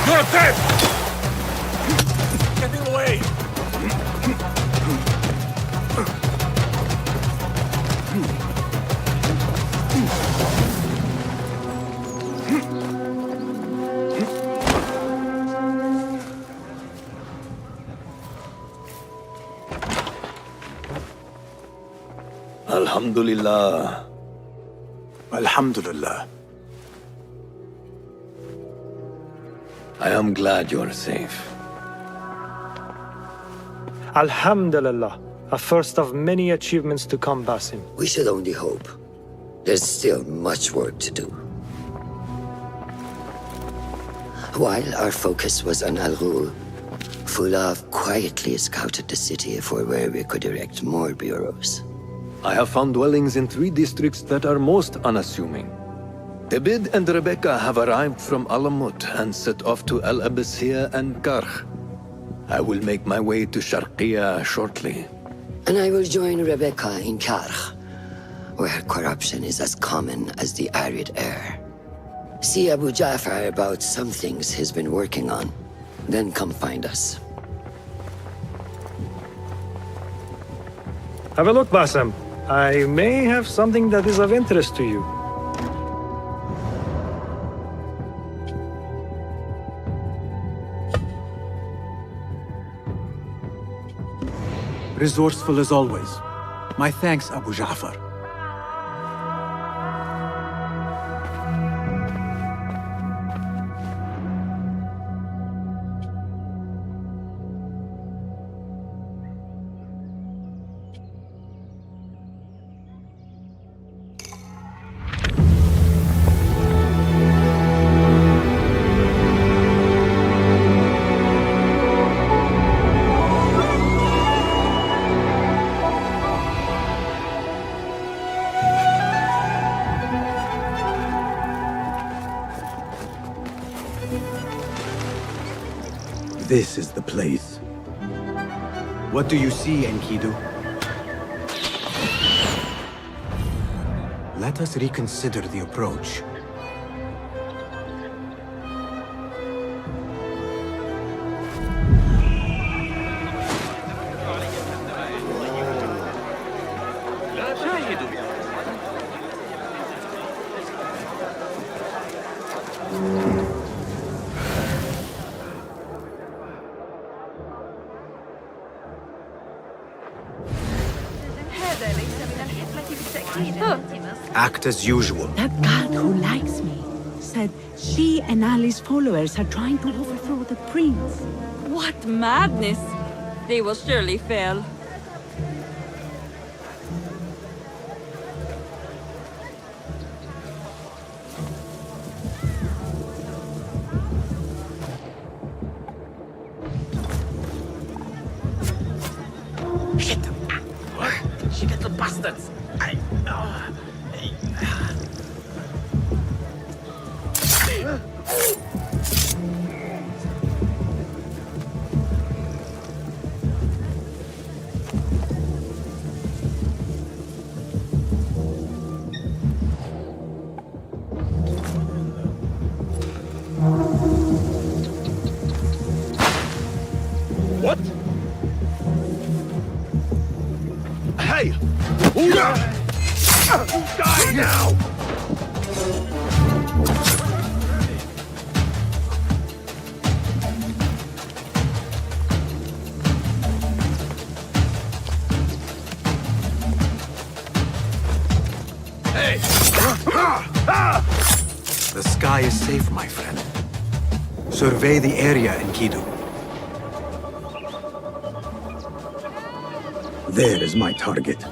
You're dead! Getting away! Alhamdulillah. Alhamdulillah. I am glad you're safe. Alhamdulillah. A first of many achievements to come, Basim. We should only hope. There's still much work to do. While our focus was on Al Ghul, Fulaf quietly scouted the city for where we could erect more bureaus. I have found dwellings in 3 districts that are most unassuming. Abid and Rebecca have arrived from Alamut and set off to Al Abbasiyah and Karh. I will make my way to Sharqiyah shortly. And I will join Rebecca in Karh, where corruption is as common as the arid air. See Abu Ja'far about some things he's been working on. Then come find us. Have a look, Basim. I may have something that is of interest to you. Resourceful as always. My thanks, Abu Ja'far. This is the place. What do you see, Enkidu? Let us reconsider the approach. Act as usual. That guard who likes me said she and Ali's followers are trying to overthrow the prince. What madness! They will surely fail. Shit! What? She little bastards! What? Hey! Die now! Hey! The sky is safe, my friend. Survey the area, Enkidu. There is my target.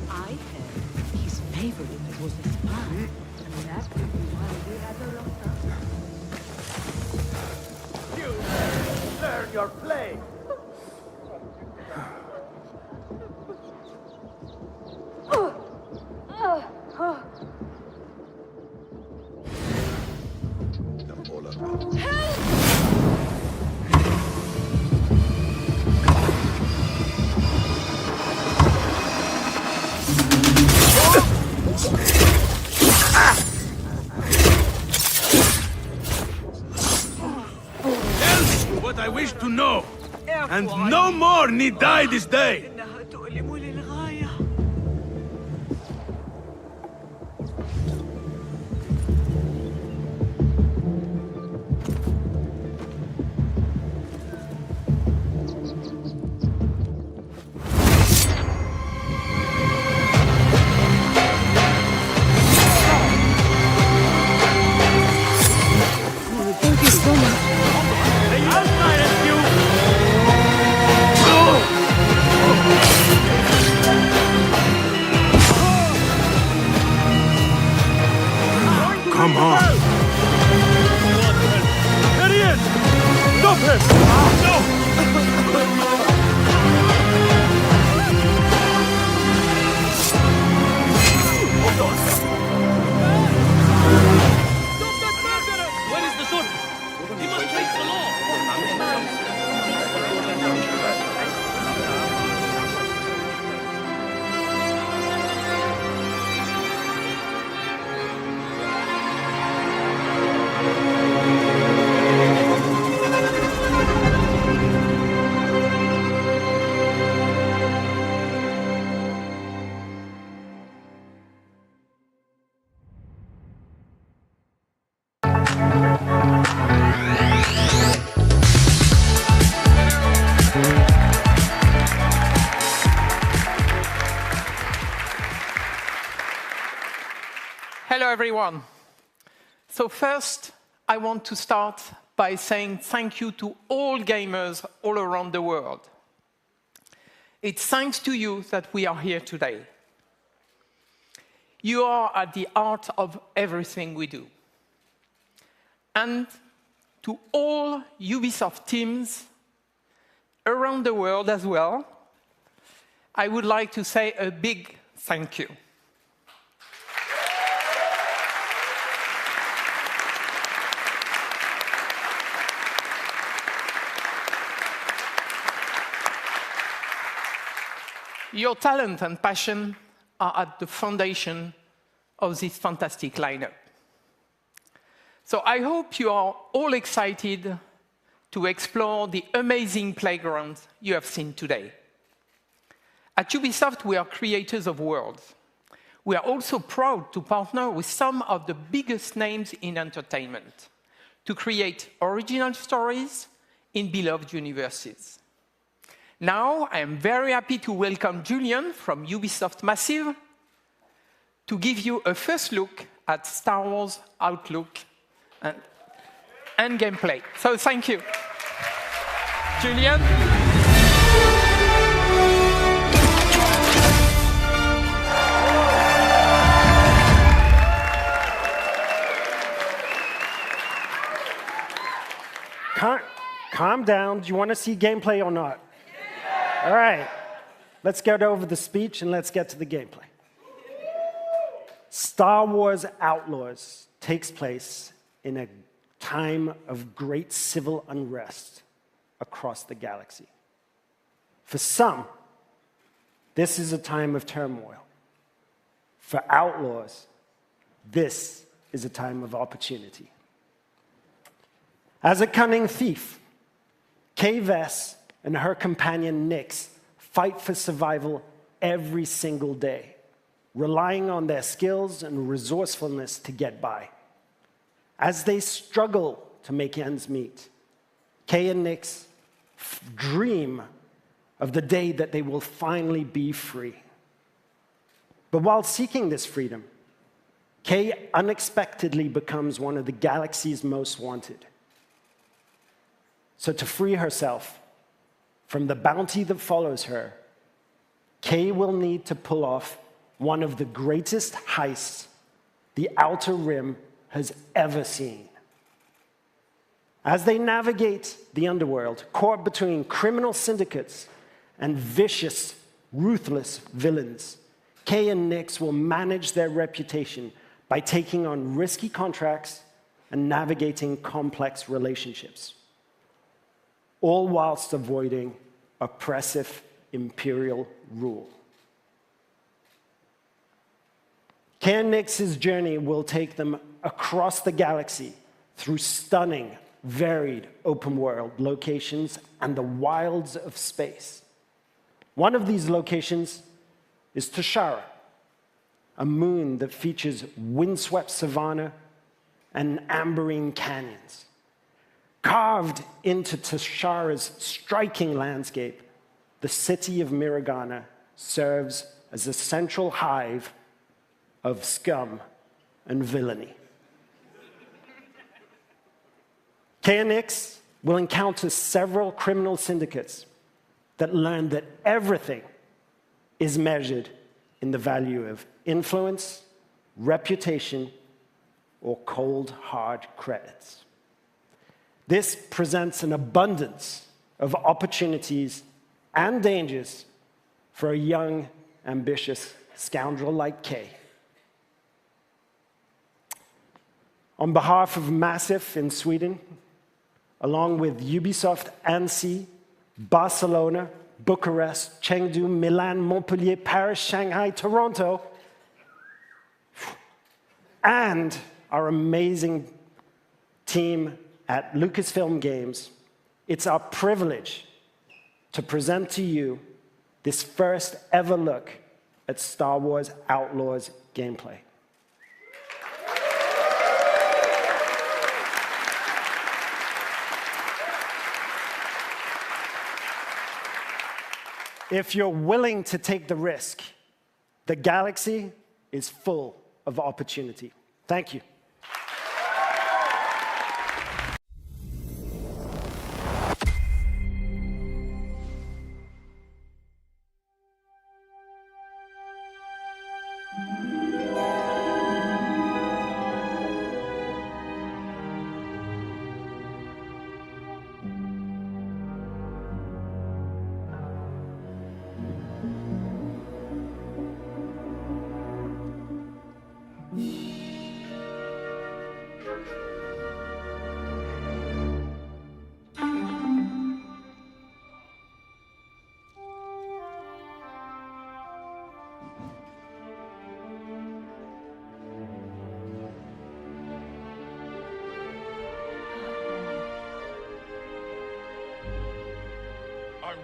I heard his favorite was a spy, and that could be why we had a lot of... You learn your play! Tell me what I wish to know, and no more need die this day. Thank you so much. Come on. Idiot! Stop him! No! Where is the sword? He must face the law. Hello, everyone. So first, I want to start by saying thank you to all gamers all around the world. It's thanks to you that we are here today. You are at the heart of everything we do. And to all Ubisoft teams around the world as well, I would like to say a big thank you. Your talent and passion are at the foundation of this fantastic lineup. So I hope you are all excited to explore the amazing playground you have seen today. At Ubisoft, we are creators of worlds. We are also proud to partner with some of the biggest names in entertainment to create original stories in beloved universes. Now, I am very happy to welcome Julian from Ubisoft Massive to give you a first look at Star Wars Outlook and gameplay. So thank you. Julian? Calm down. Do you want to see gameplay or not? All right. Let's get over the speech and let's get to the gameplay. Star Wars Outlaws takes place in a time of great civil unrest across the galaxy. For some, this is a time of turmoil. For Outlaws, this is a time of opportunity. As a cunning thief, Kay Vess and her companion Nyx fight for survival every single day, relying on their skills and resourcefulness to get by. As they struggle to make ends meet, Kay and Nyx dream of the day that they will finally be free. But while seeking this freedom, Kay unexpectedly becomes one of the galaxy's most wanted. So to free herself from the bounty that follows her, Kay will need to pull off one of the greatest heists the Outer Rim has ever seen. As they navigate the underworld, caught between criminal syndicates and vicious, ruthless villains, Kay and Nyx will manage their reputation by taking on risky contracts and navigating complex relationships, all whilst avoiding oppressive imperial rule. Kay and Nyx's journey will take them across the galaxy through stunning, varied open-world locations and the wilds of space. One of these locations is Tashara, a moon that features windswept savanna and amberine canyons. Carved into Tashara's striking landscape, the city of Miragana serves as a central hive of scum and villainy. Kay and Nyx will encounter several criminal syndicates that learn that everything is measured in the value of influence, reputation, or cold, hard credits. This presents an abundance of opportunities and dangers for a young, ambitious scoundrel like Kay. On behalf of Massive in Sweden, along with Ubisoft Annecy, Barcelona, Bucharest, Chengdu, Milan, Montpellier, Paris, Shanghai, Toronto, and our amazing team at Lucasfilm Games, it's our privilege to present to you this first ever look at Star Wars Outlaws gameplay. If you're willing to take the risk, the galaxy is full of opportunity. Thank you.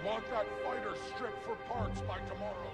want that fighter stripped for parts by tomorrow.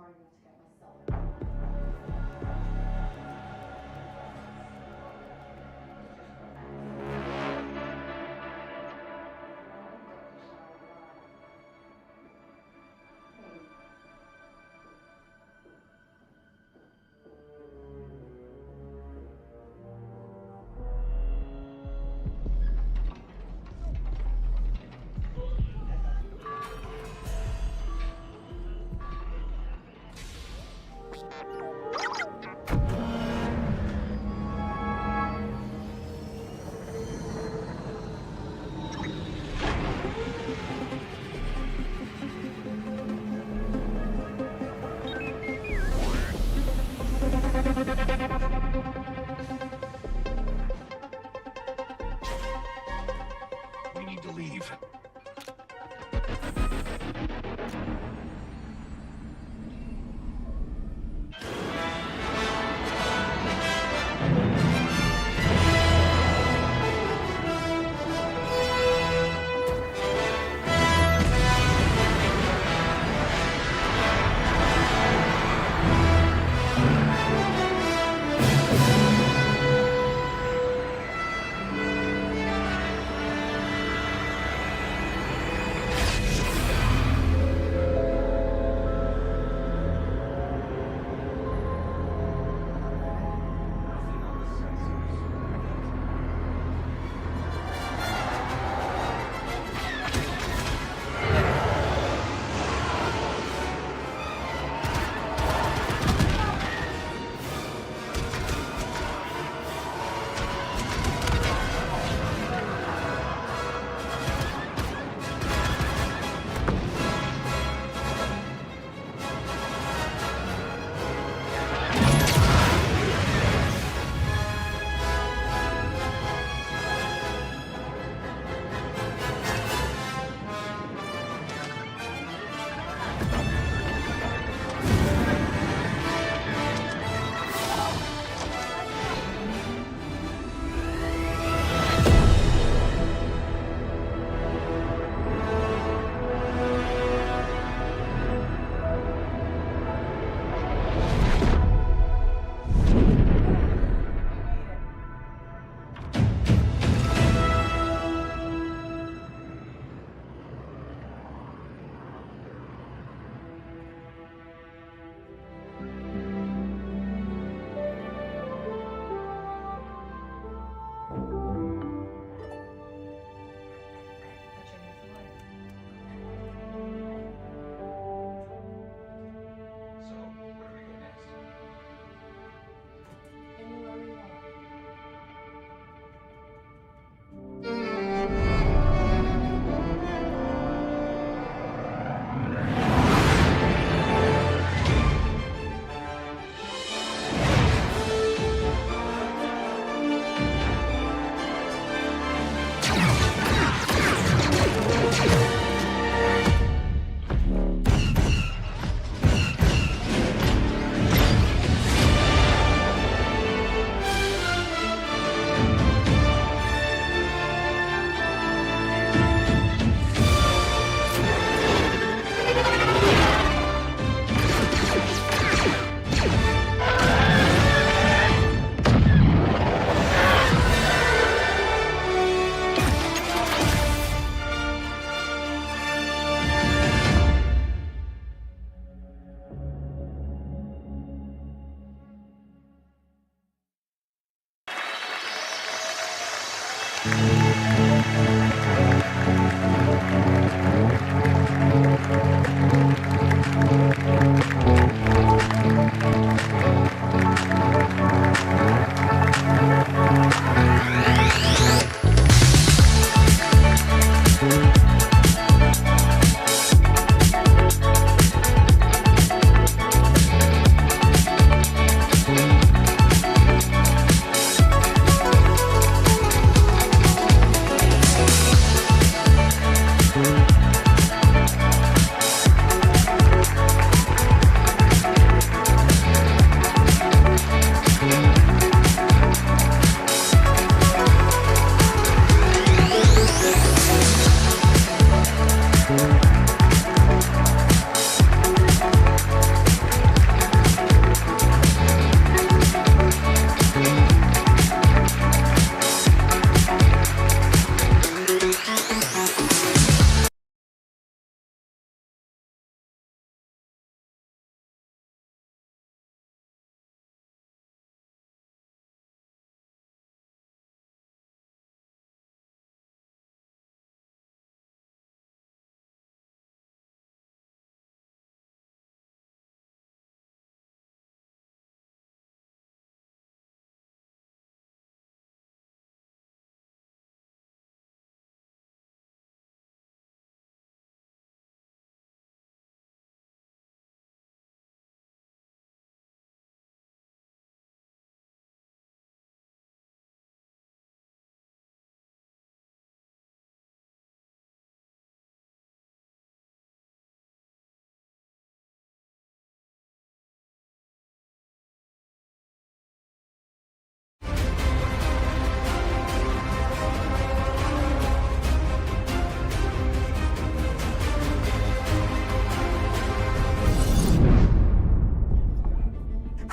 smart enough to get myself.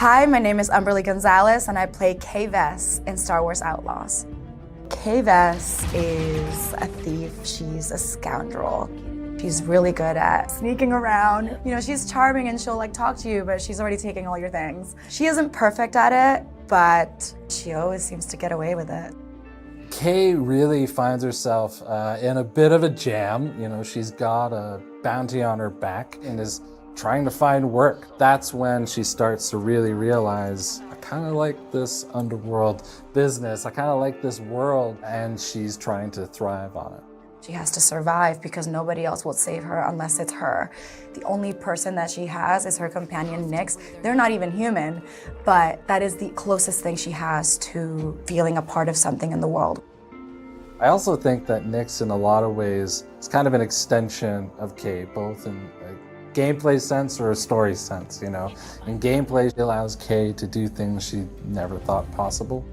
Hi, my name is Umberly Gonzalez, and I play Kay Vess in Star Wars Outlaws. Kay Vess is a thief. She's a scoundrel. She's really good at sneaking around. You know, she's charming and she'll like talk to you, but she's already taking all your things. She isn't perfect at it, but she always seems to get away with it. Kay really finds herself in a bit of a jam. You know, she's got a bounty on her back and is trying to find work. That's when she starts to really realize, I kind of like this underworld business. I kind of like this world, and she's trying to thrive on it. She has to survive because nobody else will save her unless it's her. The only person that she has is her companion, Nyx. They're not even human, but that is the closest thing she has to feeling a part of something in the world. I also think that Nyx, in a lot of ways, is kind of an extension of Kay, both in a gameplay sense or a story sense, you know. In gameplay, she allows Kay to do things she never thought possible.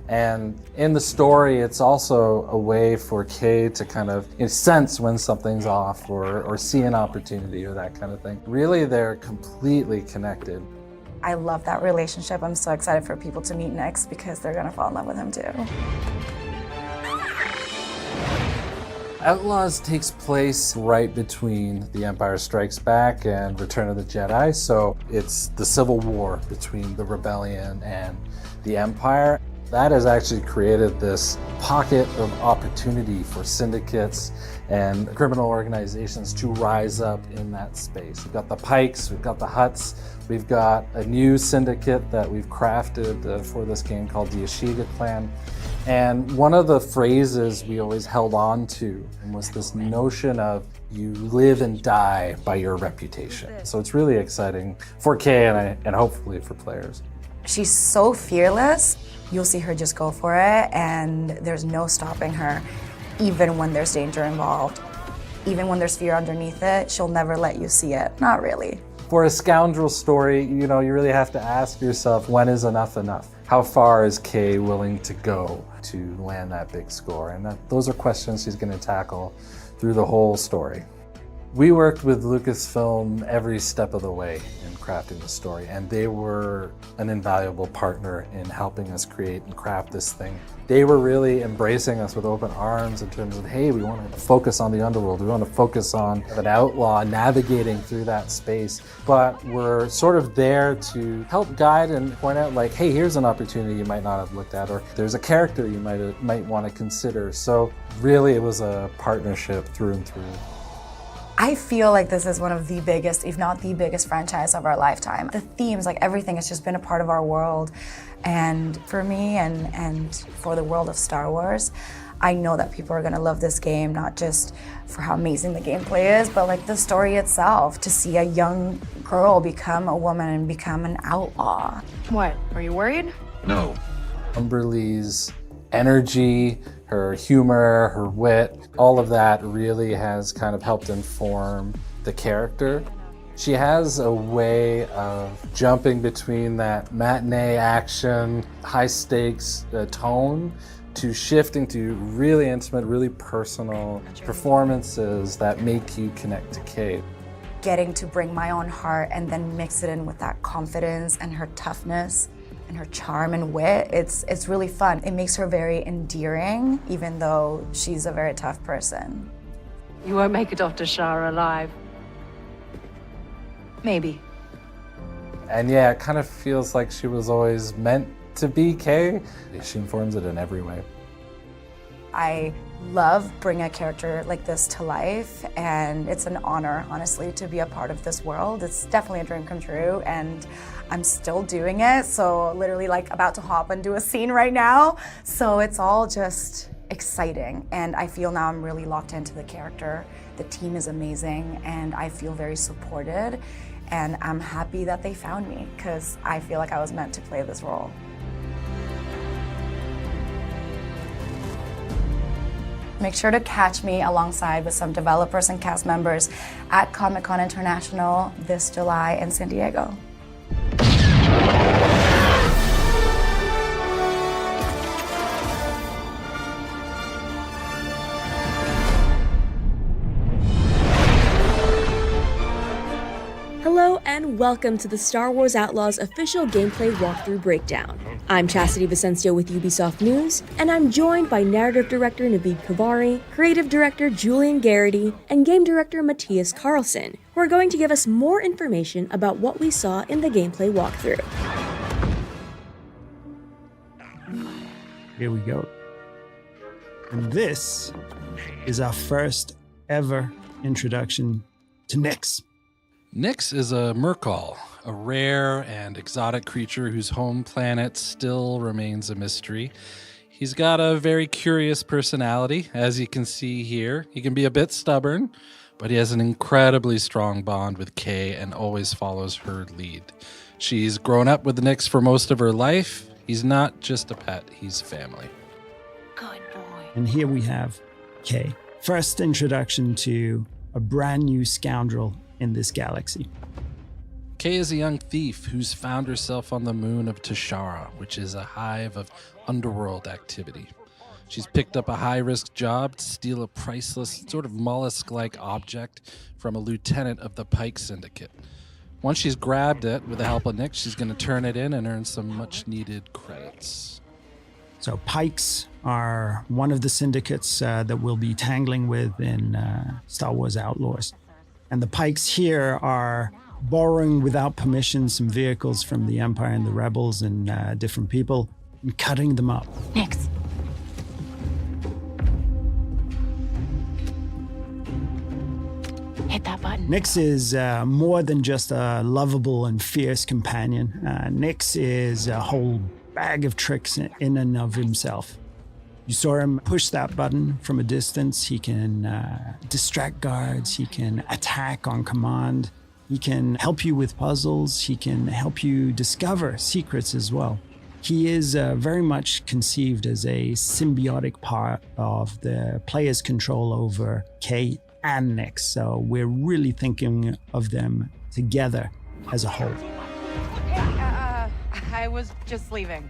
And in the story, it's also a way for Kay to kind of sense when something's off or see an opportunity or that kind of thing. Really, they're completely connected. I love that relationship. I'm so excited for people to meet Nyx because they're gonna fall in love with him too. Outlaws takes place right between The Empire Strikes Back and Return of the Jedi, so it's the civil war between the Rebellion and the Empire. That has actually created this pocket of opportunity for syndicates and criminal organizations to rise up in that space. We've got the Pikes, we've got the Hutts, we've got a new syndicate that we've crafted for this game called the Ashiga Clan. And one of the phrases we always held on to was this notion of you live and die by your reputation. So it's really exciting for Kay and hopefully for players. She's so fearless. You'll see her just go for it, and there's no stopping her, even when there's danger involved. Even when there's fear underneath it, she'll never let you see it. Not really. For a scoundrel story, you know, you really have to ask yourself, when is enough enough? How far is Kay willing to go to land that big score? And those are questions she's going to tackle through the whole story. We worked with Lucasfilm every step of the way in crafting the story, and they were an invaluable partner in helping us create and craft this thing. They were really embracing us with open arms in terms of, hey, we want to focus on the underworld, we want to focus on an outlaw navigating through that space, but we're sort of there to help guide and point out, like, hey, here's an opportunity you might not have looked at, or there's a character you might want to consider. So really, it was a partnership through and through. I feel like this is one of the biggest, if not the biggest franchise of our lifetime. The themes, like everything, has just been a part of our world. And for me and for the world of Star Wars, I know that people are gonna love this game, not just for how amazing the gameplay is, but like the story itself, to see a young girl become a woman and become an outlaw. What, are you worried? No. Umberly's energy, her humor, her wit, all of that really has kind of helped inform the character. She has a way of jumping between that matinee action, high stakes tone to shifting to really intimate, really personal performances that make you connect to Kay. Getting to bring my own heart and then mix it in with that confidence and her toughness and her charm and wit, it's really fun. It makes her very endearing, even though she's a very tough person. You won't make it off to Shara alive. Maybe. And yeah, it kind of feels like she was always meant to be Kay. She informs it in every way. I love bringing a character like this to life, and it's an honor, honestly, to be a part of this world. It's definitely a dream come true, and I'm still doing it, so literally like about to hop and do a scene right now. So it's all just exciting, and I feel now I'm really locked into the character. The team is amazing, and I feel very supported, and I'm happy that they found me, because I feel like I was meant to play this role. Make sure to catch me alongside with some developers and cast members at Comic-Con International this July in San Diego. Hello and and welcome to the Star Wars Outlaws official gameplay walkthrough breakdown. I'm Chastity Vicencio with Ubisoft News, and I'm joined by narrative director Naveed Kavari, creative director Julian Garrity, and game director Matthias Carlson, who are going to give us more information about what we saw in the gameplay walkthrough. Here we go. And this is our first ever introduction to Nyx. Nyx is a Merkal, a rare and exotic creature whose home planet still remains a mystery. He's got a very curious personality, as you can see here. He can be a bit stubborn, but he has an incredibly strong bond with Kay and always follows her lead. She's grown up with Nyx for most of her life. He's not just a pet, he's family. Good boy. And here we have Kay. First introduction to a brand new scoundrel in this galaxy. Kay is a young thief who's found herself on the moon of Tashara, which is a hive of underworld activity. She's picked up a high-risk job to steal a priceless, sort of mollusk-like object from a lieutenant of the Pike Syndicate. Once she's grabbed it, with the help of Nyx, she's going to turn it in and earn some much-needed credits. So Pikes are one of the syndicates that we'll be tangling with in Star Wars Outlaws. And the Pikes here are borrowing without permission some vehicles from the Empire and the Rebels and different people and cutting them up. Nyx. Hit that button. Nyx is more than just a lovable and fierce companion. Nyx is a whole bag of tricks in and of himself. You saw him push that button from a distance. He can distract guards. He can attack on command. He can help you with puzzles. He can help you discover secrets as well. He is very much conceived as a symbiotic part of the player's control over Kay and Nyx. So we're really thinking of them together as a whole. I was just leaving.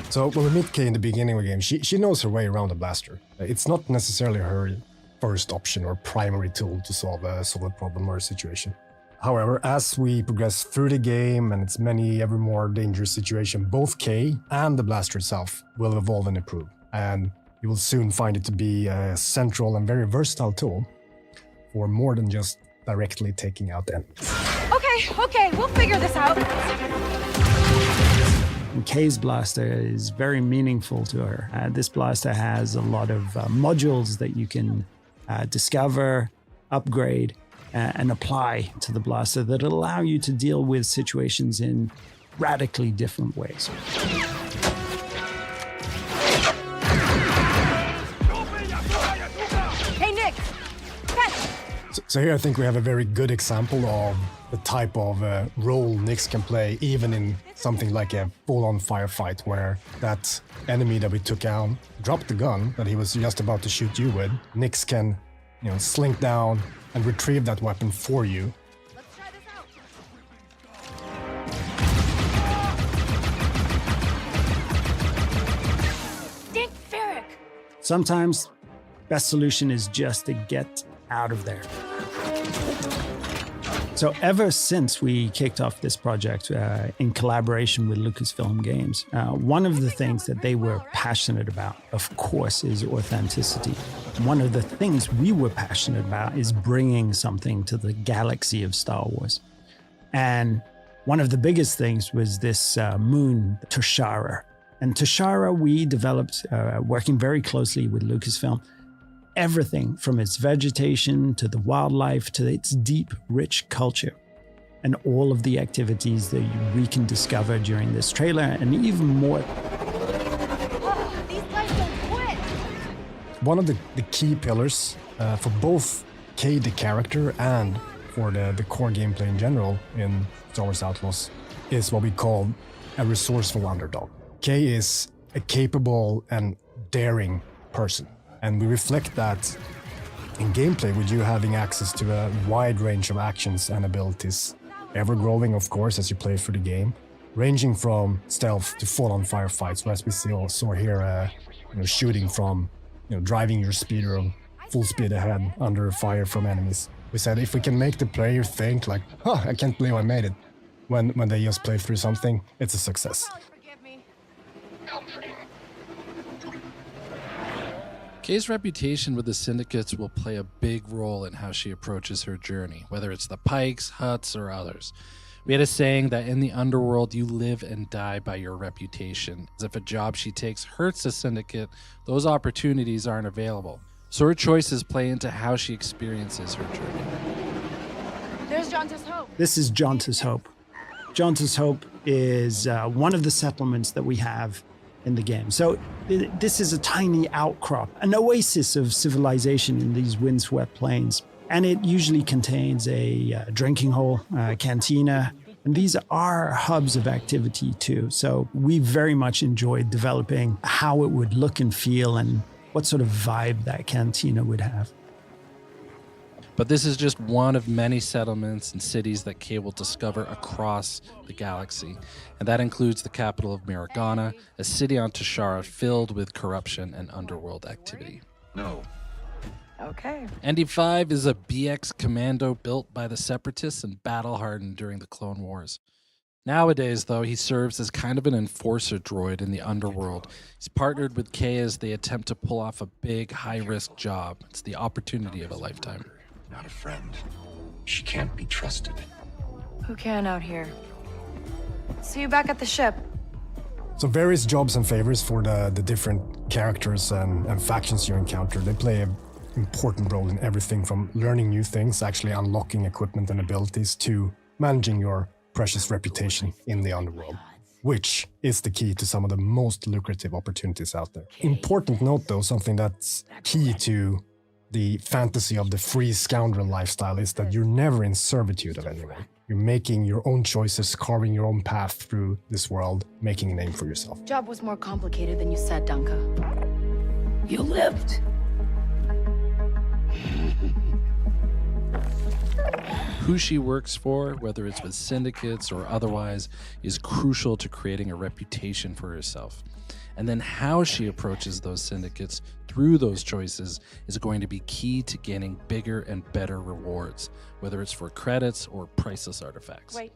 So when we meet Kay in the beginning of the game, she knows her way around the blaster. It's not necessarily her first option or primary tool to solve a problem or a situation. However, as we progress through the game and its ever more dangerous situation, both Kay and the blaster itself will evolve and improve. And you will soon find it to be a central and very versatile tool for more than just directly taking out enemies. Okay, we'll figure this out. And Kay's blaster is very meaningful to her. This blaster has a lot of modules that you can discover, upgrade, and apply to the blaster that allow you to deal with situations in radically different ways. Hey, Nick! So here I think we have a very good example of the type of role Nyx can play, even in something like a full-on firefight, where that enemy that we took down dropped the gun that he was just about to shoot you with. Nyx can, slink down and retrieve that weapon for you. Let's try this out. Dick Ferrick. Sometimes, best solution is just to get out of there. So ever since we kicked off this project in collaboration with Lucasfilm Games, one of the things that they were passionate about, of course, is authenticity. One of the things we were passionate about is bringing something to the galaxy of Star Wars. And one of the biggest things was this moon, Tashara. And Tashara we developed, working very closely with Lucasfilm, everything from its vegetation to the wildlife to its deep, rich culture, and all of the activities that we can discover during this trailer, and even more. These guys don't quit! One of the key pillars for both Kay the character and for the core gameplay in general in Star Wars Outlaws is what we call a resourceful underdog. Kay is a capable and daring person. And we reflect that in gameplay with you having access to a wide range of actions and abilities, ever growing, of course, as you play through the game, ranging from stealth to full-on firefights, as we saw here, shooting from, driving your speeder full speed ahead under fire from enemies. We said if we can make the player think like, oh, I can't believe I made it, when they just play through something, it's a success. Kay's reputation with the syndicates will play a big role in how she approaches her journey, whether it's the Pikes, Huts, or others. We had a saying that in the underworld, you live and die by your reputation. As if a job she takes hurts a syndicate, those opportunities aren't available. So her choices play into how she experiences her journey. There's Jonta's Hope. This is Jonta's Hope. Jonta's Hope is one of the settlements that we have in the game. So this is a tiny outcrop, an oasis of civilization in these windswept plains. And it usually contains a drinking hole, a cantina, and these are hubs of activity too. So we very much enjoyed developing how it would look and feel and what sort of vibe that cantina would have. But this is just one of many settlements and cities that Kay will discover across the galaxy. And that includes the capital of Mirage, a city on Tashara filled with corruption and underworld activity. No. Okay. ND5 is a BX commando built by the Separatists and battle-hardened during the Clone Wars. Nowadays, though, he serves as kind of an enforcer droid in the underworld. He's partnered with Kay as they attempt to pull off a big, high-risk job. It's the opportunity of a lifetime. Not a friend. She can't be trusted. Who can out here? See you back at the ship. So various jobs and favors for the different characters and factions you encounter. They play an important role in everything from learning new things, actually unlocking equipment and abilities, to managing your precious reputation in the underworld, which is the key to some of the most lucrative opportunities out there. Important note though, something that's key to the fantasy of the free scoundrel lifestyle is that you're never in servitude of anyone. You're making your own choices, carving your own path through this world, making a name for yourself. Job was more complicated than you said, Dunka. You lived. Who she works for, whether it's with syndicates or otherwise, is crucial to creating a reputation for herself. And then how she approaches those syndicates through those choices is going to be key to gaining bigger and better rewards, whether it's for credits or priceless artifacts. Wait.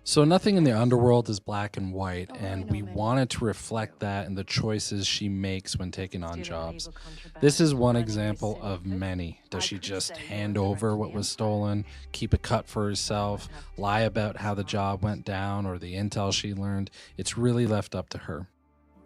So nothing in the underworld is black and white, and we wanted to reflect that in the choices she makes when taking on jobs. This is one example of many. Does she just hand over what was stolen, keep a cut for herself, lie about how the job went down or the intel she learned? It's really left up to her.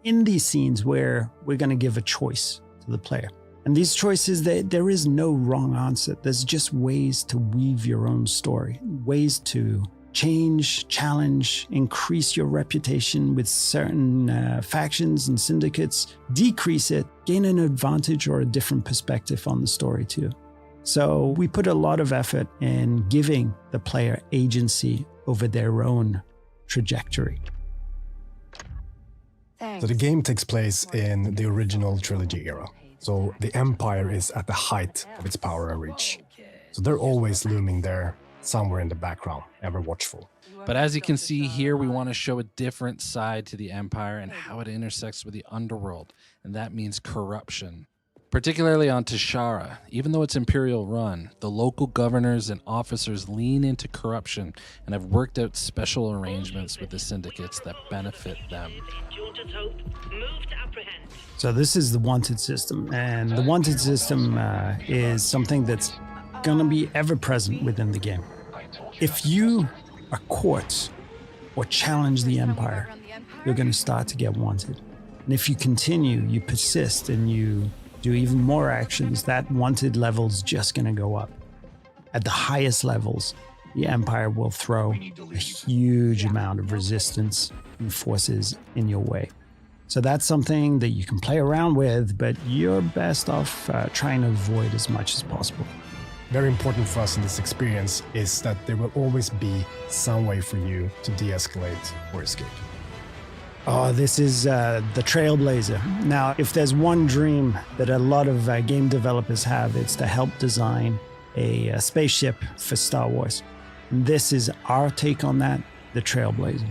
In these scenes where we're going to give a choice to the player, and these choices, there is no wrong answer. There's just ways to weave your own story, ways to change, challenge, increase your reputation with certain factions and syndicates, decrease it, gain an advantage or a different perspective on the story too. So we put a lot of effort in giving the player agency over their own trajectory. So the game takes place in the original trilogy era. So the Empire is at the height of its power and reach. So they're always looming there, somewhere in the background, ever watchful. But as you can see here, we want to show a different side to the Empire and how it intersects with the underworld, and that means corruption. Particularly on Tashara, even though it's Imperial run, the local governors and officers lean into corruption and have worked out special arrangements with the syndicates that benefit them. So this is the wanted system, and the wanted system is something that's going to be ever present within the game. If you are caught or challenge the Empire, you're going to start to get wanted. And if you continue, you persist, and you do even more actions, that wanted level's just going to go up. At the highest levels, the Empire will throw a huge amount of resistance and forces in your way. So that's something that you can play around with, but you're best off trying to avoid as much as possible. Very important for us in this experience is that there will always be some way for you to de-escalate or escape. Oh, this is the Trailblazer. Now, if there's one dream that a lot of game developers have, it's to help design a spaceship for Star Wars. And this is our take on that, the Trailblazer.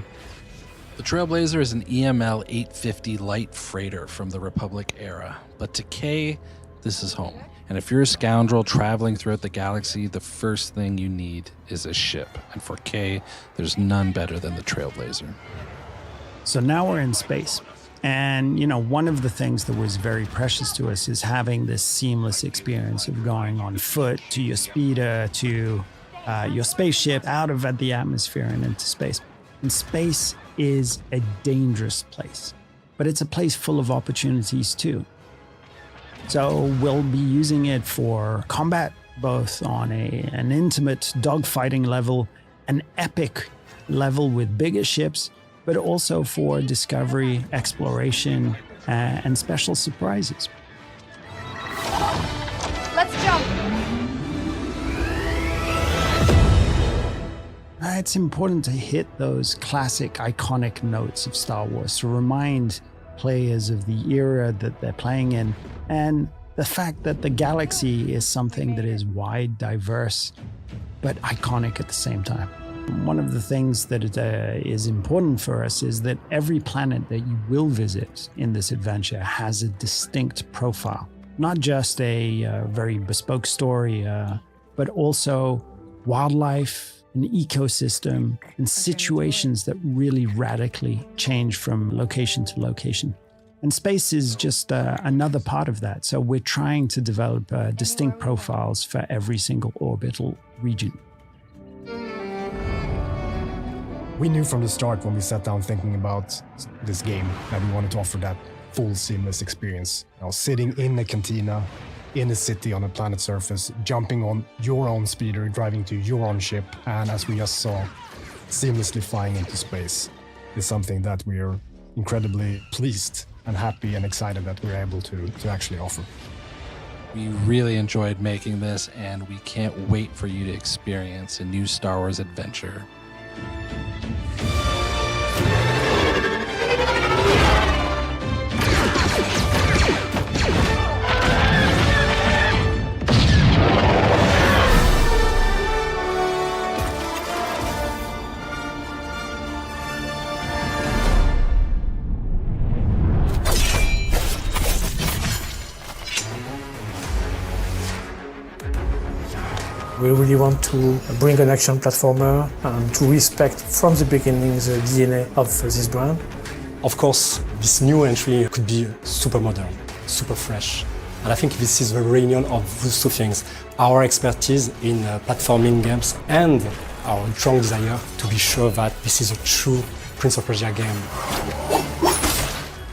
The Trailblazer is an EML 850 light freighter from the Republic era, but to Kay, this is home. And if you're a scoundrel traveling throughout the galaxy, the first thing you need is a ship. And for Kay, there's none better than the Trailblazer. So now we're in space. And, you know, one of the things that was very precious to us is having this seamless experience of going on foot to your speeder, to your spaceship, out of the atmosphere and into space. And space is a dangerous place, but it's a place full of opportunities too. So we'll be using it for combat, both on an intimate dogfighting level, an epic level with bigger ships, but also for discovery, exploration, and special surprises. Let's jump! It's important to hit those classic, iconic notes of Star Wars to remind players of the era that they're playing in, and the fact that the galaxy is something that is wide, diverse, but iconic at the same time. One of the things that is important for us is that every planet that you will visit in this adventure has a distinct profile. Not just a very bespoke story, but also wildlife, an ecosystem, and situations that really radically change from location to location. And space is just another part of that. So we're trying to develop distinct profiles for every single orbital region. We knew from the start when we sat down thinking about this game that we wanted to offer that full seamless experience. You know, sitting in a cantina, in a city on a planet's surface, jumping on your own speeder, driving to your own ship, and as we just saw, seamlessly flying into space is something that we are incredibly pleased and happy and excited that we're able to actually offer. We really enjoyed making this, and we can't wait for you to experience a new Star Wars adventure. We really want to bring an action platformer and to respect from the beginning the DNA of this brand. Of course, this new entry could be super modern, super fresh. And I think this is the reunion of those two things. Our expertise in platforming games and our strong desire to be sure that this is a true Prince of Persia game.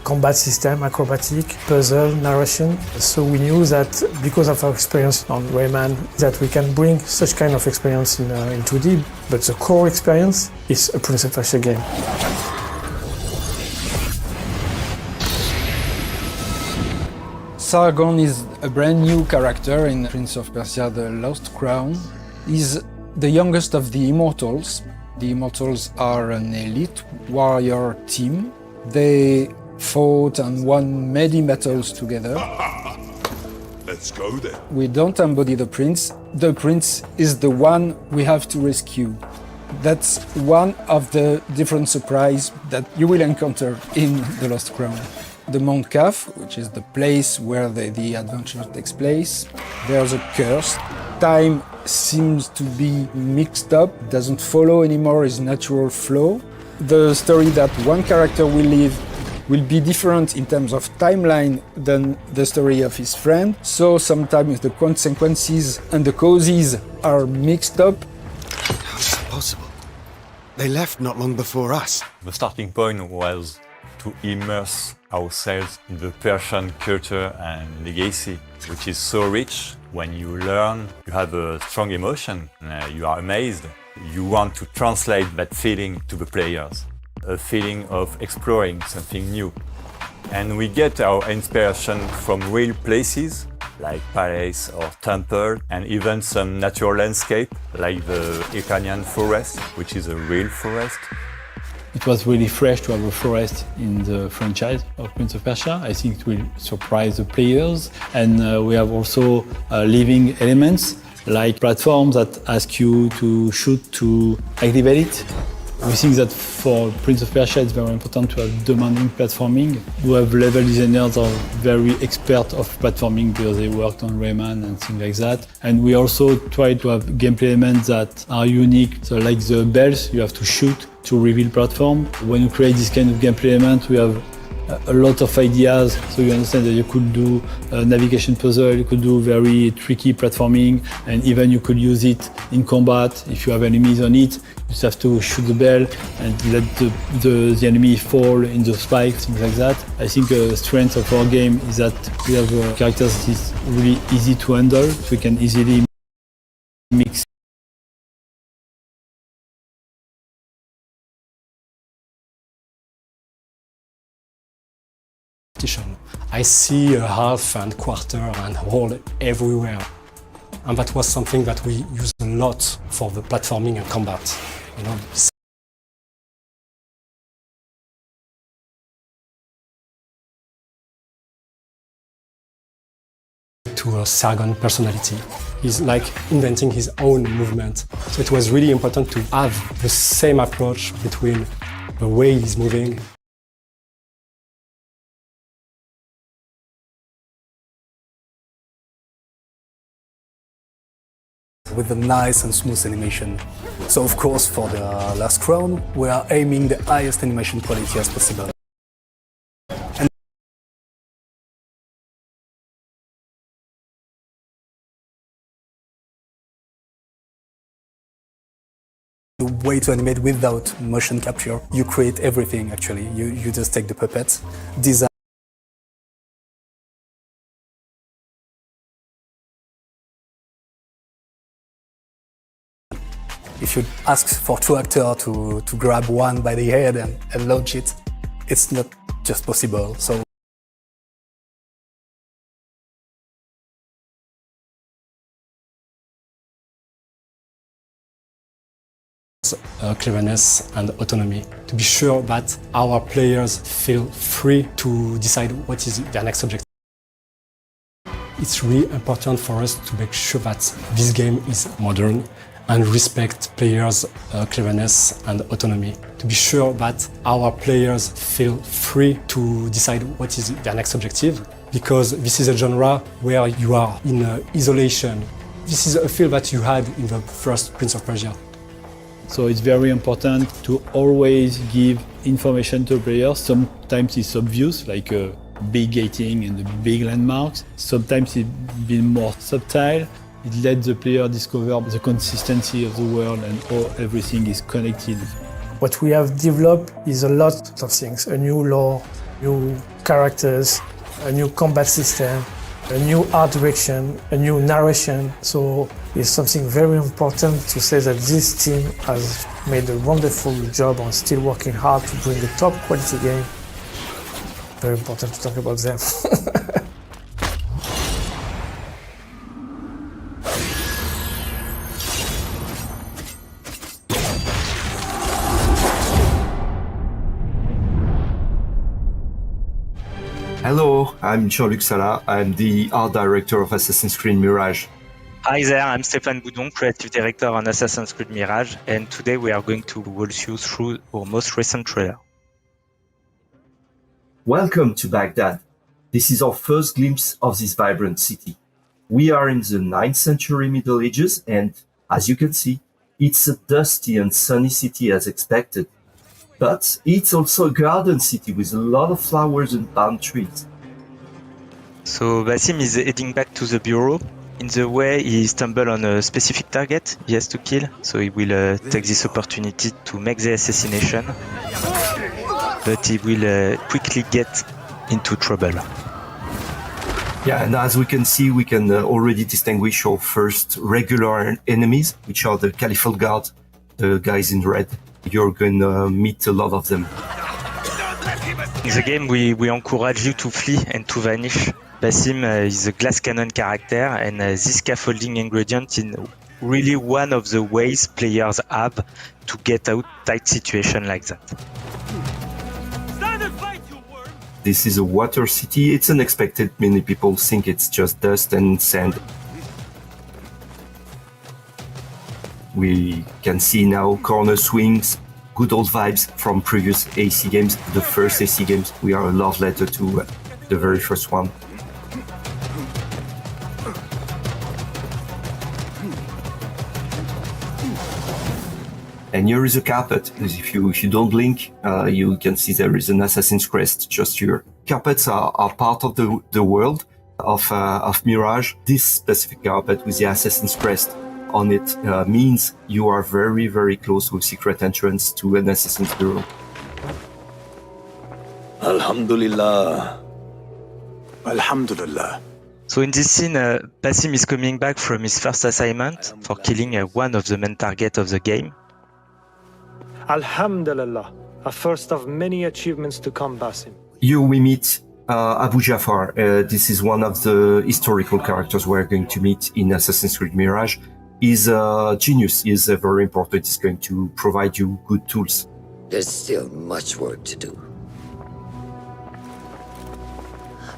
Combat system, acrobatic, puzzle, narration. So we knew that because of our experience on Rayman, that we can bring such kind of experience in 2D, but the core experience is a Prince of Persia game. Sargon is a brand new character in Prince of Persia: The Lost Crown. He's the youngest of the Immortals. The Immortals are an elite warrior team. They fought and won many battles together. Let's go then. We don't embody the prince. The prince is the one we have to rescue. That's one of the different surprises that you will encounter in The Lost Crown. The Mount Kaf, which is the place where the adventure takes place, there's a curse. Time seems to be mixed up, doesn't follow anymore its natural flow. The story that one character will live will be different in terms of timeline than the story of his friend. So sometimes the consequences and the causes are mixed up. How is that possible? They left not long before us. The starting point was to immerse ourselves in the Persian culture and legacy, which is so rich. When you learn, you have a strong emotion, you are amazed. You want to translate that feeling to the players. A feeling of exploring something new. And we get our inspiration from real places, like palace or temple, and even some natural landscape, like the Iranian forest, which is a real forest. It was really fresh to have a forest in the franchise of Prince of Persia. I think it will surprise the players. And we have also living elements, like platforms that ask you to shoot to activate it. We think that for Prince of Persia it's very important to have demanding platforming. We have level designers are very expert of platforming because they worked on Rayman and things like that. And we also try to have gameplay elements that are unique. So like the bells, you have to shoot to reveal platform. When you create this kind of gameplay element, we have a lot of ideas, so you understand that you could do a navigation puzzle, you could do very tricky platforming, and even you could use it in combat. If you have enemies on it, you just have to shoot the bell and let the enemy fall in the spikes, things like that. I think the strength of our game is that we have characters that is really easy to handle, so we can easily mix. I see a half and quarter and whole everywhere. And that was something that we use a lot for the platforming and combat. You know, to a Sargon personality. He's like inventing his own movement. So it was really important to have the same approach between the way he's moving with a nice and smooth animation. So of course for the last crown we are aiming the highest animation quality as possible. And the way to animate without motion capture, you create everything actually. You just take the puppets, design. If you ask for two actors to grab one by the head and launch it, it's not just possible. So cleverness and autonomy, to be sure that our players feel free to decide what is their next objective. It's really important for us to make sure that this game is modern and respect players' cleverness and autonomy. To be sure that our players feel free to decide what is their next objective, because this is a genre where you are in isolation. This is a feel that you had in the first Prince of Persia. So it's very important to always give information to players. Sometimes it's obvious, like big gating and the big landmarks. Sometimes it's been more subtle. It lets the player discover the consistency of the world and how everything is connected. What we have developed is a lot of things. A new lore, new characters, a new combat system, a new art direction, a new narration. So it's something very important to say that this team has made a wonderful job on still working hard to bring the top quality game. Very important to talk about them. Hello, I'm Jean-Luc Salah. I'm the art director of Assassin's Creed Mirage. Hi there, I'm Stéphane Boudon, creative director on Assassin's Creed Mirage, and today we are going to walk you through our most recent trailer. Welcome to Baghdad. This is our first glimpse of this vibrant city. We are in the 9th century Middle Ages, and as you can see, it's a dusty and sunny city as expected. But it's also a garden city with a lot of flowers and palm trees. So Basim is heading back to the bureau. In the way, he stumbles on a specific target he has to kill, so he will take this opportunity to make the assassination. But he will quickly get into trouble. Yeah, and as we can see, we can already distinguish our first regular enemies, which are the Caliphal Guard, the guys in red. You're going to meet a lot of them. In the game, we encourage you to flee and to vanish. Basim is a glass cannon character, and this scaffolding ingredient is really one of the ways players have to get out tight situation like that. This is a water city. It's unexpected. Many people think it's just dust and sand. We can see now corner swings, good old vibes from previous AC games. The first AC games, we are a love letter to the very first one. And here is a carpet. If you don't blink, you can see there is an Assassin's Crest just here. Carpets are part of the world of Mirage. This specific carpet with the Assassin's Crest on it means you are very, very close to a secret entrance to an Assassin's Bureau. Alhamdulillah. Alhamdulillah. So in this scene, Basim is coming back from his first assignment for killing one of the main targets of the game. Alhamdulillah, a first of many achievements to come, Basim. Here we meet Abu Jafar. This is one of the historical characters we're going to meet in Assassin's Creed Mirage. He's a genius. He's very important. He's going to provide you good tools. There's still much work to do.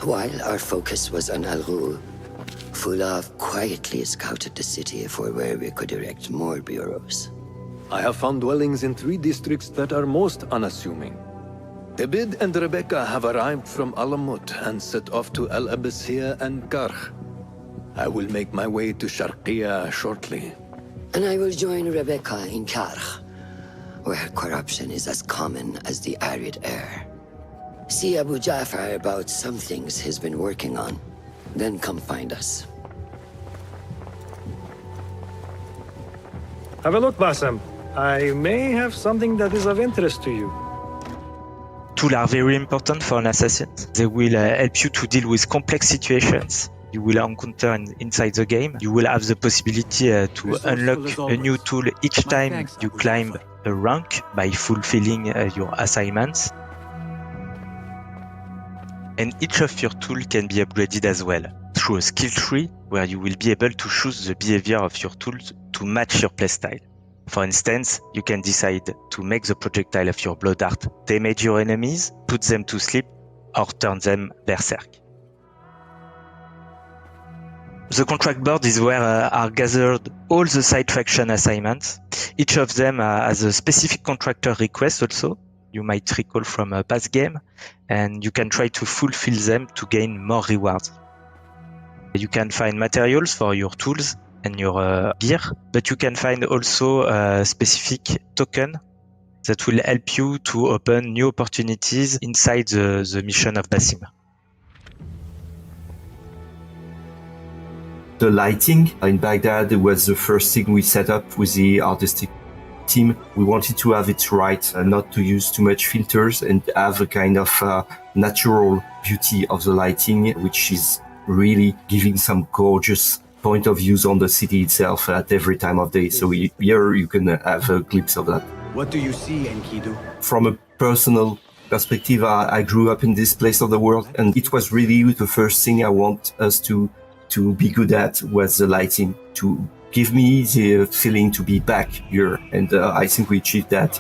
While our focus was on Al Ghul, Fulaf quietly scouted the city for where we could erect more bureaus. I have found dwellings in 3 districts that are most unassuming. Abid and Rebecca have arrived from Alamut and set off to Al Abyssiya and Karh. I will make my way to Sharqiya shortly. And I will join Rebecca in Karh, where corruption is as common as the arid air. See Abu Jafar about some things he's been working on, then come find us. Have a look, Basim. I may have something that is of interest to you. Tools are very important for an assassin. They will help you to deal with complex situations you will encounter inside the game. You will have the possibility to unlock a new tool each time you climb a rank by fulfilling your assignments. And each of your tools can be upgraded as well through a skill tree where you will be able to choose the behavior of your tools to match your playstyle. For instance, you can decide to make the projectile of your blow dart damage your enemies, put them to sleep, or turn them berserk. The contract board is where are gathered all the side faction assignments. Each of them has a specific contractor request also, you might recall from a past game, and you can try to fulfill them to gain more rewards. You can find materials for your tools and your gear, but you can find also a specific token that will help you to open new opportunities inside the mission of Basim. The lighting in Baghdad was the first thing we set up with the artistic team. We wanted to have it right, not to use too much filters and have a kind of natural beauty of the lighting, which is really giving some gorgeous point of views on the city itself at every time of day. So here you can have a glimpse of that. What do you see, Enkidu? From a personal perspective, I grew up in this place of the world, and it was really the first thing I want us to be good at was the lighting, to give me the feeling to be back here, and I think we achieved that.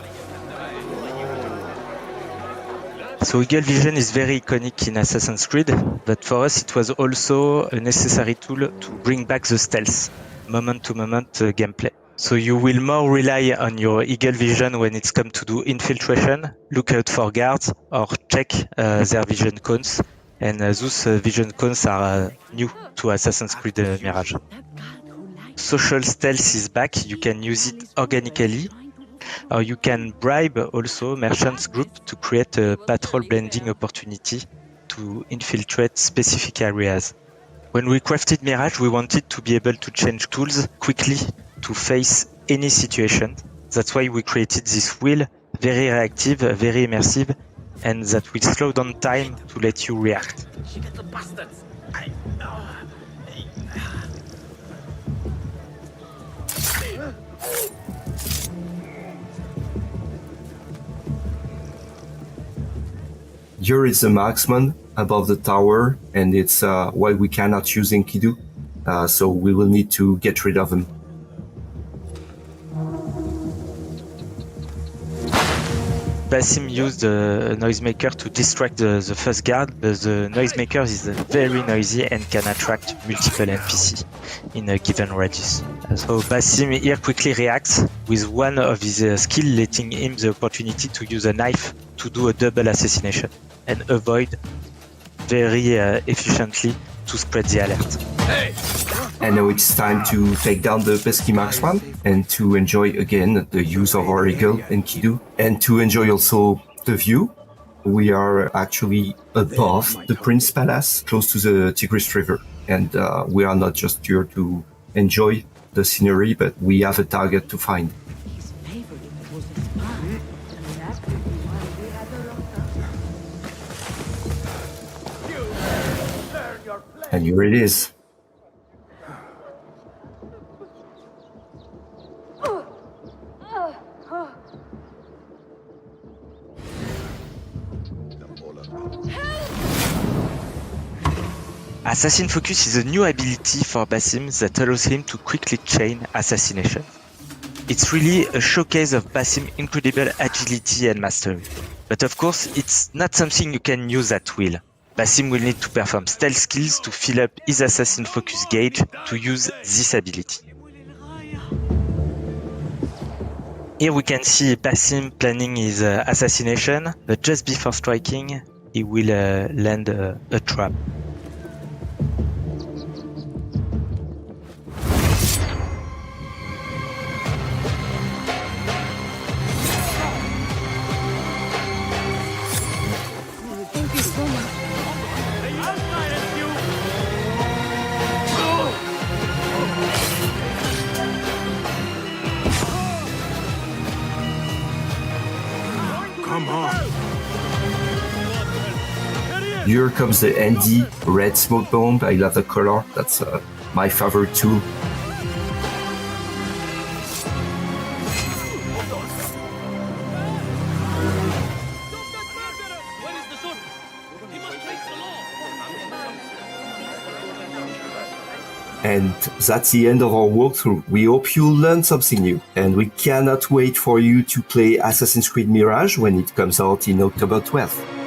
So Eagle Vision is very iconic in Assassin's Creed, but for us it was also a necessary tool to bring back the stealth, moment-to-moment gameplay. So you will more rely on your Eagle Vision when it's come to do infiltration, look out for guards, or check their vision cones. And those vision cones are new to Assassin's Creed Mirage. Social stealth is back, you can use it organically, or you can bribe also merchants group to create a patrol blending opportunity to infiltrate specific areas. When we crafted Mirage, we wanted to be able to change tools quickly to face any situation. That's why we created this wheel, very reactive, very immersive, and that will slow down time to let you react. Here is a marksman above the tower, and it's why we cannot use Enkidu, so we will need to get rid of him. Basim used a noisemaker to distract the first guard, but the noisemaker is very noisy and can attract multiple NPC in a given radius. So Basim here quickly reacts with one of his skills letting him the opportunity to use a knife to do a double assassination and avoid very efficiently to spread the alert. And now it's time to take down the pesky marksman and to enjoy again the use of our eagle and Kidu, and to enjoy also the view. We are actually above the Prince Palace, close to the Tigris River, and we are not just here to enjoy the scenery, but we have a target to find. And here it is. Assassin Focus is a new ability for Basim that allows him to quickly chain assassination. It's really a showcase of Basim's incredible agility and mastery. But of course, it's not something you can use at will. Basim will need to perform stealth skills to fill up his Assassin Focus gauge to use this ability. Here we can see Basim planning his assassination, but just before striking, he will land a trap. Here comes the ND red smoke bomb. I love the color. That's my favorite tool. And that's the end of our walkthrough. We hope you learned something new, and we cannot wait for you to play Assassin's Creed Mirage when it comes out in October 12th.